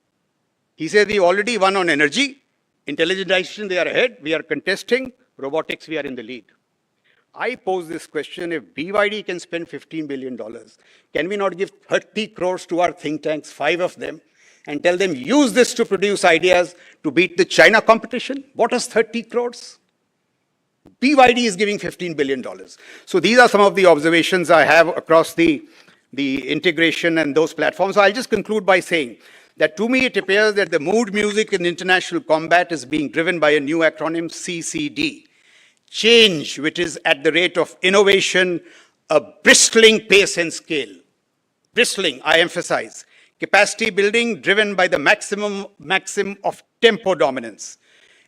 He said, we already won on energy, intelligentization, they are ahead. We are contesting. Robotics, we are in the lead. I pose this question: if BYD can spend $15 billion, can we not give 30 crores to our think tanks, 5 of them, and tell them, use this to produce ideas to beat the China competition? What is 30 crores? BYD is giving $15 billion. So these are some of the observations I have across the integration and those platforms. So I'll just conclude by saying that to me, it appears that the mood music in international combat is being driven by a new acronym, CCD. Change, which is at the rate of innovation, a bristling pace and scale. Bristling, I emphasize. Capacity building driven by the maxim of tempo dominance.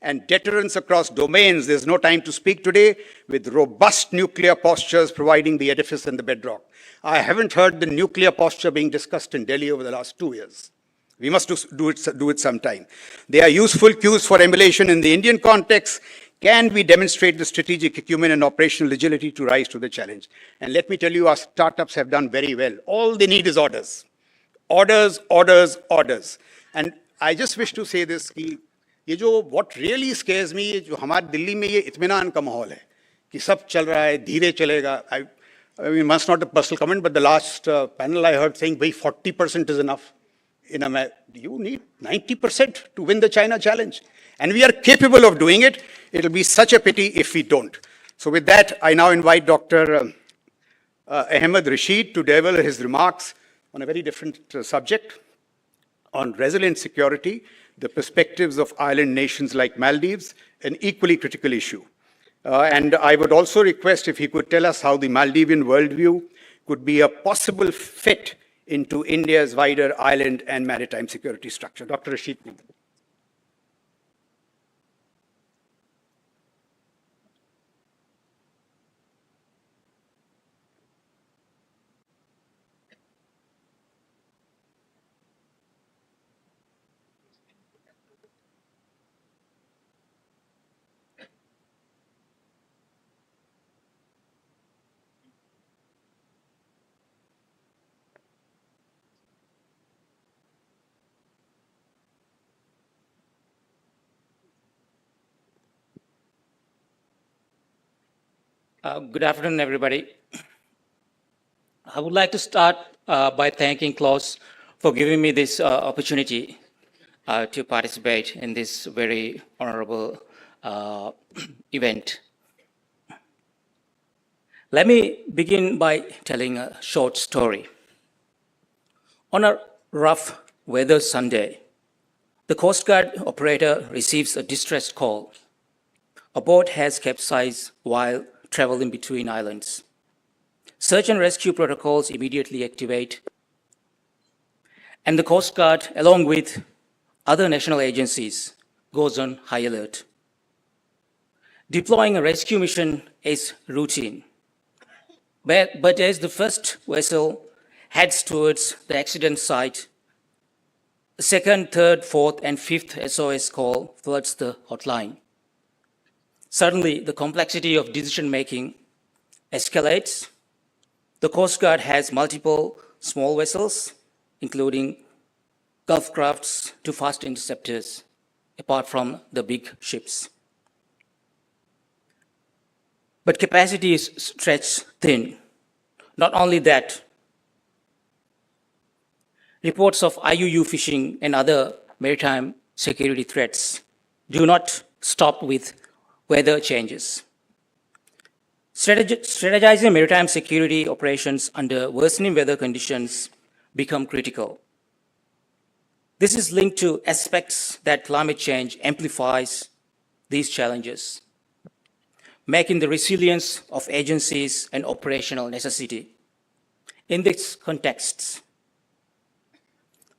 And deterrence across domains. There's no time to speak today, with robust nuclear postures providing the edifice and the bedrock. I haven't heard the nuclear posture being discussed in Delhi over the last 2 years. We must do it sometime. They are useful cues for emulation in the Indian context. Can we demonstrate the strategic acumen and operational agility to rise to the challenge? And let me tell you, our startups have done very well. All they need is orders. Orders, orders, orders. And I just wish to say this, what really scares me is जो हमारे दिल्ली में ये इत्मीनान का माहौल है कि सब चल रहा है, धीरे चलेगा. I mean, must not a personal comment, but the last panel I heard saying, 40% is enough. You need 90% to win the China challenge. And we are capable of doing it. It'll be such a pity if we don't. So with that, I now invite Dr. Ahmed Rashid to deliver his remarks on a very different subject, on resilient security, the perspectives of island nations like Maldives, an equally critical issue. And I would also request if he could tell us how the Maldivian worldview could be a possible fit into India's wider island and maritime security structure. Dr. Rashid. Good afternoon, everybody. I would like to start by thanking Klaus for giving me this opportunity to participate in this very honorable event. Let me begin by telling a short story. On a rough weather Sunday, the Coast Guard operator receives a distress call. A boat has capsized while traveling between islands. Search and rescue protocols immediately activate, and the Coast Guard, along with other national agencies, goes on high alert. Deploying a rescue mission is routine, but as the first vessel heads towards the accident site, the second, third, fourth, and fifth SOS call floods the hotline. Suddenly, the complexity of decision-making escalates. The Coast Guard has multiple small vessels, including Gulf crafts to fast interceptors, apart from the big ships. But capacity is stretched thin. Not only that, reports of IUU fishing and other maritime security threats do not stop with weather changes. Strategizing maritime security operations under worsening weather conditions become critical. This is linked to aspects that climate change amplifies these challenges, making the resilience of agencies an operational necessity. In this context,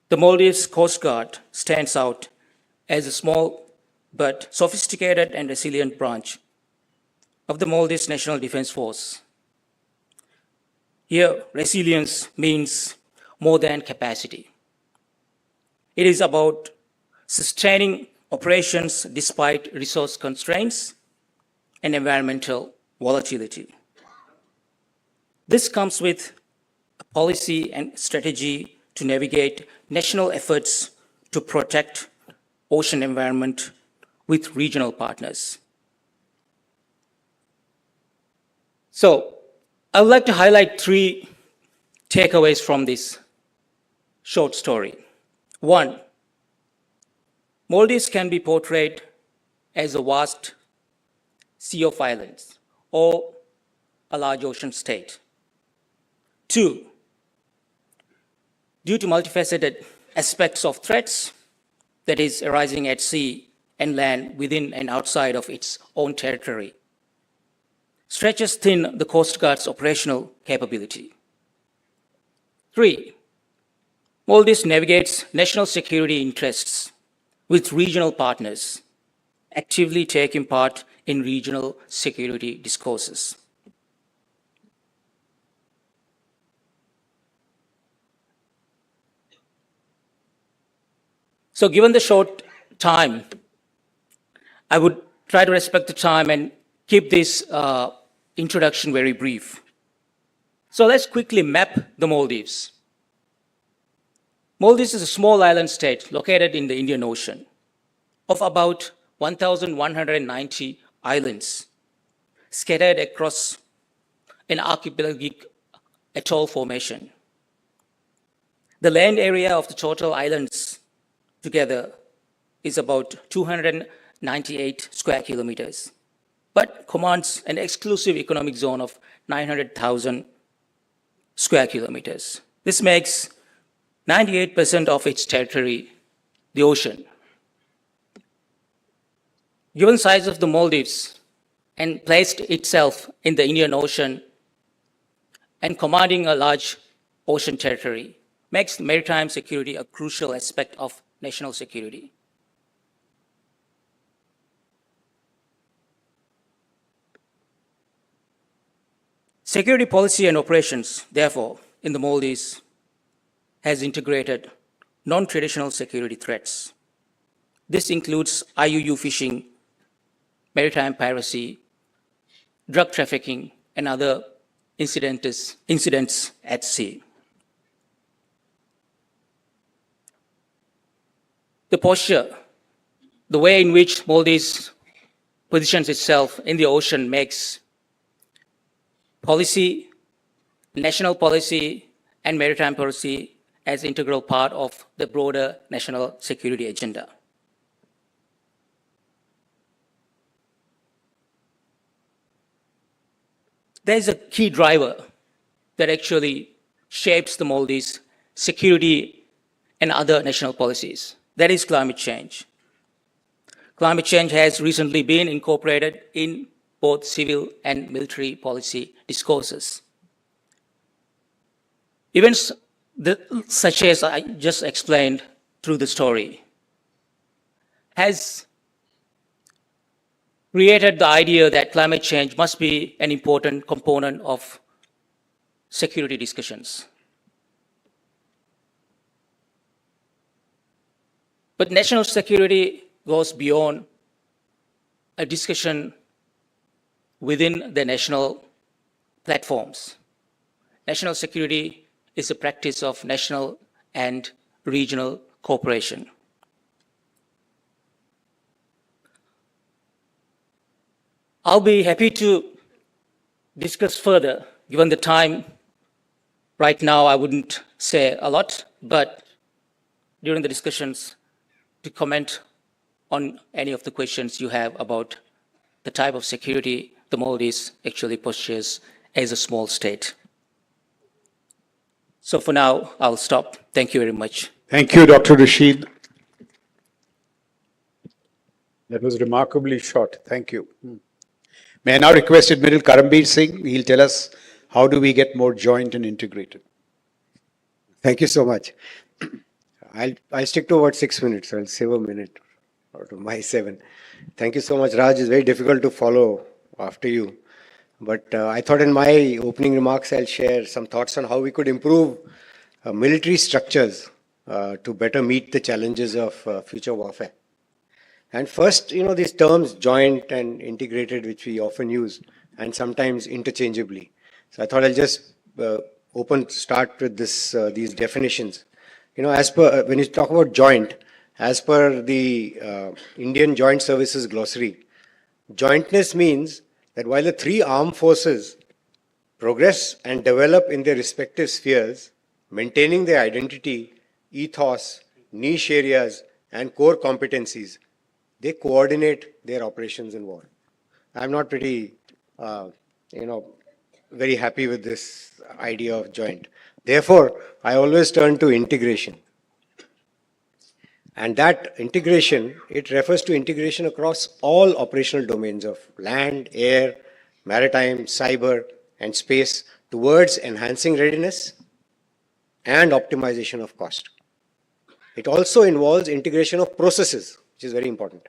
the Maldives Coast Guard stands out as a small but sophisticated and resilient branch of the Maldives National Defence Force. Here, resilience means more than capacity. It is about sustaining operations despite resource constraints and environmental volatility. This comes with a policy and strategy to navigate national efforts to protect ocean environment with regional partners. So, I would like to highlight 3 takeaways from this short story. 1, Maldives can be portrayed as a vast sea of islands or a large ocean state. 2, due to multifaceted aspects of threats that is arising at sea and land within and outside of its own territory, stretches thin the Coast Guard's operational capability. 3, Maldives navigates national security interests with regional partners, actively taking part in regional security discourses. So given the short time, I would try to respect the time and keep this introduction very brief. So let's quickly map the Maldives. Maldives is a small island state located in the Indian Ocean of about 1,190 islands scattered across an archipelagic atoll formation. The land area of the total islands together is about 298 square kilometers, but commands an exclusive economic zone of 900,000 square kilometers. This makes 98% of its territory the ocean. Given the size of the Maldives and placed itself in the Indian Ocean and commanding a large ocean territory, makes maritime security a crucial aspect of national security. Security policy and operations, therefore, in the Maldives has integrated non-traditional security threats. This includes IUU fishing, maritime piracy, drug trafficking, and other incidents at sea. The posture, the way in which Maldives positions itself in the ocean makes policy, national policy, and maritime policy as an integral part of the broader national security agenda. There is a key driver that actually shapes the Maldives' security and other national policies. That is climate change. Climate change has recently been incorporated in both civil and military policy discourses. Events such as I just explained through the story has created the idea that climate change must be an important component of security discussions. But national security goes beyond a discussion within the national platforms. National security is a practice of national and regional cooperation. I'll be happy to discuss further. Given the time, right now I wouldn't say a lot, but during the discussions to comment on any of the questions you have about the type of security the Maldives actually possesses as a small state. So for now, I'll stop. Thank you very much. Thank you, Dr. Rashid. That was remarkably short. Thank you. May I now request Admiral Karambir Singh? He'll tell us how do we get more joint and integrated. Thank you so much. I'll stick to about 6 minutes. I'll save a minute out of my 7. Thank you so much, Raj. It's very difficult to follow after you. But I thought in my opening remarks, I'll share some thoughts on how we could improve military structures to better meet the challenges of future warfare. And first, these terms joint and integrated, which we often use and sometimes interchangeably. So I thought I'll just start with these definitions. As per, when you talk about joint, as per the Indian Joint Services Glossary, jointness means that while the 3 armed forces progress and develop in their respective spheres, maintaining their identity, ethos, niche areas, and core competencies, they coordinate their operations in war. I'm not pretty, very happy with this idea of joint. Therefore, I always turn to integration. And that integration, it refers to integration across all operational domains of land, air, maritime, cyber, and space towards enhancing readiness and optimization of cost. It also involves integration of processes, which is very important.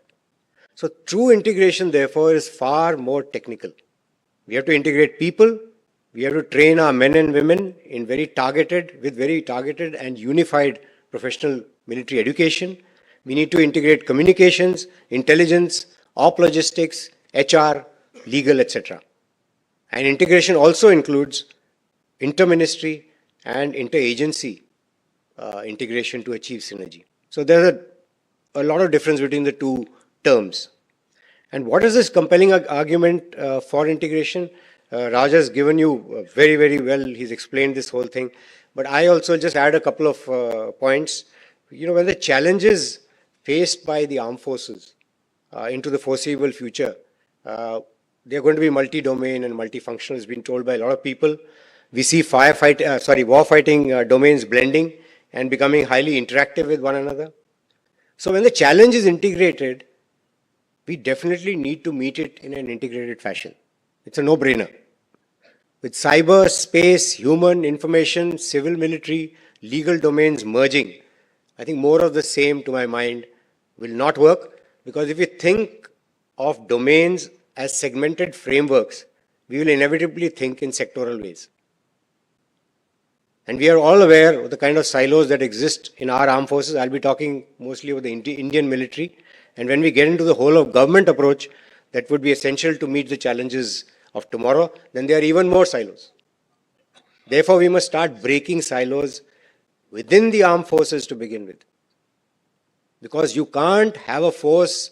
So true integration, therefore, is far more technical. We have to integrate people. We have to train our men and women in very targeted and unified professional military education. We need to integrate communications, intelligence, op logistics, HR, legal, etc. And integration also includes inter-ministry and inter-agency integration to achieve synergy. So there's a lot of difference between the two terms. And what is this compelling argument for integration? Raj has given you very, very well. He's explained this whole thing. But I also just add a couple of points. When the challenges faced by the armed forces into the foreseeable future, they're going to be multi-domain and multifunctional, has been told by a lot of people. We see warfighting domains blending and becoming highly interactive with one another. So when the challenge is integrated, we definitely need to meet it in an integrated fashion. It's a no-brainer. With cyber, space, human, information, civil, military, legal domains merging, I think more of the same, to my mind, will not work, because if we think of domains as segmented frameworks, we will inevitably think in sectoral ways. And we are all aware of the kind of silos that exist in our armed forces. I'll be talking mostly about the Indian military. And when we get into the whole of government approach, that would be essential to meet the challenges of tomorrow, then there are even more silos. Therefore, we must start breaking silos within the armed forces to begin with. Because you can't have a force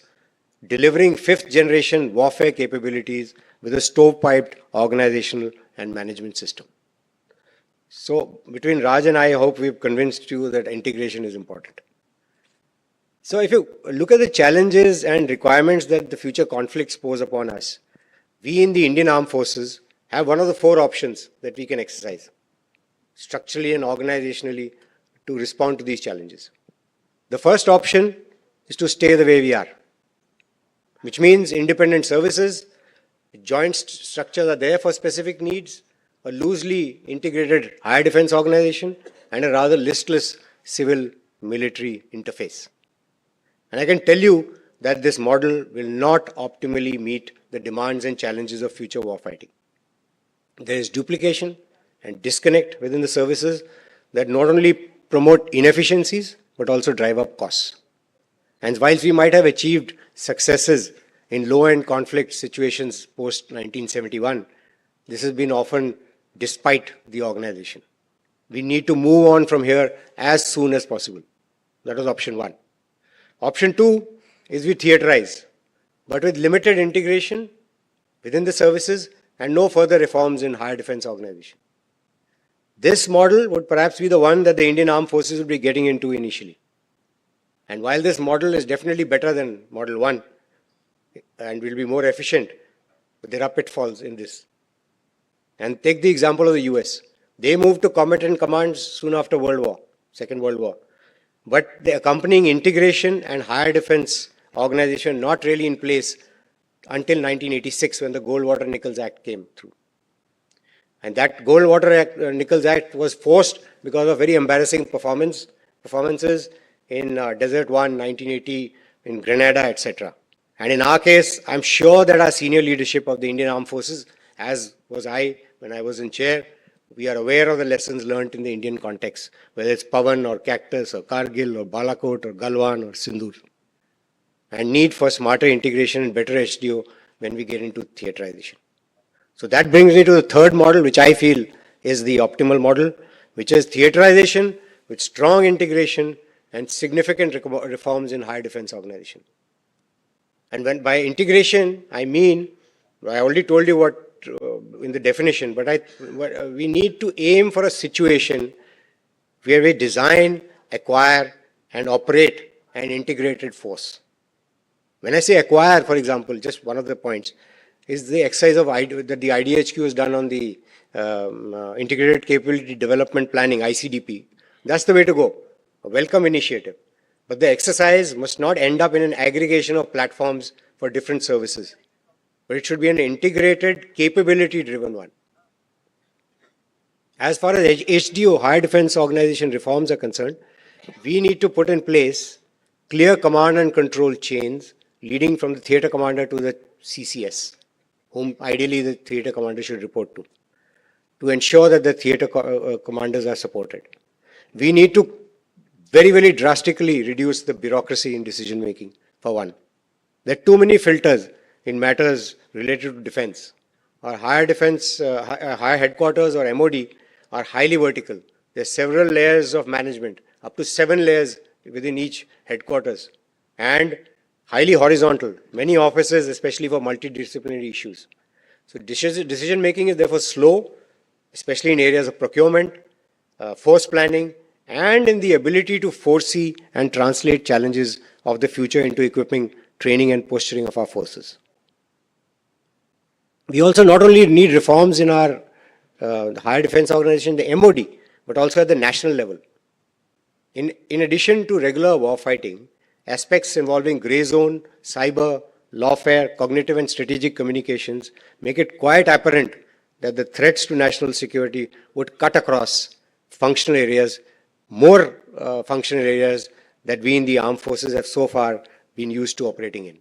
delivering 5th generation warfare capabilities with a stovepiped organizational and management system. So between Raj and I hope we've convinced you that integration is important. So if you look at the challenges and requirements that the future conflicts pose upon us, we in the Indian Armed Forces have one of the 4 options that we can exercise structurally and organizationally to respond to these challenges. The first option is to stay the way we are, which means independent services, joint structures are there for specific needs, a loosely integrated higher defense organization, and a rather listless civil-military interface. And I can tell you that this model will not optimally meet the demands and challenges of future warfighting. There is duplication and disconnect within the services that not only promote inefficiencies, but also drive up costs. And whilst we might have achieved successes in low-end conflict situations post-1971, this has been often despite the organization. We need to move on from here as soon as possible. That was option 1. Option 2 is we theaterize, but with limited integration within the services and no further reforms in higher defense organization. This model would perhaps be the one that the Indian Armed Forces would be getting into initially. And while this model is definitely better than Model 1 and will be more efficient, there are pitfalls in this. And take the example of the US. They moved to combatant commands soon after World War, Second World War. But the accompanying integration and higher defense organization not really in place until 1986 when the Goldwater-Nichols Act came through. And that Goldwater-Nichols Act was forced because of very embarrassing performances in Desert One, 1980, in Grenada, etc. And in our case, I'm sure that our senior leadership of the Indian Armed Forces, as was I when I was in chair, we are aware of the lessons learned in the Indian context, whether it's Pavan or Cactus or Kargil or Balakot or Galwan or Sindoor. And need for smarter integration and better HDO when we get into theaterization. So that brings me to the third model, which I feel is the optimal model, which is theaterization with strong integration and significant reforms in higher defense organization. And when by integration, I mean, I already told you what in the definition, but we need to aim for a situation where we design, acquire, and operate an integrated force. When I say acquire, for example, just one of the points is the exercise of that the IDHQ has done on the Integrated Capability Development Planning, ICDP. That's the way to go. A welcome initiative. But the exercise must not end up in an aggregation of platforms for different services. But it should be an integrated, capability-driven one. As far as HDO, Higher Defense Organization reforms are concerned, we need to put in place clear command and control chains leading from the theatre commander to the CCS, whom ideally the theatre commander should report to ensure that the theatre commanders are supported. We need to very, very drastically reduce the bureaucracy in decision making, for one. There are too many filters in matters related to defense. Our higher defense, higher headquarters or MOD are highly vertical. There are several layers of management, up to 7 layers within each headquarters, and highly horizontal. Many offices, especially for multidisciplinary issues. So decision making is therefore slow, especially in areas of procurement, force planning, and in the ability to foresee and translate challenges of the future into equipping, training, and posturing of our forces. We also not only need reforms in our higher defense organization, the MOD, but also at the national level. In addition to regular warfighting, aspects involving grey zone, cyber, lawfare, cognitive and strategic communications make it quite apparent that the threats to national security would cut across functional areas, more functional areas that we in the armed forces have so far been used to operating in.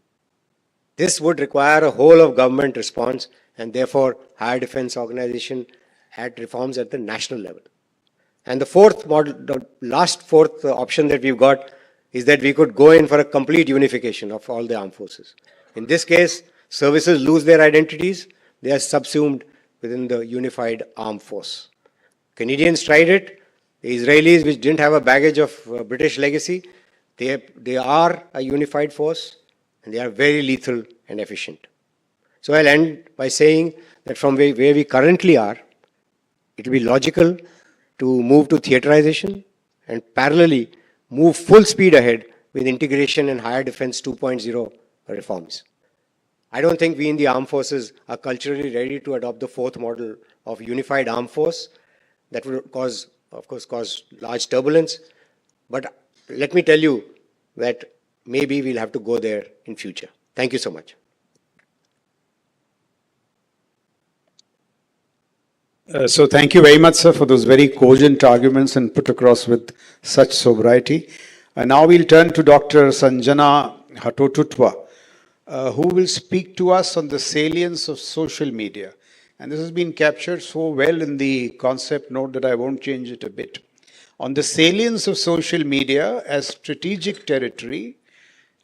This would require a whole of government response and therefore higher defense organization had reforms at the national level. And the fourth model, the fourth option that we've got is that we could go in for a complete unification of all the armed forces. In this case, services lose their identities, they are subsumed within the unified armed force. Canadians tried it, the Israelis, which didn't have a baggage of British legacy, they are a unified force and they are very lethal and efficient. So I'll end by saying that from where we currently are, it will be logical to move to theaterization and parallelly move full speed ahead with integration and higher defense 2.0 reforms. I don't think we in the armed forces are culturally ready to adopt the fourth model of unified armed force. That would cause large turbulence. But let me tell you that maybe we'll have to go there in future. Thank you so much. So thank you very much, sir, for those very cogent arguments and put across with such sobriety. Now we'll turn to Dr. Sanjana Hatotutwa, who will speak to us on the salience of social media. And this has been captured so well in the concept note that I won't change it a bit. On the salience of social media as strategic territory,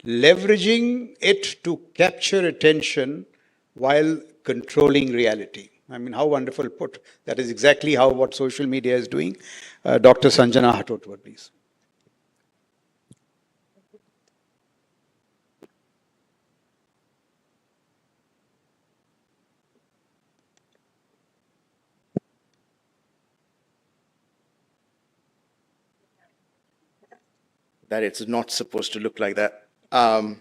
leveraging it to capture attention while controlling reality. I mean, how wonderful put. That is exactly what social media is doing. Dr. Sanjana Hatotwa, please. that it's not supposed to look like that. Aibo,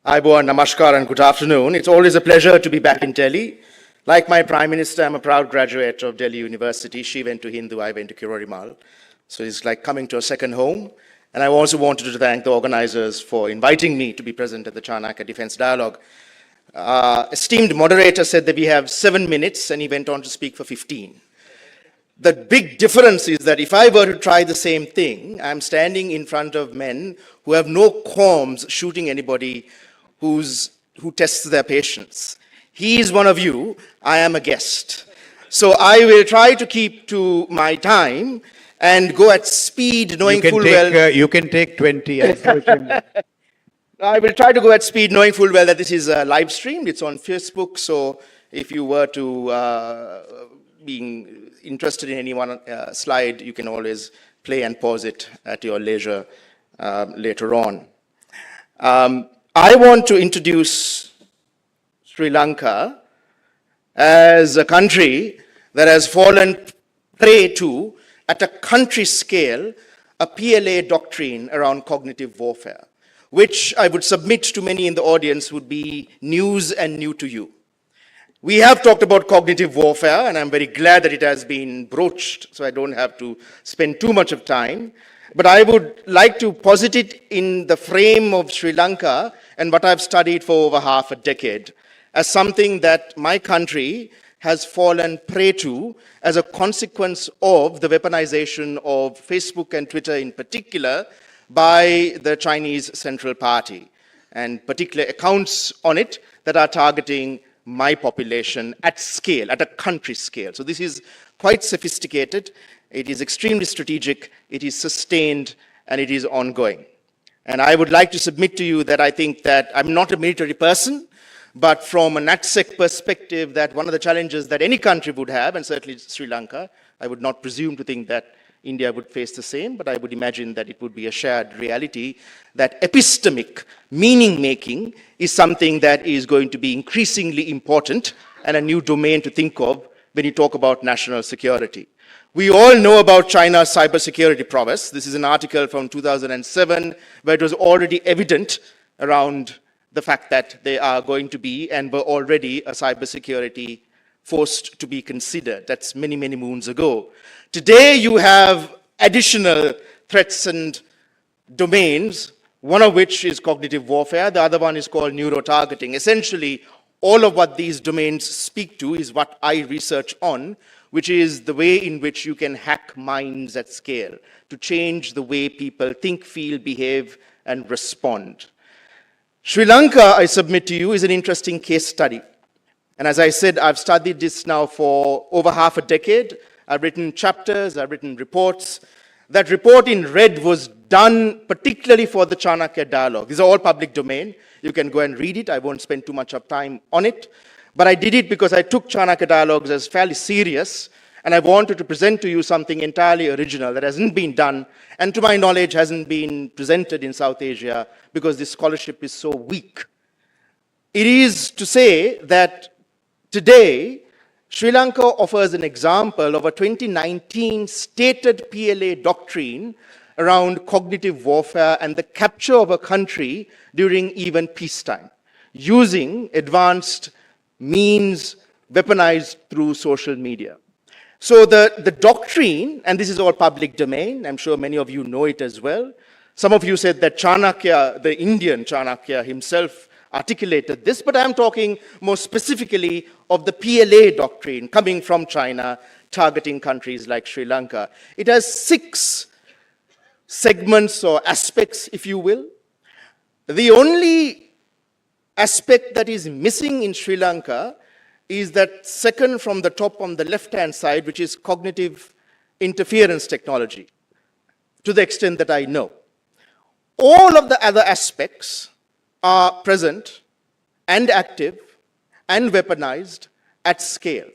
namaskar and good afternoon. It's always a pleasure to be back in Delhi. Like my Prime Minister, I'm a proud graduate of Delhi University. She went to Hindu, I went to Kirorimal. So it's like coming to a second home. And I also wanted to thank the organizers for inviting me to be present at the Chanakya Defence Dialogue. Esteemed moderator said that we have 7 minutes and he went on to speak for 15. The big difference is that if I were to try the same thing, I'm standing in front of men who have no qualms shooting anybody who tests their patience. He is one of you, I am a guest. So I will try to keep to my time and go at speed, knowing full well... You can take 20, unfortunately. I will try to go at speed, knowing full well that this is live streamed. It's on Facebook, so if you were to being interested in any one slide, you can always play and pause it at your leisure later on. I want to introduce Sri Lanka as a country that has fallen prey to, at a country scale, a PLA doctrine around cognitive warfare, which I would submit to many in the audience would be news and new to you. We have talked about cognitive warfare, and I'm very glad that it has been broached, so I don't have to spend too much of time. But I would like to posit it in the frame of Sri Lanka and what I've studied for over half a decade as something that my country has fallen prey to as a consequence of the weaponization of Facebook and Twitter in particular by the Chinese Central Party, and particular accounts on it that are targeting my population at scale, at a country scale. So this is quite sophisticated, it is extremely strategic, it is sustained, and it is ongoing. And I would like to submit to you that I think that I'm not a military person, but from a NatSec perspective, that one of the challenges that any country would have, and certainly Sri Lanka, I would not presume to think that India would face the same, but I would imagine that it would be a shared reality, that epistemic meaning-making is something that is going to be increasingly important and a new domain to think of when you talk about national security. We all know about China's cybersecurity prowess. This is an article from 2007 where it was already evident around the fact that they are going to be and were already a cybersecurity forced to be considered. That's many, many moons ago. Today you have additional threats and domains, one of which is cognitive warfare, the other one is called neuro-targeting. Essentially, all of what these domains speak to is what I research on, which is the way in which you can hack minds at scale to change the way people think, feel, behave, and respond. Sri Lanka, I submit to you, is an interesting case study. And as I said, I've studied this now for over half a decade. I've written chapters, I've written reports. That report in red was done particularly for the Chanakya Dialogue. These are all public domain. You can go and read it. I won't spend too much of time on it. But I did it because I took Chanakya Dialogues as fairly serious, and I wanted to present to you something entirely original that hasn't been done, and to my knowledge hasn't been presented in South Asia because this scholarship is so weak. It is to say that today, Sri Lanka offers an example of a 2019 stated PLA doctrine around cognitive warfare and the capture of a country during even peacetime, using advanced means weaponized through social media. So the doctrine, and this is all public domain, I'm sure many of you know it as well. Some of you said that Chanakya, the Indian Chanakya himself, articulated this, but I'm talking more specifically of the PLA doctrine coming from China, targeting countries like Sri Lanka. It has 6 segments or aspects, if you will. The only aspect that is missing in Sri Lanka is that second from the top on the left-hand side, which is cognitive interference technology, to the extent that I know. All of the other aspects are present and active and weaponized at scale.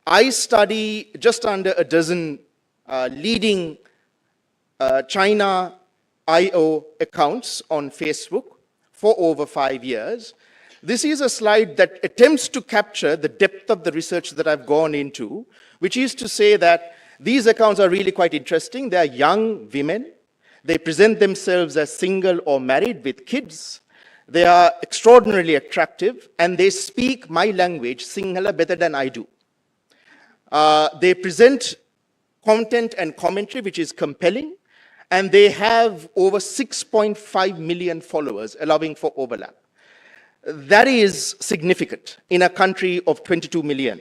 I study just under a dozen leading China IO accounts on Facebook for over 5 years. This is a slide that attempts to capture the depth of the research that I've gone into, which is to say that these accounts are really quite interesting. They are young women. They present themselves as single or married with kids. They are extraordinarily attractive, and they speak my language, Sinhala, better than I do. They present content and commentary which is compelling, and they have over 6.5 million followers, allowing for overlap. That is significant in a country of 22 million.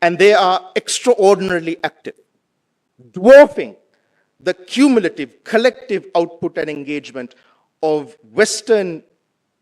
And they are extraordinarily active, dwarfing the cumulative, collective output and engagement of Western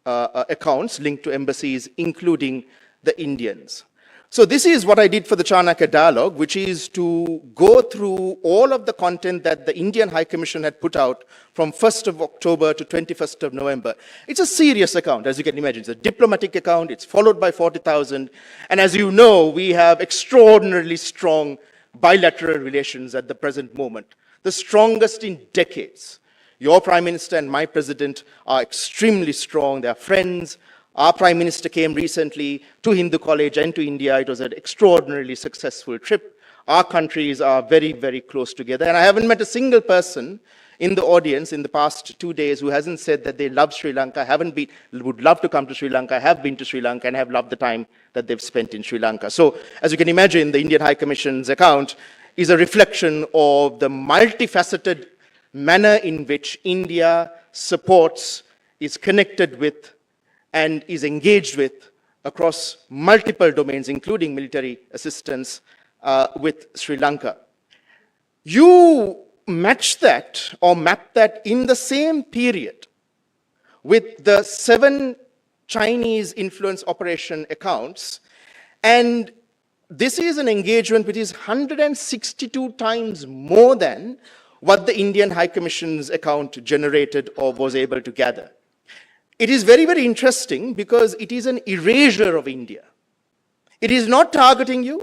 accounts linked to embassies, including the Indians. So this is what I did for the Chanakya Dialogue, which is to go through all of the content that the Indian High Commission had put out from 1st of October to 21st of November. It's a serious account, as you can imagine. It's a diplomatic account. It's followed by 40,000. And as you know, we have extraordinarily strong bilateral relations at the present moment, the strongest in decades. Your Prime Minister and my President are extremely strong. They are friends. Our Prime Minister came recently to Hindu College and to India. It was an extraordinarily successful trip. Our countries are very, very close together. And I haven't met a single person in the audience in the past 2 days who hasn't said that they love Sri Lanka, would love to come to Sri Lanka, have been to Sri Lanka, and have loved the time that they've spent in Sri Lanka. So, as you can imagine, the Indian High Commission's account is a reflection of the multifaceted manner in which India supports, is connected with, and is engaged with across multiple domains, including military assistance with Sri Lanka. You match that or map that in the same period with the 7 Chinese influence operation accounts, and this is an engagement which is 162 times more than what the Indian High Commission's account generated or was able to gather. It is very, very interesting because it is an erasure of India. It is not targeting you.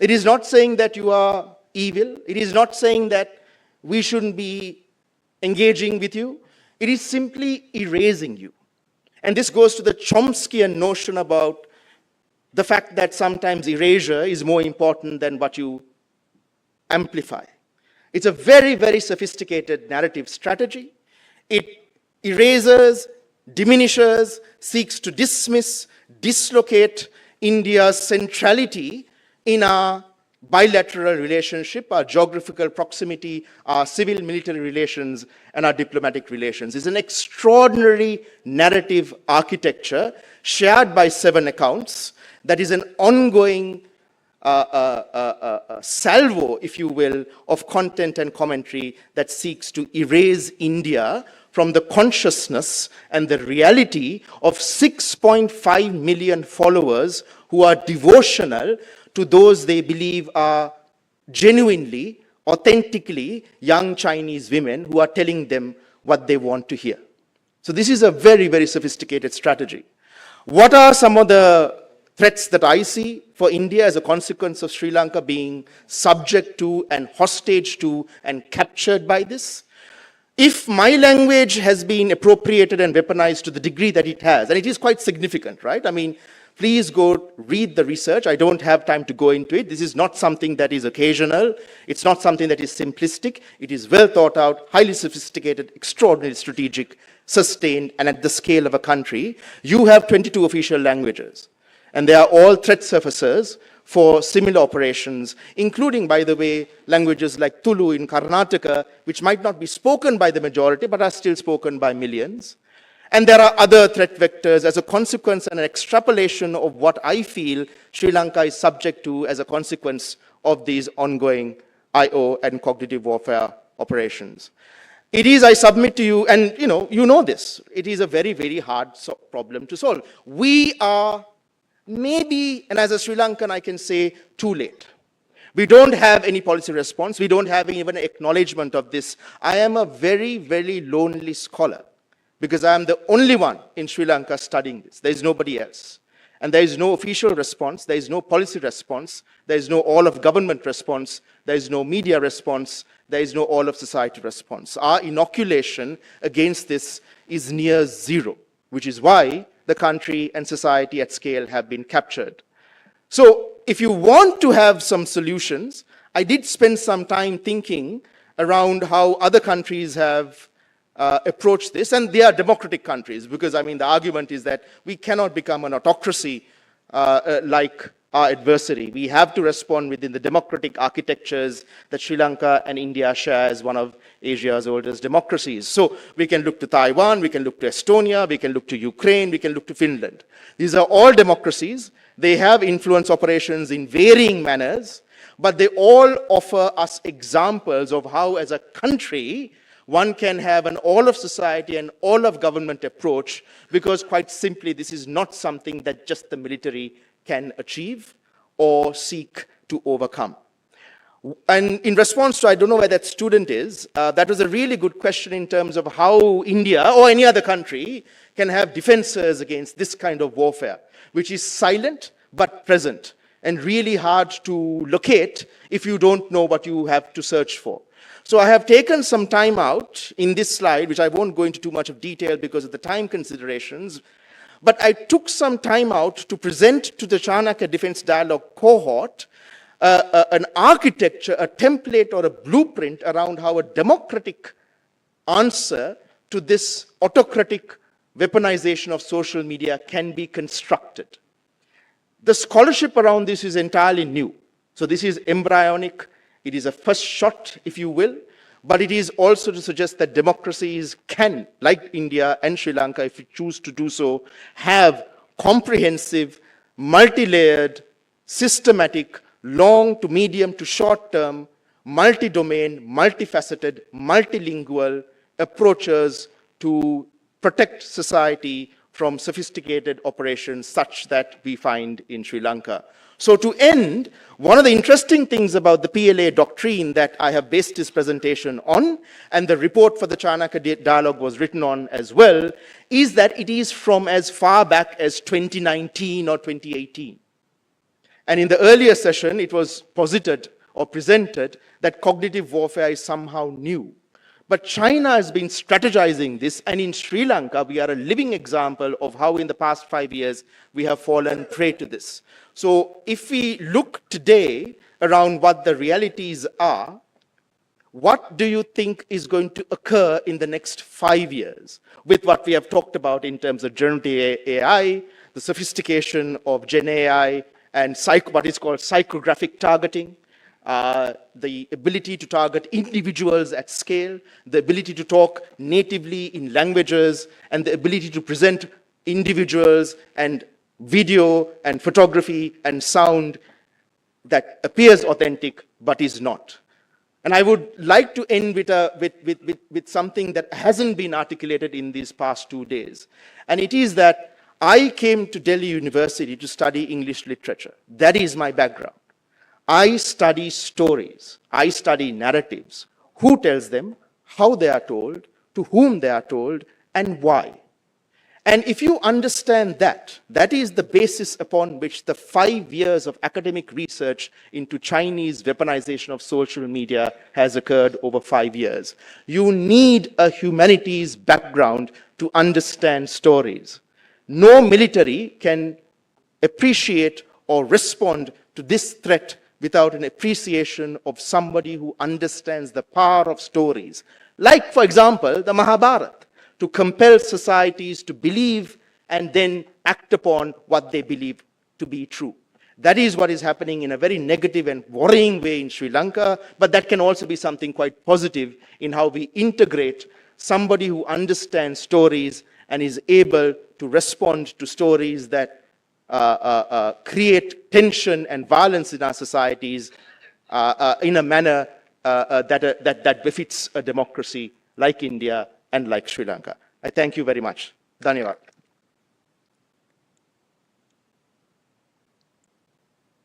It is not saying that you are evil. It is not saying that we shouldn't be engaging with you. It is simply erasing you. And this goes to the Chomskyan notion about the fact that sometimes erasure is more important than what you amplify. It's a very, very sophisticated narrative strategy. It erases, diminishes, seeks to dismiss, dislocate India's centrality in our bilateral relationship, our geographical proximity, our civil-military relations, and our diplomatic relations. It's an extraordinary narrative architecture shared by 7 accounts that is an ongoing salvo, if you will, of content and commentary that seeks to erase India from the consciousness and the reality of 6.5 million followers who are devotional to those they believe are genuinely, authentically young Chinese women who are telling them what they want to hear. So this is a very, very sophisticated strategy. What are some of the threats that I see for India as a consequence of Sri Lanka being subject to and hostage to and captured by this? If my language has been appropriated and weaponized to the degree that it has, and it is quite significant, right? I mean, please go read the research. I don't have time to go into it. This is not something that is occasional. It's not something that is simplistic. It is well thought out, highly sophisticated, extraordinarily strategic, sustained, and at the scale of a country. You have 22 official languages, and they are all threat surfacers for similar operations, including, by the way, languages like Tulu in Karnataka, which might not be spoken by the majority, but are still spoken by millions. And there are other threat vectors as a consequence and an extrapolation of what I feel Sri Lanka is subject to as a consequence of these ongoing IO and cognitive warfare operations. It is, I submit to you, and you know this, it is a very, very hard problem to solve. We are maybe, and as a Sri Lankan I can say, too late. We don't have any policy response. We don't have even an acknowledgement of this. I am a very, very lonely scholar because I am the only one in Sri Lanka studying this. There is nobody else. And there is no official response. There is no policy response. There is no all of government response. There is no media response. There is no all of society response. Our inoculation against this is near zero, which is why the country and society at scale have been captured. So if you want to have some solutions, I did spend some time thinking around how other countries have approach this, and they are democratic countries, because I mean the argument is that we cannot become an autocracy like our adversary. We have to respond within the democratic architectures that Sri Lanka and India share as one of Asia's oldest democracies. So we can look to Taiwan, we can look to Estonia, we can look to Ukraine, we can look to Finland. These are all democracies. They have influence operations in varying manners, but they all offer us examples of how, as a country, one can have an all of society and all of government approach, because quite simply, this is not something that just the military can achieve or seek to overcome. And in response to, I don't know where that student is, that was a really good question in terms of how India or any other country can have defenses against this kind of warfare, which is silent but present and really hard to locate if you don't know what you have to search for. So I have taken some time out in this slide, which I won't go into too much of detail because of the time considerations, but I took some time out to present to the Chanakya Defence Dialogue cohort an architecture, a template or a blueprint around how a democratic answer to this autocratic weaponization of social media can be constructed. The scholarship around this is entirely new. So this is embryonic. It is a first shot, if you will, but it is also to suggest that democracies can, like India and Sri Lanka, if we choose to do so, have comprehensive, multi-layered, systematic, long to medium to short term, multi-domain, multifaceted, multilingual approaches to protect society from sophisticated operations such that we find in Sri Lanka. So to end, one of the interesting things about the PLA doctrine that I have based this presentation on, and the report for the Chanakya Dialogue was written on as well, is that it is from as far back as 2019 or 2018. And in the earlier session, it was posited or presented that cognitive warfare is somehow new. But China has been strategizing this, and in Sri Lanka, we are a living example of how in the past 5 years, we have fallen prey to this. So if we look today around what the realities are, what do you think is going to occur in the next 5 years with what we have talked about in terms of generative AI, the sophistication of Gen AI, and what is called psychographic targeting, the ability to target individuals at scale, the ability to talk natively in languages, and the ability to present individuals and video and photography and sound that appears authentic but is not. And I would like to end with something that hasn't been articulated in these past 2 days. And it is that I came to Delhi University to study English literature. That is my background. I study stories. I study narratives. Who tells them, how they are told, to whom they are told, and why. And if you understand that, that is the basis upon which the 5 years of academic research into Chinese weaponization of social media has occurred over 5 years. You need a humanities background to understand stories. No military can appreciate or respond to this threat without an appreciation of somebody who understands the power of stories. Like, for example, the Mahabharata, to compel societies to believe and then act upon what they believe to be true. That is what is happening in a very negative and worrying way in Sri Lanka, but that can also be something quite positive in how we integrate somebody who understands stories and is able to respond to stories that create tension and violence in our societies in a manner that befits a democracy like India and like Sri Lanka. I thank you very much. Dhanyawad.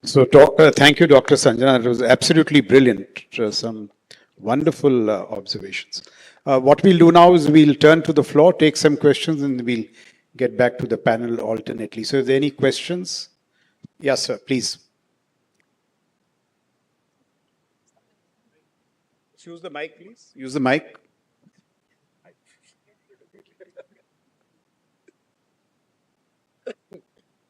So, thank you, Dr. Sanjana. It was absolutely brilliant. Some wonderful observations. What we'll do now is we'll turn to the floor, take some questions, and we'll get back to the panel alternately. So, is there any questions? Yes, sir, please. Use the mic, please. Use the mic.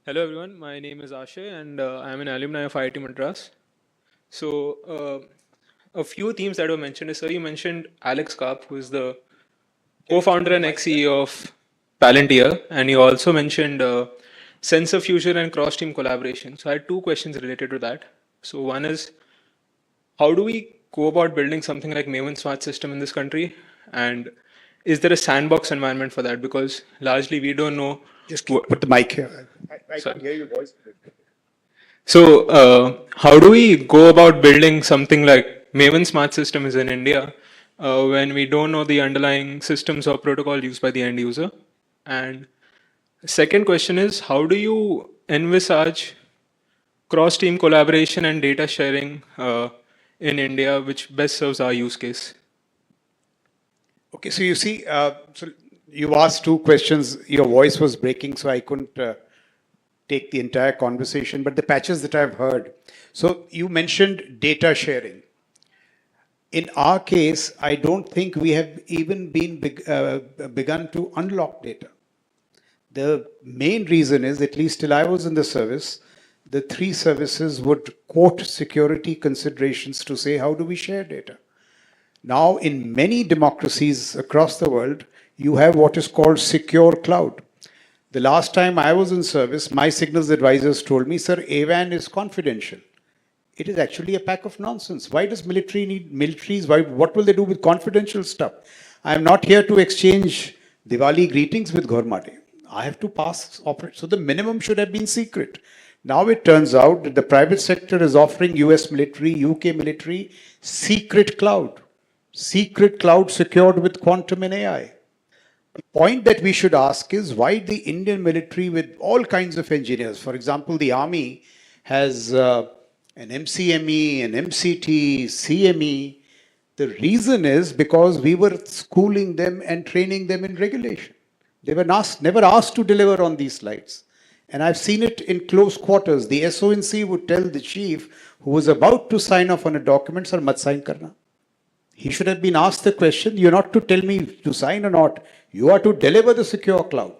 Hello everyone, my name is Ashay and I am an alumni of IIT Madras. So a few themes that were mentioned is, sir, you mentioned Alex Karp, who is the co-founder and ex-CEO of Palantir, and you also mentioned sensor fusion and cross-team collaboration. So I had two questions related to that. So one is, how do we go about building something like Maven Smart System in this country? And is there a sandbox environment for that? Because largely we don't know. Just put the mic here. I can't hear your voice. So how do we go about building something like Maven Smart System is in India when we don't know the underlying systems or protocol used by the end user? And second question is, how do you envisage cross-team collaboration and data sharing in India, which best serves our use case? Okay, so you see, so you asked two questions. Your voice was breaking, so I couldn't take the entire conversation, but the patches that I've heard. So you mentioned data sharing. In our case, I don't think we have even begun to unlock data. The main reason is, at least till I was in the service, the three services would quote security considerations to say, how do we share data? Now, in many democracies across the world, you have what is called secure cloud. The last time I was in service, my signals advisors told me, sir, AWAN is confidential. It is actually a pack of nonsense. Why does military need militaries? What will they do with confidential stuff? I am not here to exchange Diwali greetings with Ghormate. I have to pass operate. So the minimum should have been secret. Now it turns out that the private sector is offering US military, UK military, secret cloud secured with quantum and AI. The point that we should ask is why the Indian military with all kinds of engineers, for example, the army has an MCME, an MCT, CME. The reason is because we were schooling them and training them in regulation. They were never asked to deliver on these slides. And I've seen it in close quarters. The SONC would tell the chief who was about to sign off on a document, sir, mat sign karna. He should have been asked the question, you're not to tell me to sign or not. You are to deliver the secure cloud.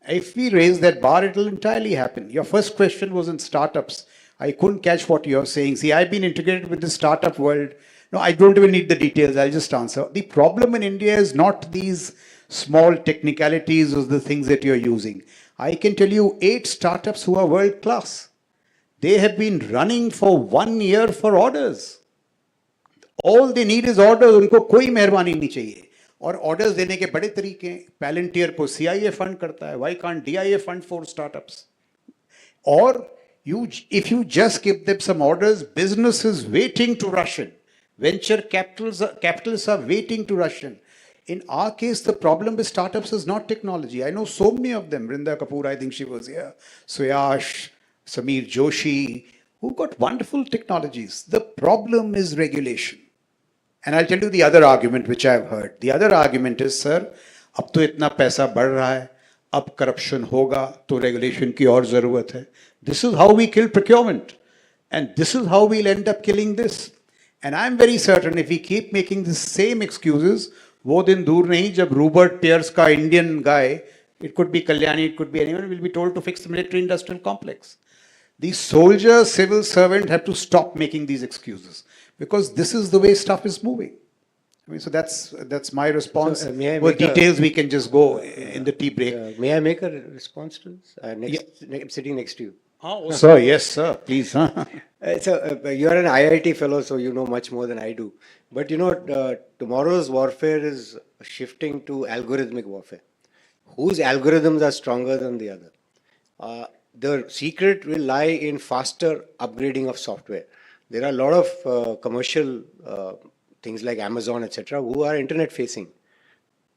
If we raise that bar, it will entirely happen. Your first question was in startups. I couldn't catch what you're saying. See, I've been integrated with the startup world. No, I don't even need the details. I'll just answer. The problem in India is not these small technicalities or the things that you're using. I can tell you 8 startups who are world class. They have been running for 1 year for orders. All they need is orders. उनको कोई मेहरबानी नहीं चाहिए. और orders देने के बड़े तरीके हैं. Palantir को CIA fund करता है. Why can't DIA fund for startups? Or if you just give them some orders, business is waiting to rush in. Venture capitalists are waiting to rush in. In our case, the problem with startups is not technology. I know so many of them. Brinda Kapoor, I think she was here. Suyash, Sameer Joshi, who got wonderful technologies. The problem is regulation. And I'll tell you the other argument which I've heard. The other argument is, sir, अब तो इतना पैसा बढ़ रहा है, अब corruption होगा, तो regulation की और ज़रूरत है. This is how we kill procurement. And this is how we'll end up killing this. And I'm very certain if we keep making the same excuses, वो दिन दूर नहीं जब Rupert Pierce का Indian guy, it could be Kalyani, it could be anyone, will be told to fix the military industrial complex. The soldier, civil servant have to stop making these excuses because this is the way stuff is moving. I mean, so that's my response. So, may I For make a- details, we can just go in the tea break. May I make a response to this? I'm sitting next to you. Sir, yes, sir, please. You're an IIT fellow, so you know much more than I do. But you know, tomorrow's warfare is shifting to algorithmic warfare. Whose algorithms are stronger than the other? The secret will lie in faster upgrading of software. There are a lot of commercial things like Amazon, etc., who are internet facing.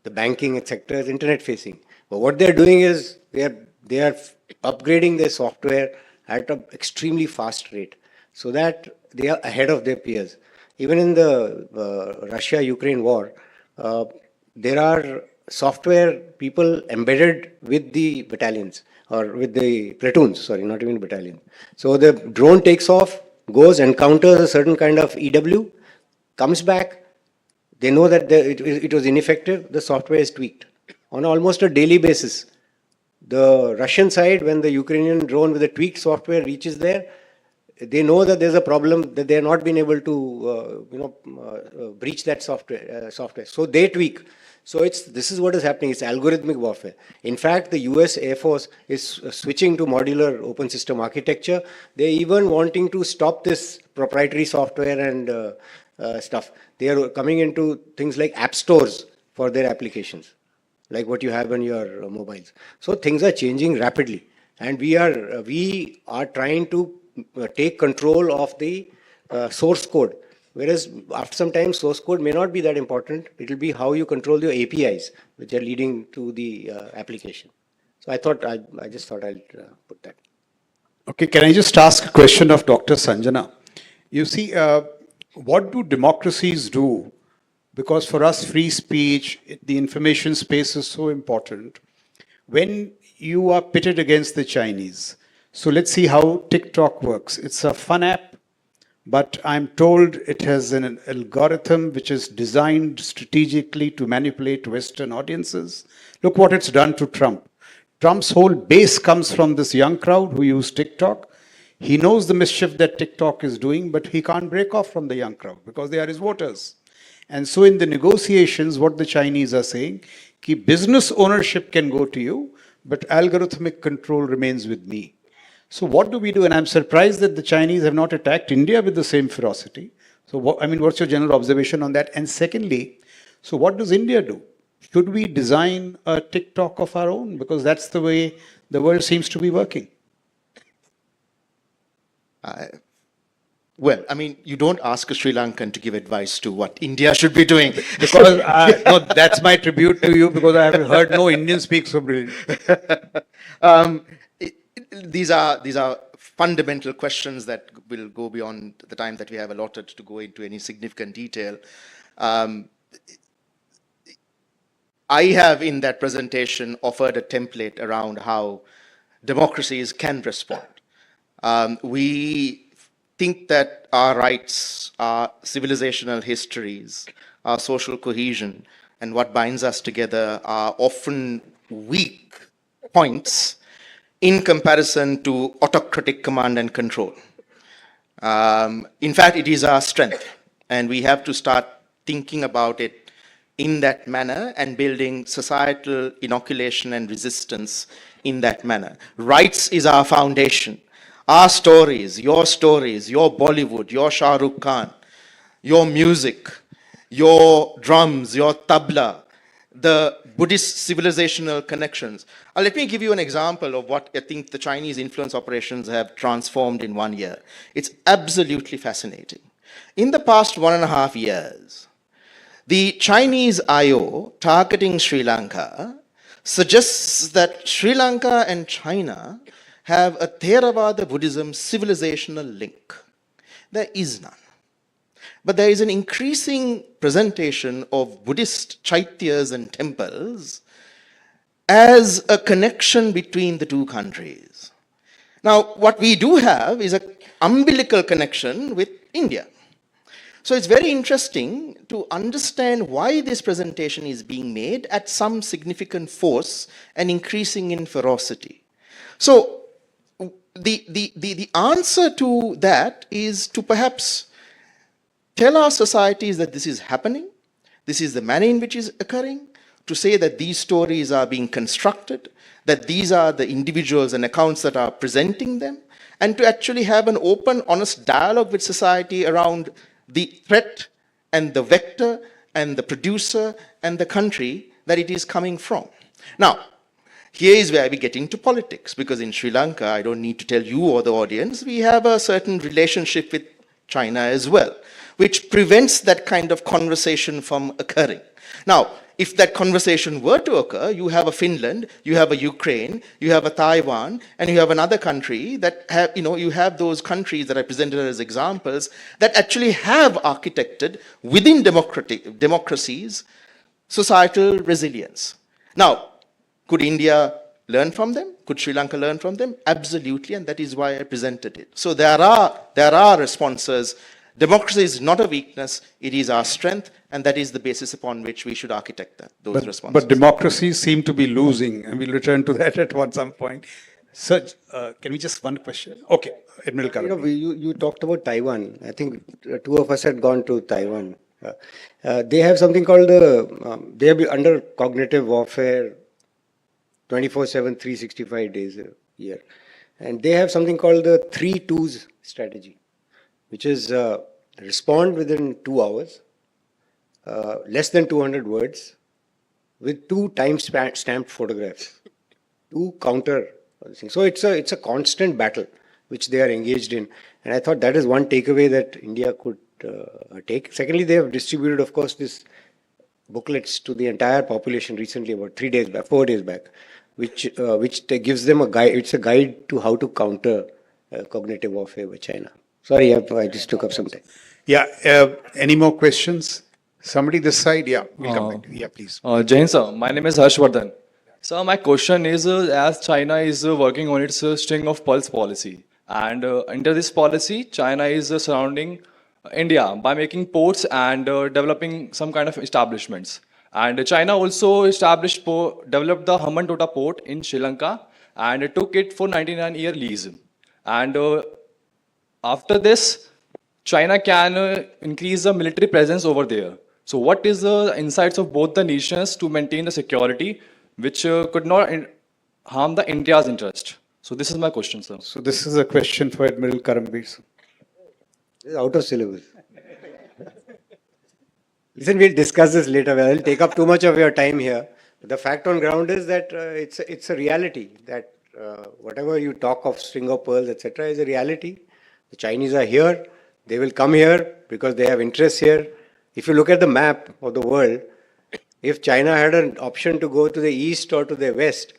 The banking sector is internet facing. But what they're doing is they are upgrading their software at an extremely fast rate so that they are ahead of their peers. Even in the Russia-Ukraine war, there are software people embedded with the battalions or with the platoons, sorry, not even battalion. So the drone takes off, goes, encounters a certain kind of EW, comes back, they know that it was ineffective, the software is tweaked on almost a daily basis. The Russian side, when the Ukrainian drone with the tweaked software reaches there, they know that there's a problem, that they have not been able to breach that software. So they tweak. So this is what is happening. It's algorithmic warfare. In fact, the US Air Force is switching to modular open system architecture. They're even wanting to stop this proprietary software and stuff. They are coming into things like app stores for their applications, like what you have on your mobiles. So things are changing rapidly, and we are trying to take control of the source code. Whereas after some time, source code may not be that important. It will be how you control your APIs, which are leading to the application. So I just thought I'll put that. Okay, can I just ask a question of Dr. Sanjana? You see, what do democracies do? Because for us, free speech, the information space is so important. When you are pitted against the Chinese, so let's see how TikTok works. It's a fun app, but I'm told it has an algorithm which is designed strategically to manipulate Western audiences. Look what it's done to Trump. Trump's whole base comes from this young crowd who use TikTok. He knows the mischief that TikTok is doing, but he can't break off from the young crowd because they are his voters. And so in the negotiations, what the Chinese are saying, ki business ownership can go to you, but algorithmic control remains with me. So what do we do? And I'm surprised that the Chinese have not attacked India with the same ferocity. So what's your general observation on that? And secondly, so what does India do? Should we design a TikTok of our own? Because that's the way the world seems to be working. Well, I mean, you don't ask a Sri Lankan to give advice to what India should be doing. Because no, that's my tribute to you, because I haven't heard no Indian speak so brilliant. These are fundamental questions that will go beyond the time that we have allotted to go into any significant detail. I have in that presentation offered a template around how democracies can respond. We think that our rights, our civilizational histories, our social cohesion, and what binds us together are often weak points in comparison to autocratic command and control. In fact, it is our strength, and we have to start thinking about it in that manner and building societal inoculation and resistance in that manner. Rights is our foundation. Our stories, your Bollywood, your Shah Rukh Khan, your music, your drums, your tabla, the Buddhist civilizational connections. Let me give you an example of what I think the Chinese influence operations have transformed in 1 year. It's absolutely fascinating. In the past 1.5 years, the Chinese IO targeting Sri Lanka suggests that Sri Lanka and China have a Theravada Buddhism civilizational link. There is none. But there is an increasing presentation of Buddhist chaityas and temples as a connection between the two countries. Now, what we do have is an umbilical connection with India. So it's very interesting to understand why this presentation is being made at some significant force and increasing in ferocity. So the answer to that is to perhaps tell our societies that this is happening, this is the manner in which it is occurring, to say that these stories are being constructed, that these are the individuals and accounts that are presenting them, and to actually have an open, honest dialogue with society around the threat and the vector and the producer and the country that it is coming from. Now, here is where we get into politics, because in Sri Lanka, I don't need to tell you or the audience, we have a certain relationship with China as well, which prevents that kind of conversation from occurring. Now, if that conversation were to occur, you have a Finland, you have a Ukraine, you have a Taiwan, and you have another country that have, you have those countries that I presented as examples that actually have architected within democracies societal resilience. Now, could India learn from them? Could Sri Lanka learn from them? Absolutely, and that is why I presented it. So there are responses. Democracy is not a weakness, it is our strength, and that is the basis upon which we should architect those responses. But democracies seem to be losing, and we'll return to that at some point. So, can we just one question? Okay, Admiral Karan. You talked about Taiwan. I think two of us had gone to Taiwan. They have something called they have been under cognitive warfare 24/7, 365 days a year. And they have something called the 3 2s strategy, which is respond within 2 hours, less than 200 words, with 2 time-stamped photographs to counter all these things. So it's a constant battle which they are engaged in. And I thought that is one takeaway that India could take. Secondly, they have distributed, of course, this booklets to the entire population recently, about 4 days back, which gives them a guide. It's a guide to how to counter cognitive warfare with China. Sorry, I just took up some time. Yeah, any more questions? Somebody this side? Yeah, we'll come back to you. Yeah, please. Jain sir, my name is Harshvardhan. So my question is, as China is working on its string of pulse policy, and under this policy, China is surrounding India by making ports and developing some kind of establishments. And China also developed the Hambantota port in Sri Lanka and took it for 99-year lease. And after this, China can increase the military presence over there. So what is the insights of both the nations to maintain the security, which could not harm the India's interest? So this is my question, sir. So this is a question for Admiral Karambir. This is out of syllabus. Listen, we'll discuss this later. I'll take up too much of your time here. The fact on ground is that it's a reality that whatever you talk of string of pearls, etc., is a reality. The Chinese are here. They will come here because they have interests here. If you look at the map of the world, if China had an option to go to the east or to the west,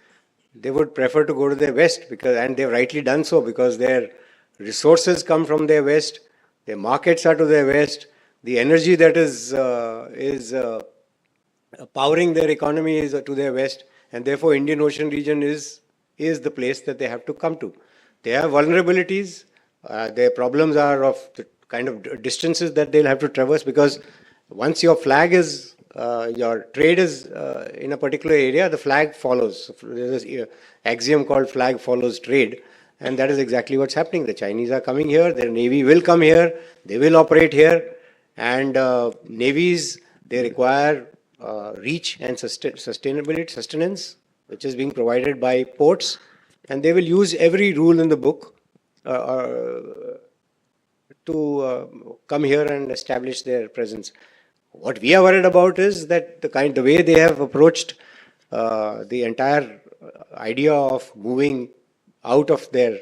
they would prefer to go to the west, and they've rightly done so, because their resources come from their west, their markets are to their west, the energy that is powering their economy is to their west, and therefore Indian Ocean region is the place that they have to come to. They have vulnerabilities. Their problems are of the kind of distances that they'll have to traverse, because once your flag is, your trade is in a particular area, the flag follows. So there's an axiom called flag follows trade, and that is exactly what's happening. The Chinese are coming here, their navy will come here, they will operate here, and navies, they require reach and sustenance, which is being provided by ports, and they will use every rule in the book to come here and establish their presence. What we are worried about is that the way they have approached the entire idea of moving out of their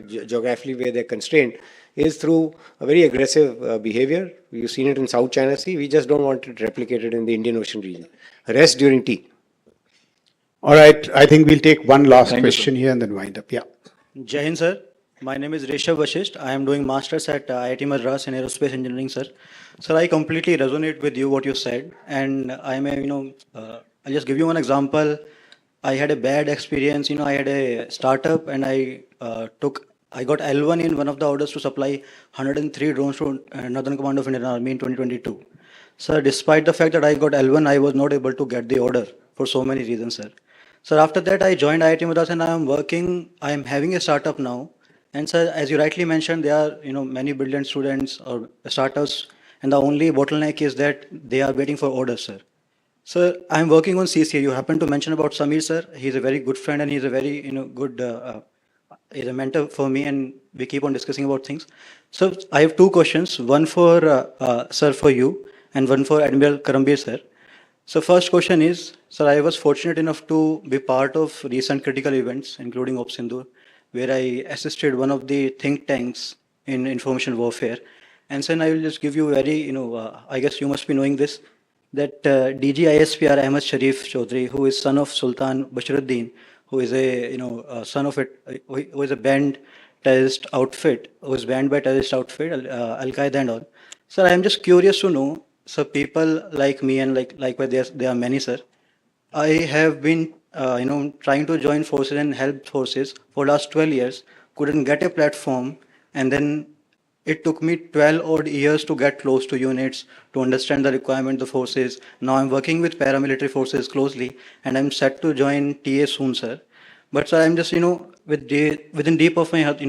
geographically where they're constrained is through a very aggressive behavior. You've seen it in South China Sea. We just don't want it replicated in the Indian Ocean region. Rest during tea. All right, I think we'll take one last question here and then wind up. Yeah. Jai Hind, sir. My name is Reshav Vashisht. I am doing masters at IIT Madras in aerospace engineering, sir. Sir, I completely resonate with you what you said, and I may, I'll just give you one example. I had a bad experience. I had a startup, and I got L1 in one of the orders to supply 103 drones to Northern Command of Indian Army in 2022. Sir, despite the fact that I got L1, I was not able to get the order for so many reasons, sir. Sir, after that, I joined IIT Madras, and I am having a startup now. And sir, as you rightly mentioned, there are many brilliant students or startups, and the only bottleneck is that they are waiting for orders, sir. Sir, I am working on CCA. You happen to mention about Samir, sir. He's a very good friend, and he's a very good he's a mentor for me, and we keep on discussing about things. So I have two questions. One for sir, for you, and one for Admiral Karambir, sir. So first question is, sir, I was fortunate enough to be part of recent critical events, including Op Sindoor, where I assisted one of the think tanks in information warfare. And then I will just give you very, I guess you must be knowing this, that DG ISPR Ahmad Sharif Chaudhry, who is son of Sultan Basharuddin, who is a son of who is a banned terrorist outfit, who is banned by terrorist outfit, Al-Qaeda and all. Sir, I am just curious to know, so people like me and likewise there are many, sir. I have been trying to join forces and help forces for last 12 years, couldn't get a platform, and then it took me 12 odd years to get close to units, to understand the requirement of the forces. Now I'm working with paramilitary forces closely, and I'm set to join TA soon, sir. But sir, I'm just, within deep of my heart,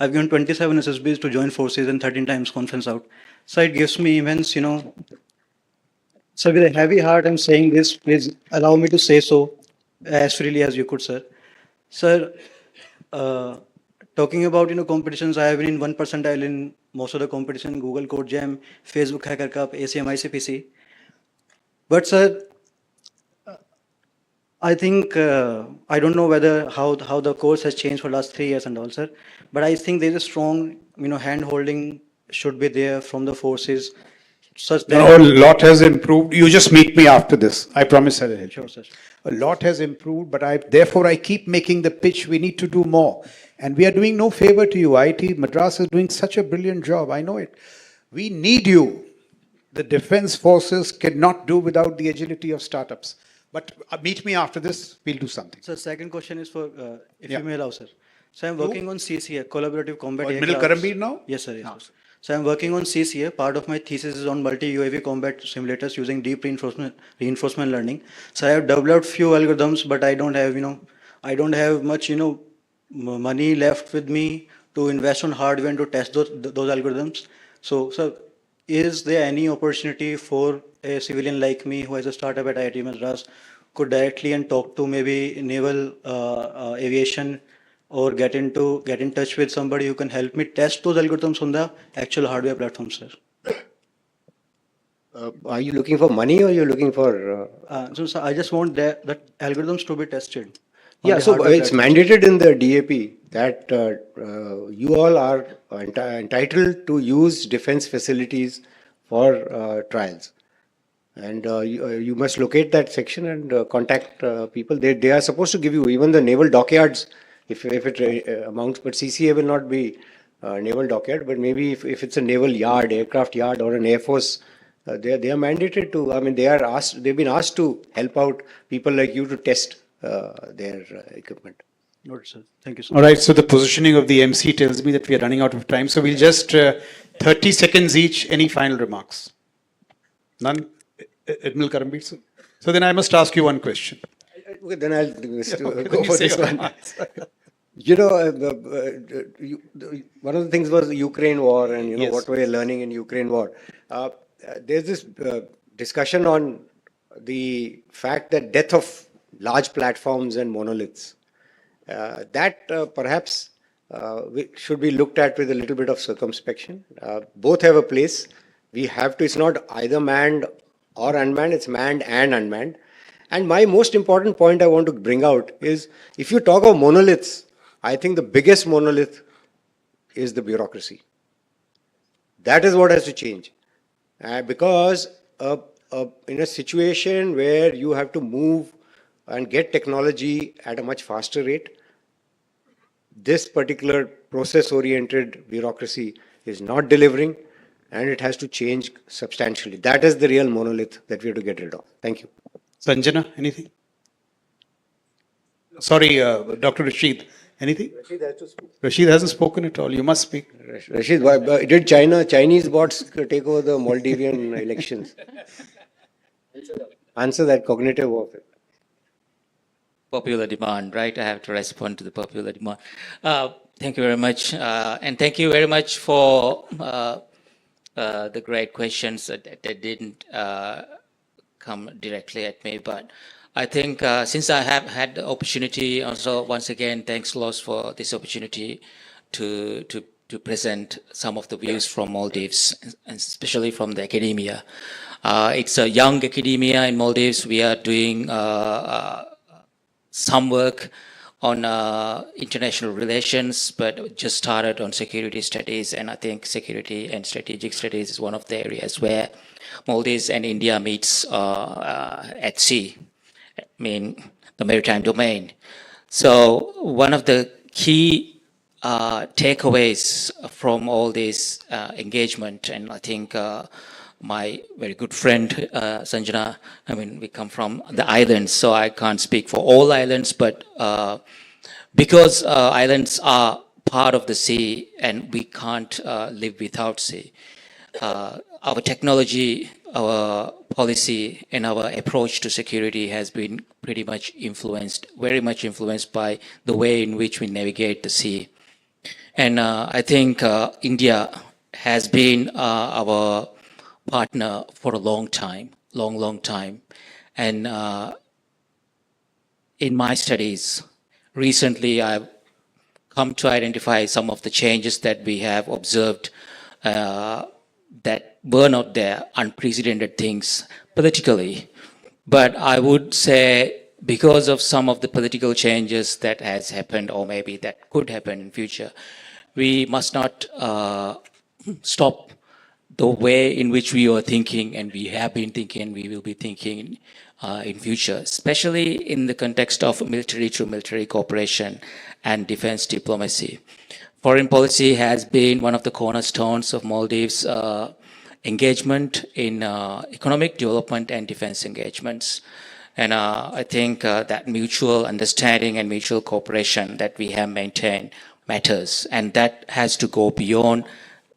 I've given 27 SSBs to join forces and 13 times conference out. So it gives me immense, so with a heavy heart, I'm saying this. Please allow me to say so as freely as you could, sir. Sir, talking about competitions, I have been in 1 percentile in most of the competition: Google Code Jam, Facebook Hacker Cup, ACM, ICPC. But sir, I think I don't know whether how the course has changed for the last 3 years and all, sir. But I think there's a strong hand holding should be there from the forces. Such that No, a lot has improved. You just meet me after this. I promise I'll help you. Sure, sir. A lot has improved, but therefore I keep making the pitch. We need to do more. And we are doing no favor to you. IIT Madras is doing such a brilliant job. I know it. We need you. The defense forces cannot do without the agility of startups. But meet me after this. We'll do something. So second question is for, if Yeah. you may allow, sir. So I'm working on CCA, Collaborative Combat Mil Aircrafts. Karambir now? Yes, sir. Yes, sir. So I'm working on CCA. Part of my thesis is on multi-UAV combat simulators using deep reinforcement learning. So I have developed few algorithms, but I don't have, I don't have much, money left with me to invest on hardware and to test those algorithms. So, sir, is there any opportunity for a civilian like me who has a startup at IIT Madras could directly and talk to maybe naval aviation or get in touch with somebody who can help me test those algorithms on the actual hardware platform, sir? Are you looking for money or you're looking for? So, sir, I just want that algorithms to be tested. on Yeah, the so hardware it's platforms. mandated in the DAP that you all are entitled to use defense facilities for trials. And you must locate that section and contact people. They are supposed to give you even the naval dockyards if it amounts, but CCA will not be naval dockyard, but maybe if it's a naval yard, aircraft yard, or an air force, they are mandated to. I mean, they've been asked to help out people like you to test their equipment. Noted, sir. Thank you, sir. All right, so the positioning of the MC tells me that we are running out of time. So we'll just 30 seconds each. Any final remarks? None? Admiral Karambir, sir? So then I must ask you one question. Okay, then I'll Okay, go then you for say this your one. remarks. One of the things was the Ukraine war and Yes. what we're learning in Ukraine war. There's this discussion on the fact that death of large platforms and monoliths. That perhaps should be looked at with a little bit of circumspection. Both have a place. We have to, it's not either manned or unmanned, it's manned and unmanned. And my most important point I want to bring out is, if you talk of monoliths, I think the biggest monolith is the bureaucracy. That is what has to change. Because in a situation where you have to move and get technology at a much faster rate, this particular process-oriented bureaucracy is not delivering, and it has to change substantially. That is the real monolith that we have to get rid of. Thank you. Sanjana, anything? Sorry, Dr. Rashid, anything? Rashid hasn't spoken at all. You must speak. Rashid, did Chinese bots take over the Maldivian elections? Answer that. Cognitive warfare. Popular demand, right? I have to respond to the popular demand. Thank you very much. And thank you very much for the great questions that didn't come directly at me. But I think since I have had the opportunity, also once again, thanks Los for this opportunity to present some of the views from Maldives, and especially from the academia. It's a young academia in Maldives. We are doing some work on international relations, but just started on security studies. And I think security and strategic studies is one of the areas where Maldives and India meets at sea, I mean, the maritime domain. So one of the key takeaways from all this engagement, and I think my very good friend Sanjana, I mean, we come from the islands, so I can't speak for all islands, but because islands are part of the sea and we can't live without sea, our technology, our policy, and our approach to security has been pretty much influenced, very much influenced by the way in which we navigate the sea. And I think India has been our partner for a long time, long time. And in my studies, recently I've come to identify some of the changes that we have observed that were not there, unprecedented things politically. But I would say because of some of the political changes that has happened or maybe that could happen in future, we must not stop the way in which we are thinking and we have been thinking and we will be thinking in future, especially in the context of military to military cooperation and defense diplomacy. Foreign policy has been one of the cornerstones of Maldives' engagement in economic development and defense engagements. And I think that mutual understanding and mutual cooperation that we have maintained matters. And that has to go beyond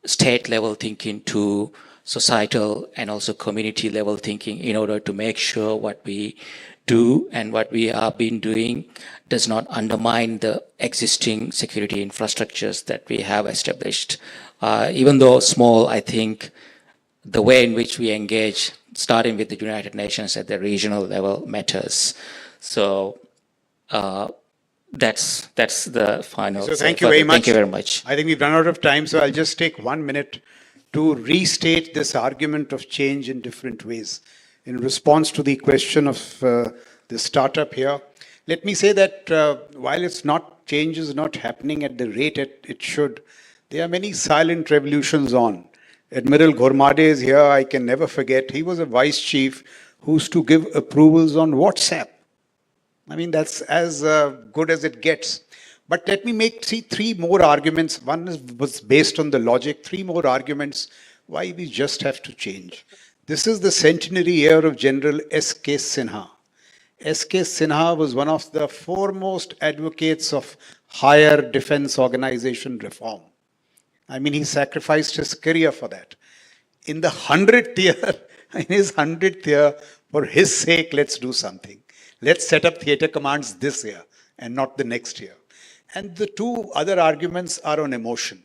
state level thinking to societal and also community level thinking in order to make sure what we do and what we have been doing does not undermine the existing security infrastructures that we have established. Even though small, I think the way in which we engage, starting with the United Nations at the regional level, matters. So that's the final. So thank you very much. Thank you very much. I think we've run out of time, so I'll just take 1 minute to restate this argument of change in different ways. In response to the question of the startup here, let me say that while change is not happening at the rate it should, there are many silent revolutions on. Admiral Ghormade is here, I can never forget. He was a vice chief who used to give approvals on WhatsApp. I mean, that's as good as it gets. But let me see 3 more arguments. One was based on the logic, 3 more arguments why we just have to change. This is the centenary year of General S.K. Sinha. S.K. Sinha was one of the foremost advocates of higher defense organization reform. I mean, he sacrificed his career for that. In the 100th year, in his 100th year, for his sake, let's do something. Let's set up theater commands this year and not the next year. And the 2 other arguments are on emotion.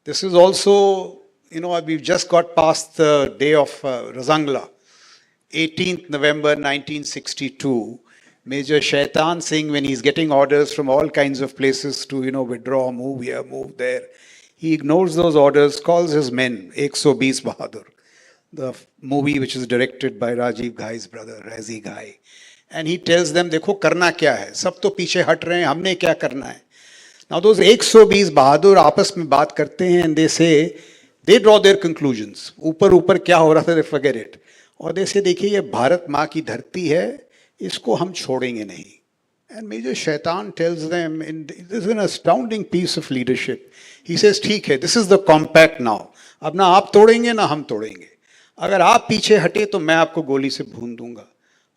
This is also, we've just got past the day of Razangla, 18th November 1962. Major Shaitan Singh, when he's getting orders from all kinds of places to, withdraw, move here, move there, he ignores those orders, calls his men, 120 Bahadur, the movie which is directed by Rajiv Ghai's brother, Razi Ghai. And he tells them, देखो करना क्या है, सब तो पीछे हट रहे हैं, हमने क्या करना है. Now those 120 Bahadur आपस में बात करते हैं and they say, they draw their conclusions. ऊपर क्या हो रहा था, they forget it. और they say, देखिए ये भारत माँ की धरती है, इसको हम छोड़ेंगे नहीं. And Major Shaitan tells them, this is an astounding piece of leadership. He says, ठीक है, this is the compact now. अब ना आप तोड़ेंगे ना हम तोड़ेंगे. अगर आप पीछे हटे तो मैं आपको गोली से भून दूंगा.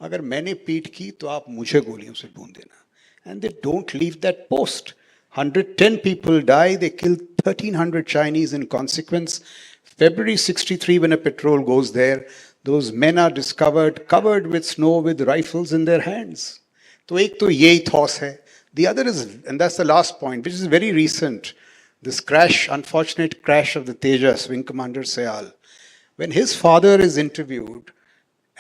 अगर मैंने पीठ की तो आप मुझे गोलियों से भून देना. And they don't leave that post. 110 people die. They kill 1,300 Chinese in consequence. February 63, when a patrol goes there, those men are discovered covered with snow with rifles in their hands. तो एक तो ये ethos है. The other is, and that's the last point, which is very recent, this crash, unfortunate crash of the Tejas, Wing Commander Sayal. When his father is interviewed,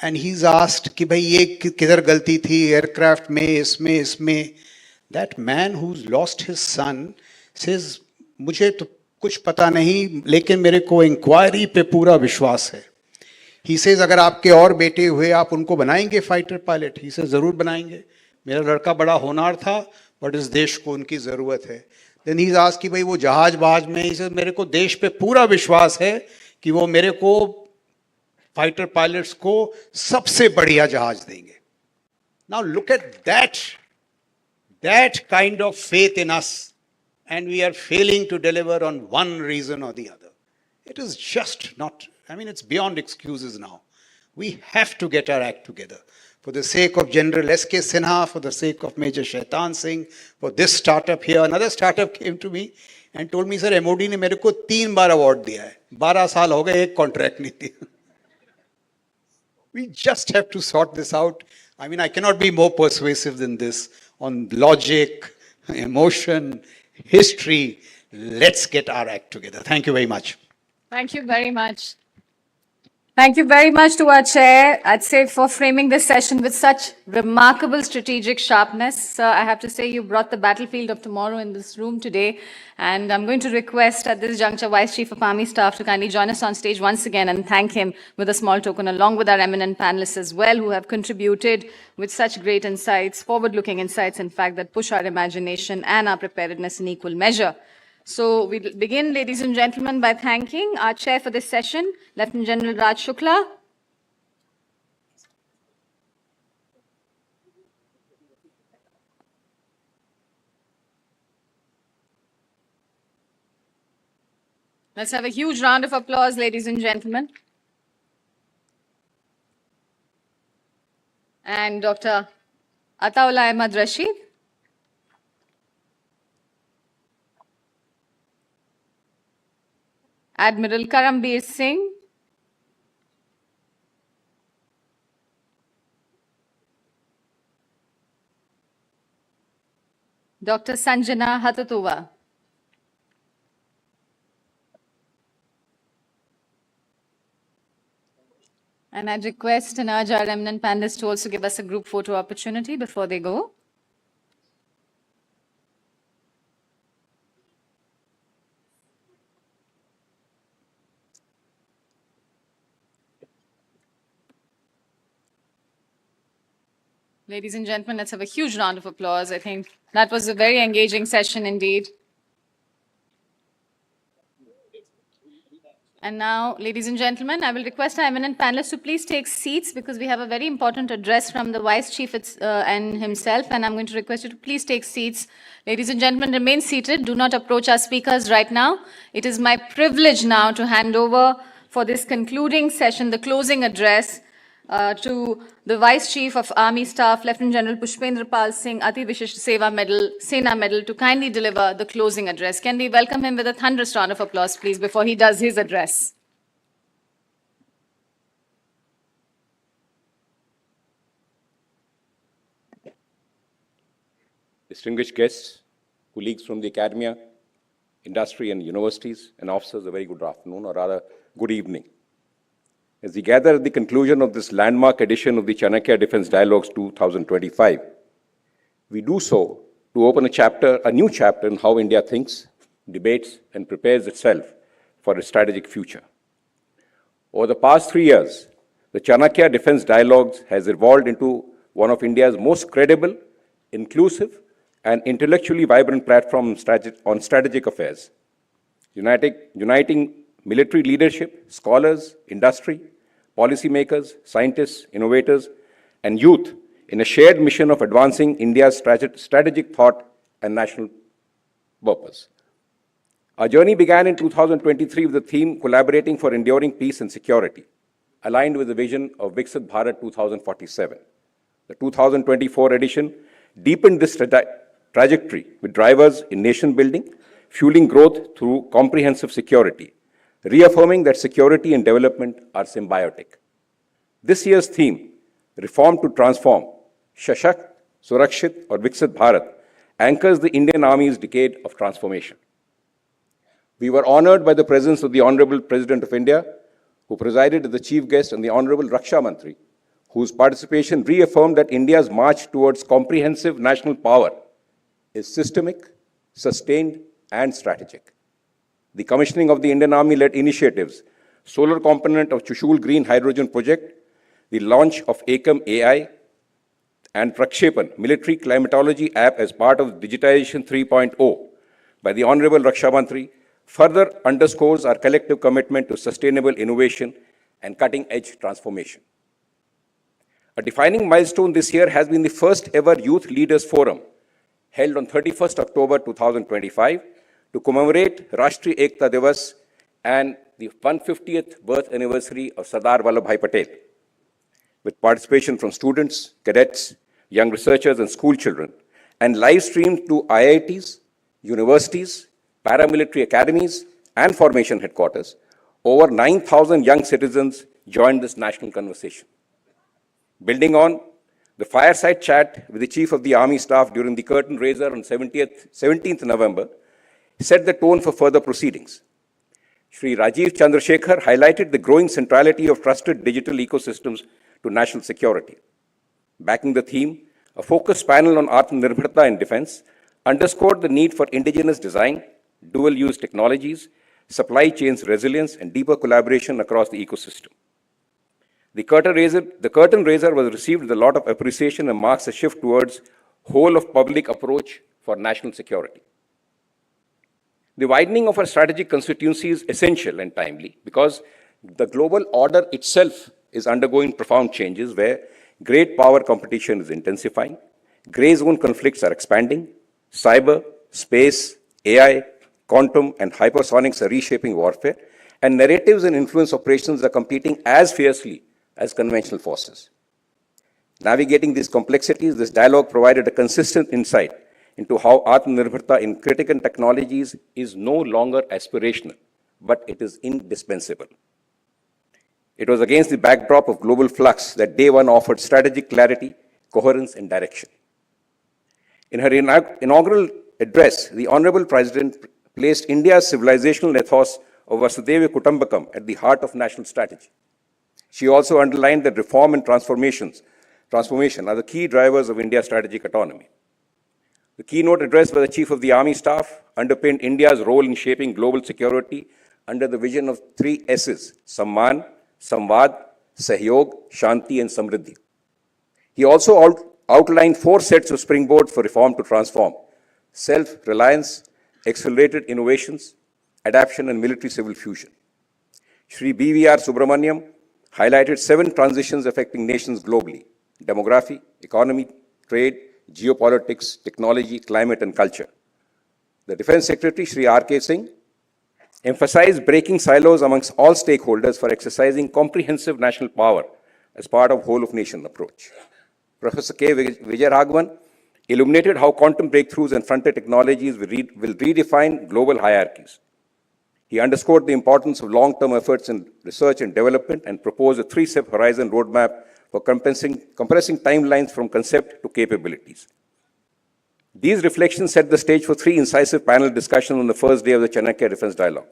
and he's asked कि भाई ये किधर गलती थी aircraft में इसमें, that man who's lost his son says, मुझे तो कुछ पता नहीं, लेकिन मेरे को इंक्वायरी पे पूरा विश्वास है. He says, अगर आपके और बेटे हुए आप उनको बनाएंगे फाइटर पायलट? He says, जरूर बनाएंगे. मेरा लड़का बड़ा होनहार था, बट इस देश को उनकी जरूरत है. Then he's asked कि भाई वो जहाज में, he says, मेरे को देश पे पूरा विश्वास है कि वो मेरे को फाइटर पायलट्स को सबसे बढ़िया जहाज देंगे. Now look at that kind of faith in us, and we are failing to deliver on one reason or the other. It is just not, it's beyond excuses now. We have to get our act together. For the sake of General S.K. Sinha, for the sake of Major Shaitan Singh, for this startup here. Another startup came to me and told me, sir, MOD ने मेरे को 3 बार award दिया है. 12 साल हो गए, एक contract नहीं दिया. We just have to sort this out. I cannot be more persuasive than this on logic, emotion, history. Let's get our act together. Thank you very much. Thank you very much. Thank you very much to our chair, I'd say, for framing this session with such remarkable strategic sharpness. Sir, I have to say you brought the battlefield of tomorrow in this room today. And I'm going to request at this juncture Vice Chief of Army Staff to kindly join us on stage once again and thank him with a small token, along with our eminent panelists as well, who have contributed with such great insights, forward-looking insights, in fact, that push our imagination and our preparedness in equal measure. So we'll begin, ladies and gentlemen, by thanking our chair for this session, Lieutenant General Raj Shukla. Let's have a huge round of applause, ladies and gentlemen. And Dr. Ataullah Ahmad Rashid. Admiral Karambir Singh, Dr. Sanjana Hatatuva, and I'd request and urge our eminent panelists to also give us a group photo opportunity before they go. Ladies and gentlemen, let's have a huge round of applause. I think that was a very engaging session indeed. And now, ladies and gentlemen, I will request our eminent panelists to please take seats because we have a very important address from the Vice Chief and himself, and I'm going to request you to please take seats. Ladies and gentlemen, remain seated. Do not approach our speakers right now. It is my privilege now to hand over for this concluding session, the closing address, to the Vice Chief of Army Staff, Lieutenant General Pushpendra Pal Singh, Ati Vishisht Seva Medal, Sena Medal, to kindly deliver the closing address. Can we welcome him with a thunderous round of applause, please, before he does his address? Distinguished guests, colleagues from the academia, industry and universities, and officers, a very good afternoon, or rather, good evening. As we gather at the conclusion of this landmark edition of the Chanakya Defence Dialogues 2025, we do so to open a new chapter in how India thinks, debates, and prepares itself for a strategic future. Over the past 3 years, the Chanakya Defence Dialogues has evolved into one of India's most credible, inclusive, and intellectually vibrant platforms on strategic affairs, uniting military leadership, scholars, industry, policymakers, scientists, innovators, and youth in a shared mission of advancing India's strategic thought and national purpose. Our journey began in 2023 with the theme Collaborating for Enduring Peace and Security, aligned with the vision of Viksit Bharat 2047. The 2024 edition deepened this trajectory with drivers in nation building, fueling growth through comprehensive security, reaffirming that security and development are symbiotic. This year's theme, Reform to Transform, Shashakt, Surakshit or Viksit Bharat, anchors the Indian Army's decade of transformation. We were honored by the presence of the Honorable President of India, who presided as the chief guest, and the Honorable Raksha Mantri, whose participation reaffirmed that India's march towards comprehensive national power is systemic, sustained, and strategic. The commissioning of the Indian Army-led initiatives, solar component of Chushul Green Hydrogen Project, the launch of Ekam AI, and Prakshepan, military climatology app as part of Digitization 3.0 by the Honorable Raksha Mantri, further underscores our collective commitment to sustainable innovation and cutting-edge transformation. A defining milestone this year has been the first ever Youth Leaders Forum, held on 31st October 2025, to commemorate Rashtriya Ekta Divas and the 150th birth anniversary of Sardar Vallabhbhai Patel, with participation from students, cadets, young researchers, and school children, and live streamed to IITs, universities, paramilitary academies, and formation headquarters. Over 9,000 young citizens joined this national conversation. Building on the fireside chat with the Chief of the Army Staff during the curtain raiser on 17th November, set the tone for further proceedings. Shri Rajiv Chandrasekhar highlighted the growing centrality of trusted digital ecosystems to national security. Backing the theme, a focused panel on Atmanirbharta in defense underscored the need for indigenous design, dual-use technologies, supply chains resilience, and deeper collaboration across the ecosystem. The curtain raiser was received with a lot of appreciation and marks a shift towards whole-of-public approach for national security. The widening of our strategic constituency is essential and timely because the global order itself is undergoing profound changes where great power competition is intensifying, gray zone conflicts are expanding, cyber, space, AI, quantum, and hypersonics are reshaping warfare, and narratives and influence operations are competing as fiercely as conventional forces. Navigating these complexities, this dialogue provided a consistent insight into how Atmanirbharta in critical technologies is no longer aspirational, but it is indispensable. It was against the backdrop of global flux that Day One offered strategic clarity, coherence, and direction. In her inaugural address, the Honorable President placed India's civilizational ethos of Vasudhaiva Kutumbakam at the heart of national strategy. She also underlined that reform and transformation are the key drivers of India's strategic autonomy. The keynote address by the Chief of the Army Staff underpinned India's role in shaping global security under the vision of 3 S's: Samman, Samvad, Sahyog, Shanti, and Samriddhi. He also outlined 4 sets of springboards for reform to transform: self-reliance, accelerated innovations, adaptation, and military-civil fusion. Shri BVR Subramaniam highlighted 7 transitions affecting nations globally: demography, economy, trade, geopolitics, technology, climate, and culture. The Defense Secretary, Shri R.K. Singh, emphasized breaking silos amongst all stakeholders for exercising comprehensive national power as part of whole-of-nation approach. Professor K. Vijayaraghavan illuminated how quantum breakthroughs and frontier technologies will redefine global hierarchies. He underscored the importance of long-term efforts in research and development and proposed a 3-step horizon roadmap for compressing timelines from concept to capabilities. These reflections set the stage for 3 incisive panel discussions on the first day of the Chanakya Defence Dialogue.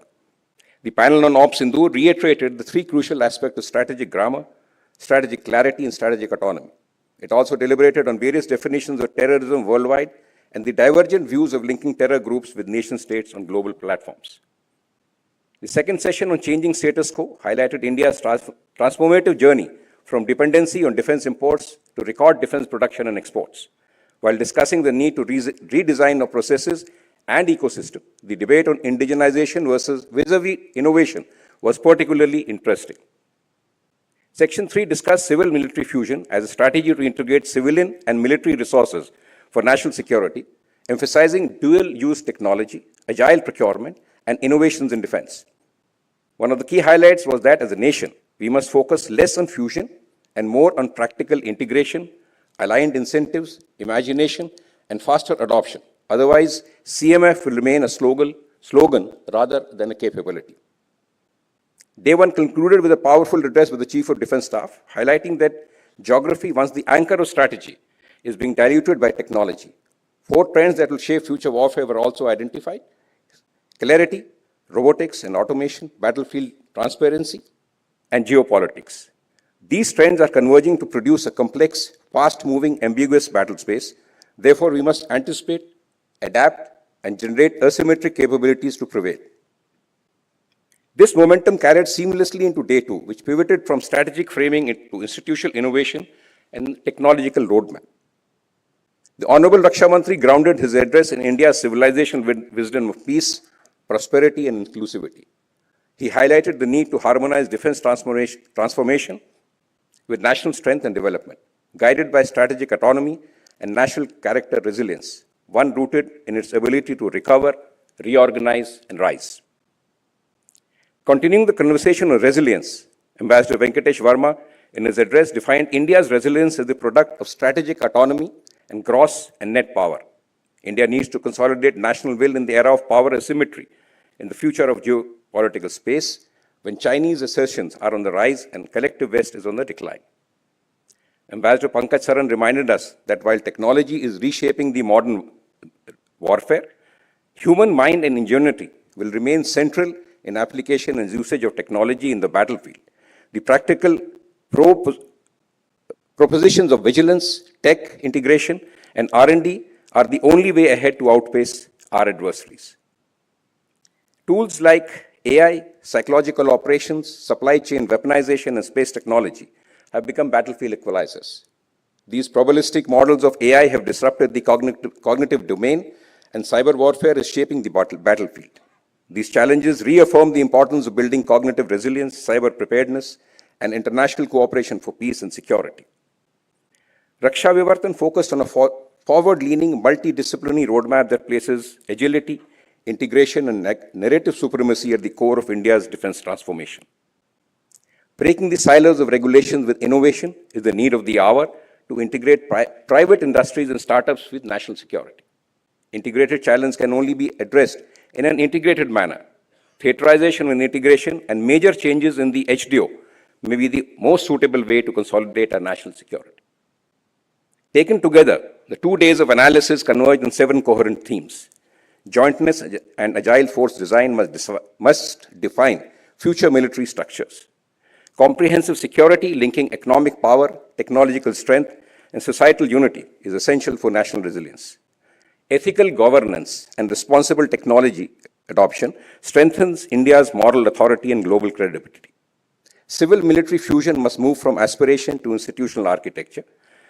The panel on Ops Sindoor reiterated the 3 crucial aspects of strategic grammar, strategic clarity, and strategic autonomy. It also deliberated on various definitions of terrorism worldwide and the divergent views of linking terror groups with nation-states on global platforms. The second session on changing status quo highlighted India's transformative journey from dependency on defense imports to record defense production and exports. While discussing the need to redesign of processes and ecosystem, the debate on indigenization vis-a-vis innovation was particularly interesting. Section 3 discussed civil-military fusion as a strategy to integrate civilian and military resources for national security, emphasizing dual-use technology, agile procurement, and innovations in defense. One of the key highlights was that as a nation, we must focus less on fusion and more on practical integration, aligned incentives, imagination, and faster adoption. Otherwise, CMF will remain a slogan rather than a capability. Day One concluded with a powerful address by the Chief of Defence Staff, highlighting that geography, once the anchor of strategy, is being diluted by technology. 4 trends that will shape future warfare were also identified: clarity, robotics and automation, battlefield transparency, and geopolitics. These trends are converging to produce a complex, fast-moving, ambiguous battle space. Therefore, we must anticipate, adapt, and generate asymmetric capabilities to prevail. This momentum carried seamlessly into Day 2, which pivoted from strategic framing into institutional innovation and technological roadmap. The Honorable Raksha Mantri grounded his address in India's civilization wisdom of peace, prosperity, and inclusivity. He highlighted the need to harmonize defense transformation with national strength and development, guided by strategic autonomy and national character resilience, one rooted in its ability to recover, reorganize, and rise. Continuing the conversation on resilience, Ambassador Venkatesh Verma, in his address, defined India's resilience as the product of strategic autonomy and gross and net power. India needs to consolidate national will in the era of power asymmetry in the future of geopolitical space, when Chinese assertions are on the rise and collective West is on the decline. Ambassador Pankaj Saran reminded us that while technology is reshaping the modern warfare, Human mind and ingenuity will remain central in application and usage of technology in the battlefield. The practical propositions of vigilance, tech integration, and R&D are the only way ahead to outpace our adversaries. Tools like AI, psychological operations, supply chain weaponization, and space technology have become battlefield equalizers. These probabilistic models of AI have disrupted the cognitive domain, and cyber warfare is shaping the battlefield. These challenges reaffirm the importance of building cognitive resilience, cyber preparedness, and international cooperation for peace and security. Raksha Vivartan focused on a forward-leaning, multidisciplinary roadmap that places agility, integration, and narrative supremacy at the core of India's defense transformation. Breaking the silos of regulations with innovation is the need of the hour to integrate private industries and startups with national security. Integrated challenge can only be addressed in an integrated manner. Theaterization and integration and major changes in the HDO may be the most suitable way to consolidate our national security. Taken together, the 2 days of analysis converged on 7 coherent themes. Jointness and agile force design must define future military structures. Comprehensive security linking economic power, technological strength, and societal unity is essential for national resilience. Ethical governance and responsible technology adoption strengthens India's moral authority and global credibility. Civil-military fusion must move from aspiration to institutional architecture.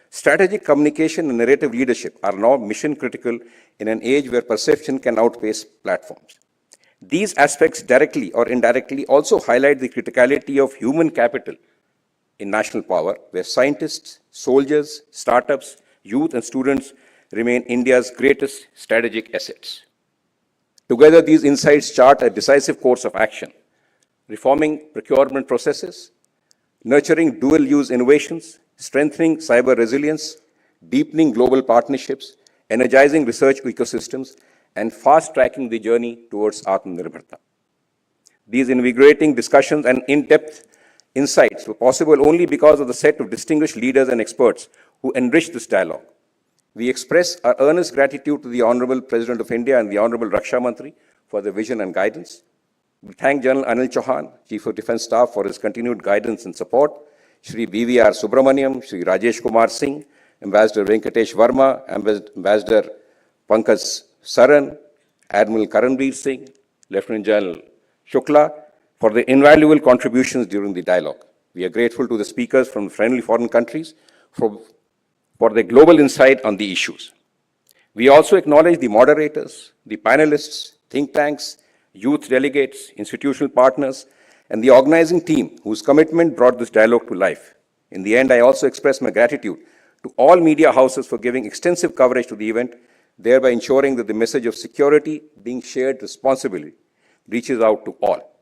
Strategic communication and narrative leadership are now mission-critical in an age where perception can outpace platforms. These aspects directly or indirectly also highlight the criticality of human capital in national power, where scientists, soldiers, startups, youth, and students remain India's greatest strategic assets. Together, these insights chart a decisive course of action, reforming procurement processes, nurturing dual-use innovations, strengthening cyber resilience, deepening global partnerships, energizing research ecosystems, and fast-tracking the journey towards Atmanirbharta. These invigorating discussions and in-depth insights were possible only because of the set of distinguished leaders and experts who enriched this dialogue. We express our earnest gratitude to the Honorable President of India and the Honorable Raksha Mantri for their vision and guidance. We thank General Anil Chauhan, Chief of Defence Staff, for his continued guidance and support, Shri BVR Subramaniam, Shri Rajesh Kumar Singh, Ambassador Venkatesh Verma, Ambassador Pankaj Saran, Admiral Karanveer Singh, Lieutenant General Shukla, for their invaluable contributions during the dialogue. We are grateful to the speakers from friendly foreign countries for their global insight on the issues. We also acknowledge the moderators, the panelists, think tanks, youth delegates, institutional partners, and the organizing team whose commitment brought this dialogue to life. In the end, I also express my gratitude to all media houses for giving extensive coverage to the event, thereby ensuring that the message of security being shared responsibly reaches out to all.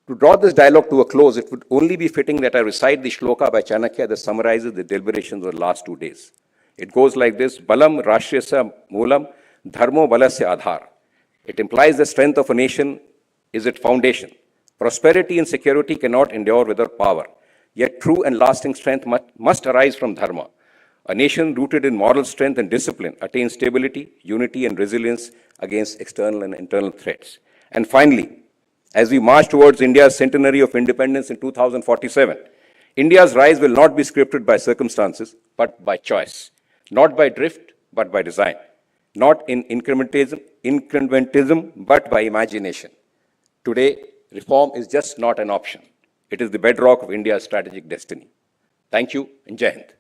To draw this dialogue to a close, it would only be fitting that I recite the shloka by Chanakya that summarizes the deliberations of the last 2 days. It goes like this: Balam Rashtriyasya Moolam Dharmo Balasya Adhar. It implies the strength of a nation is its foundation. Prosperity and security cannot endure without power. Yet true and lasting strength must arise from dharma. A nation rooted in moral strength and discipline attains stability, unity, and resilience against external and internal threats. And finally, as we march towards India's centenary of independence in 2047, India's rise will not be scripted by circumstances, but by choice. Not by drift, but by design. Not in incrementism, but by imagination. Today, reform is just not an option. It is the bedrock of India's strategic destiny. Thank you, and Jai Hind.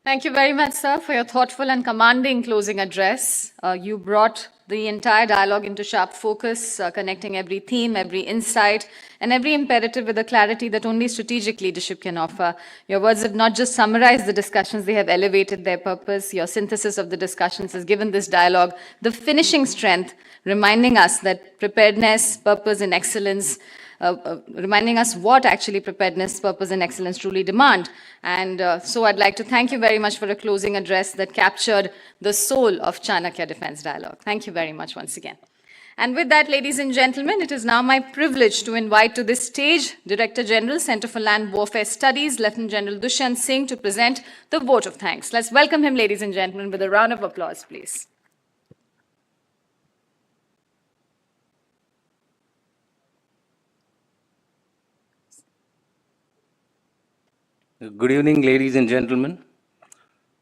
Thank you very much, sir, for your thoughtful and commanding closing address. You brought the entire dialogue into sharp focus, connecting every theme, every insight, and every imperative with a clarity that only strategic leadership can offer. Your words have not just summarized the discussions, they have elevated their purpose. Your synthesis of the discussions has given this dialogue the finishing strength, reminding us that preparedness, purpose, and excellence, reminding us what actually preparedness, purpose, and excellence truly demand. And so I'd like to thank you very much for a closing address that captured the soul of Chanakya Defence Dialogue. Thank you very much once again. And with that, ladies and gentlemen, it is now my privilege to invite to this stage Director General, Center for Land Warfare Studies, Lieutenant General Sudarshan Singh, to present the vote of thanks. Let's welcome him, ladies and gentlemen, with a round of applause, please. Good evening, ladies and gentlemen.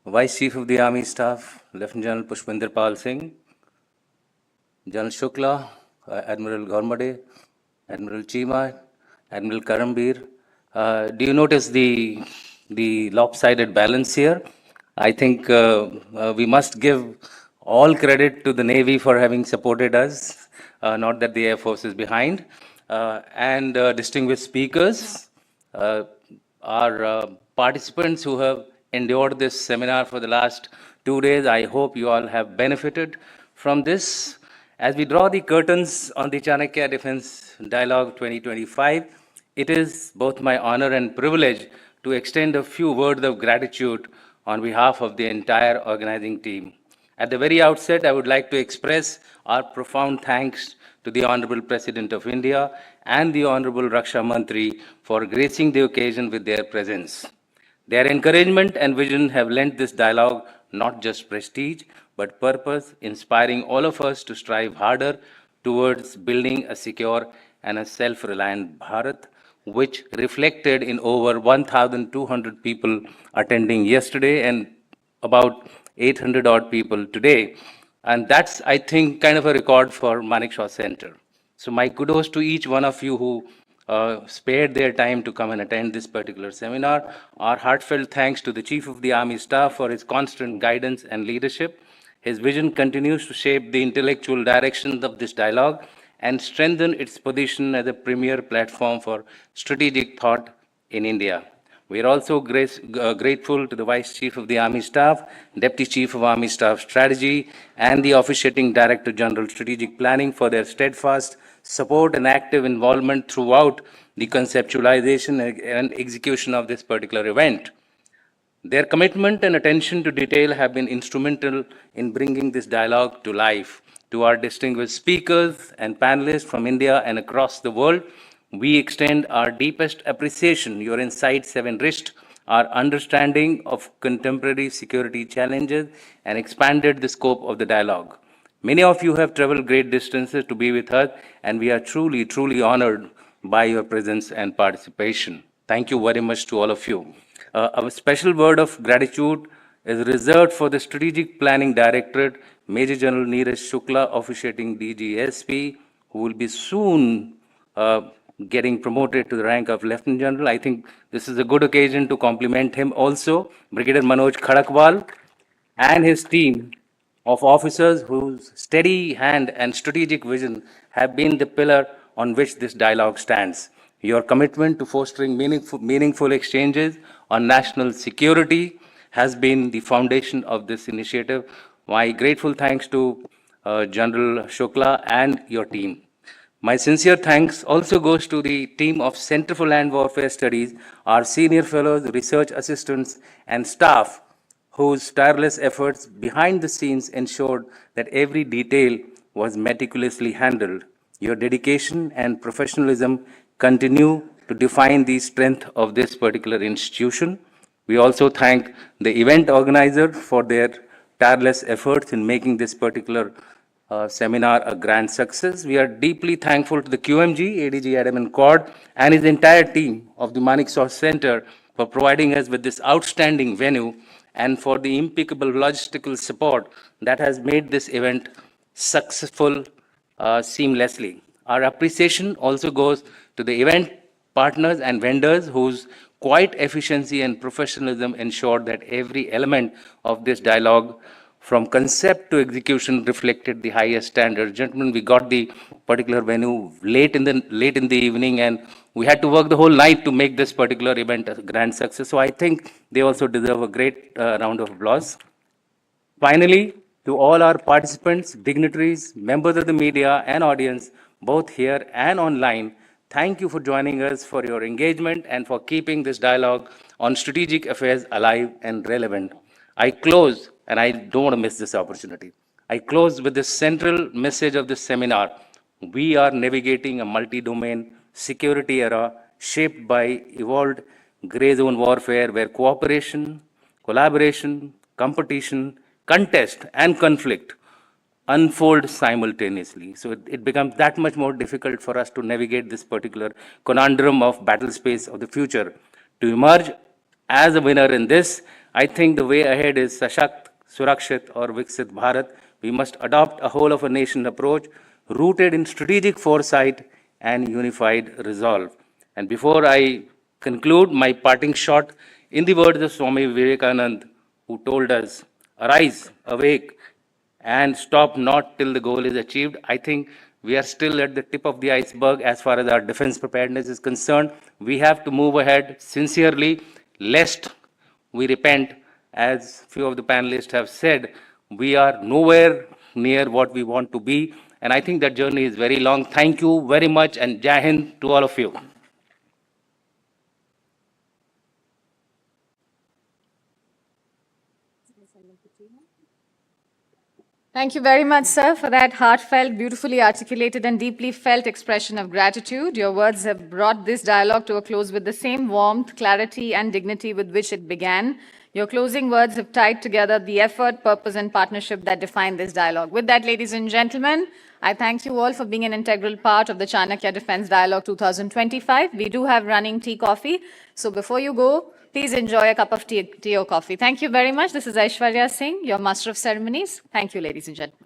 Vice Chief of the Army Staff, Lieutenant General Pushpinder Pal Singh, General Shukla, Admiral Gormade, Admiral Chima, Admiral Karambir. Do you notice the lopsided balance here? I think we must give all credit to the Navy for having supported us, not that the Air Force is behind. And distinguished speakers, our participants who have endured this seminar for the last 2 days, I hope you all have benefited from this. As we draw the curtains on the Chanakya Defence Dialogue 2025, it is both my honor and privilege to extend a few words of gratitude on behalf of the entire organizing team. At the very outset, I would like to express our profound thanks to the Honorable President of India and the Honorable Raksha Mantri for gracing the occasion with their presence. Their encouragement and vision have lent this dialogue not just prestige, but purpose, inspiring all of us to strive harder towards building a secure and a self-reliant Bharat, which reflected in over 1,200 people attending yesterday and about 800 odd people today. And that's, I think, kind of a record for Manekshaw Center. So my kudos to each one of you who spared their time to come and attend this particular seminar. Our heartfelt thanks to the Chief of the Army Staff for his constant guidance and leadership. His vision continues to shape the intellectual directions of this dialogue and strengthen its position as a premier platform for strategic thought in India. We are also grateful to the Vice Chief of the Army Staff, Deputy Chief of Army Staff Strategy, and the Officiating Director General Strategic Planning for their steadfast support and active involvement throughout the conceptualization and execution of this particular event. Their commitment and attention to detail have been instrumental in bringing this dialogue to life. To our distinguished speakers and panelists from India and across the world, we extend our deepest appreciation. Your insights have enriched our understanding of contemporary security challenges and expanded the scope of the dialogue. Many of you have traveled great distances to be with us, and we are truly, truly honored by your presence and participation. Thank you very much to all of you. A special word of gratitude is reserved for the Strategic Planning Directorate, Major General Neeraj Shukla, officiating DGSP, who will be soon getting promoted to the rank of Lieutenant General. I think this is a good occasion to compliment him also, Brigadier Manoj Khadakwal, and his team of officers whose steady hand and strategic vision have been the pillar on which this dialogue stands. Your commitment to fostering meaningful exchanges on national security has been the foundation of this initiative. My grateful thanks to General Shukla and your team. My sincere thanks also goes to the team of Center for Land Warfare Studies, our senior fellows, research assistants, and staff whose tireless efforts behind the scenes ensured that every detail was meticulously handled. Your dedication and professionalism continue to define the strength of this particular institution. We also thank the event organizer for their tireless efforts in making this particular seminar a grand success. We are deeply thankful to the QMG, ADG Adam Cord, and his entire team of the Manekshaw Center for providing us with this outstanding venue and for the impeccable logistical support that has made this event successful seamlessly. Our appreciation also goes to the event partners and vendors whose quiet efficiency and professionalism ensured that every element of this dialogue, from concept to execution, reflected the highest standards. Gentlemen, we got the particular venue late in the evening, and we had to work the whole night to make this particular event a grand success. So I think they also deserve a great round of applause. Finally, to all our participants, dignitaries, members of the media and audience, both here and online, thank you for joining us, for your engagement, and for keeping this dialogue on strategic affairs alive and relevant. I close, and I don't want to miss this opportunity, I close with the central message of this seminar. We are navigating a multi-domain security era shaped by evolved gray zone warfare where cooperation, collaboration, competition, contest, and conflict unfold simultaneously. So it becomes that much more difficult for us to navigate this particular conundrum of battle space of the future. To emerge as a winner in this, I think the way ahead is Sashakt, Surakshit, or Viksit Bharat. We must adopt a whole of a nation approach rooted in strategic foresight and unified resolve. And before I conclude my parting shot, in the words of Swami Vivekananda, who told us, "Arise, awake, and stop not till the goal is achieved." I think we are still at the tip of the iceberg as far as our defense preparedness is concerned. We have to move ahead sincerely, lest we repent. As few of the panelists have said, we are nowhere near what we want to be. And I think that journey is very long. Thank you very much, and Jai Hind to all of you. Thank you very much, sir, for that heartfelt, beautifully articulated, and deeply felt expression of gratitude. Your words have brought this dialogue to a close with the same warmth, clarity, and dignity with which it began. Your closing words have tied together the effort, purpose, and partnership that define this dialogue. With that, ladies and gentlemen, I thank you all for being an integral part of the Chanakya Defence Dialogue 2025. We do have running tea coffee, so before you go, please enjoy a cup of tea or coffee. Thank you very much. This is Aishwarya Singh, your Master of Ceremonies. Thank you, ladies and gentlemen.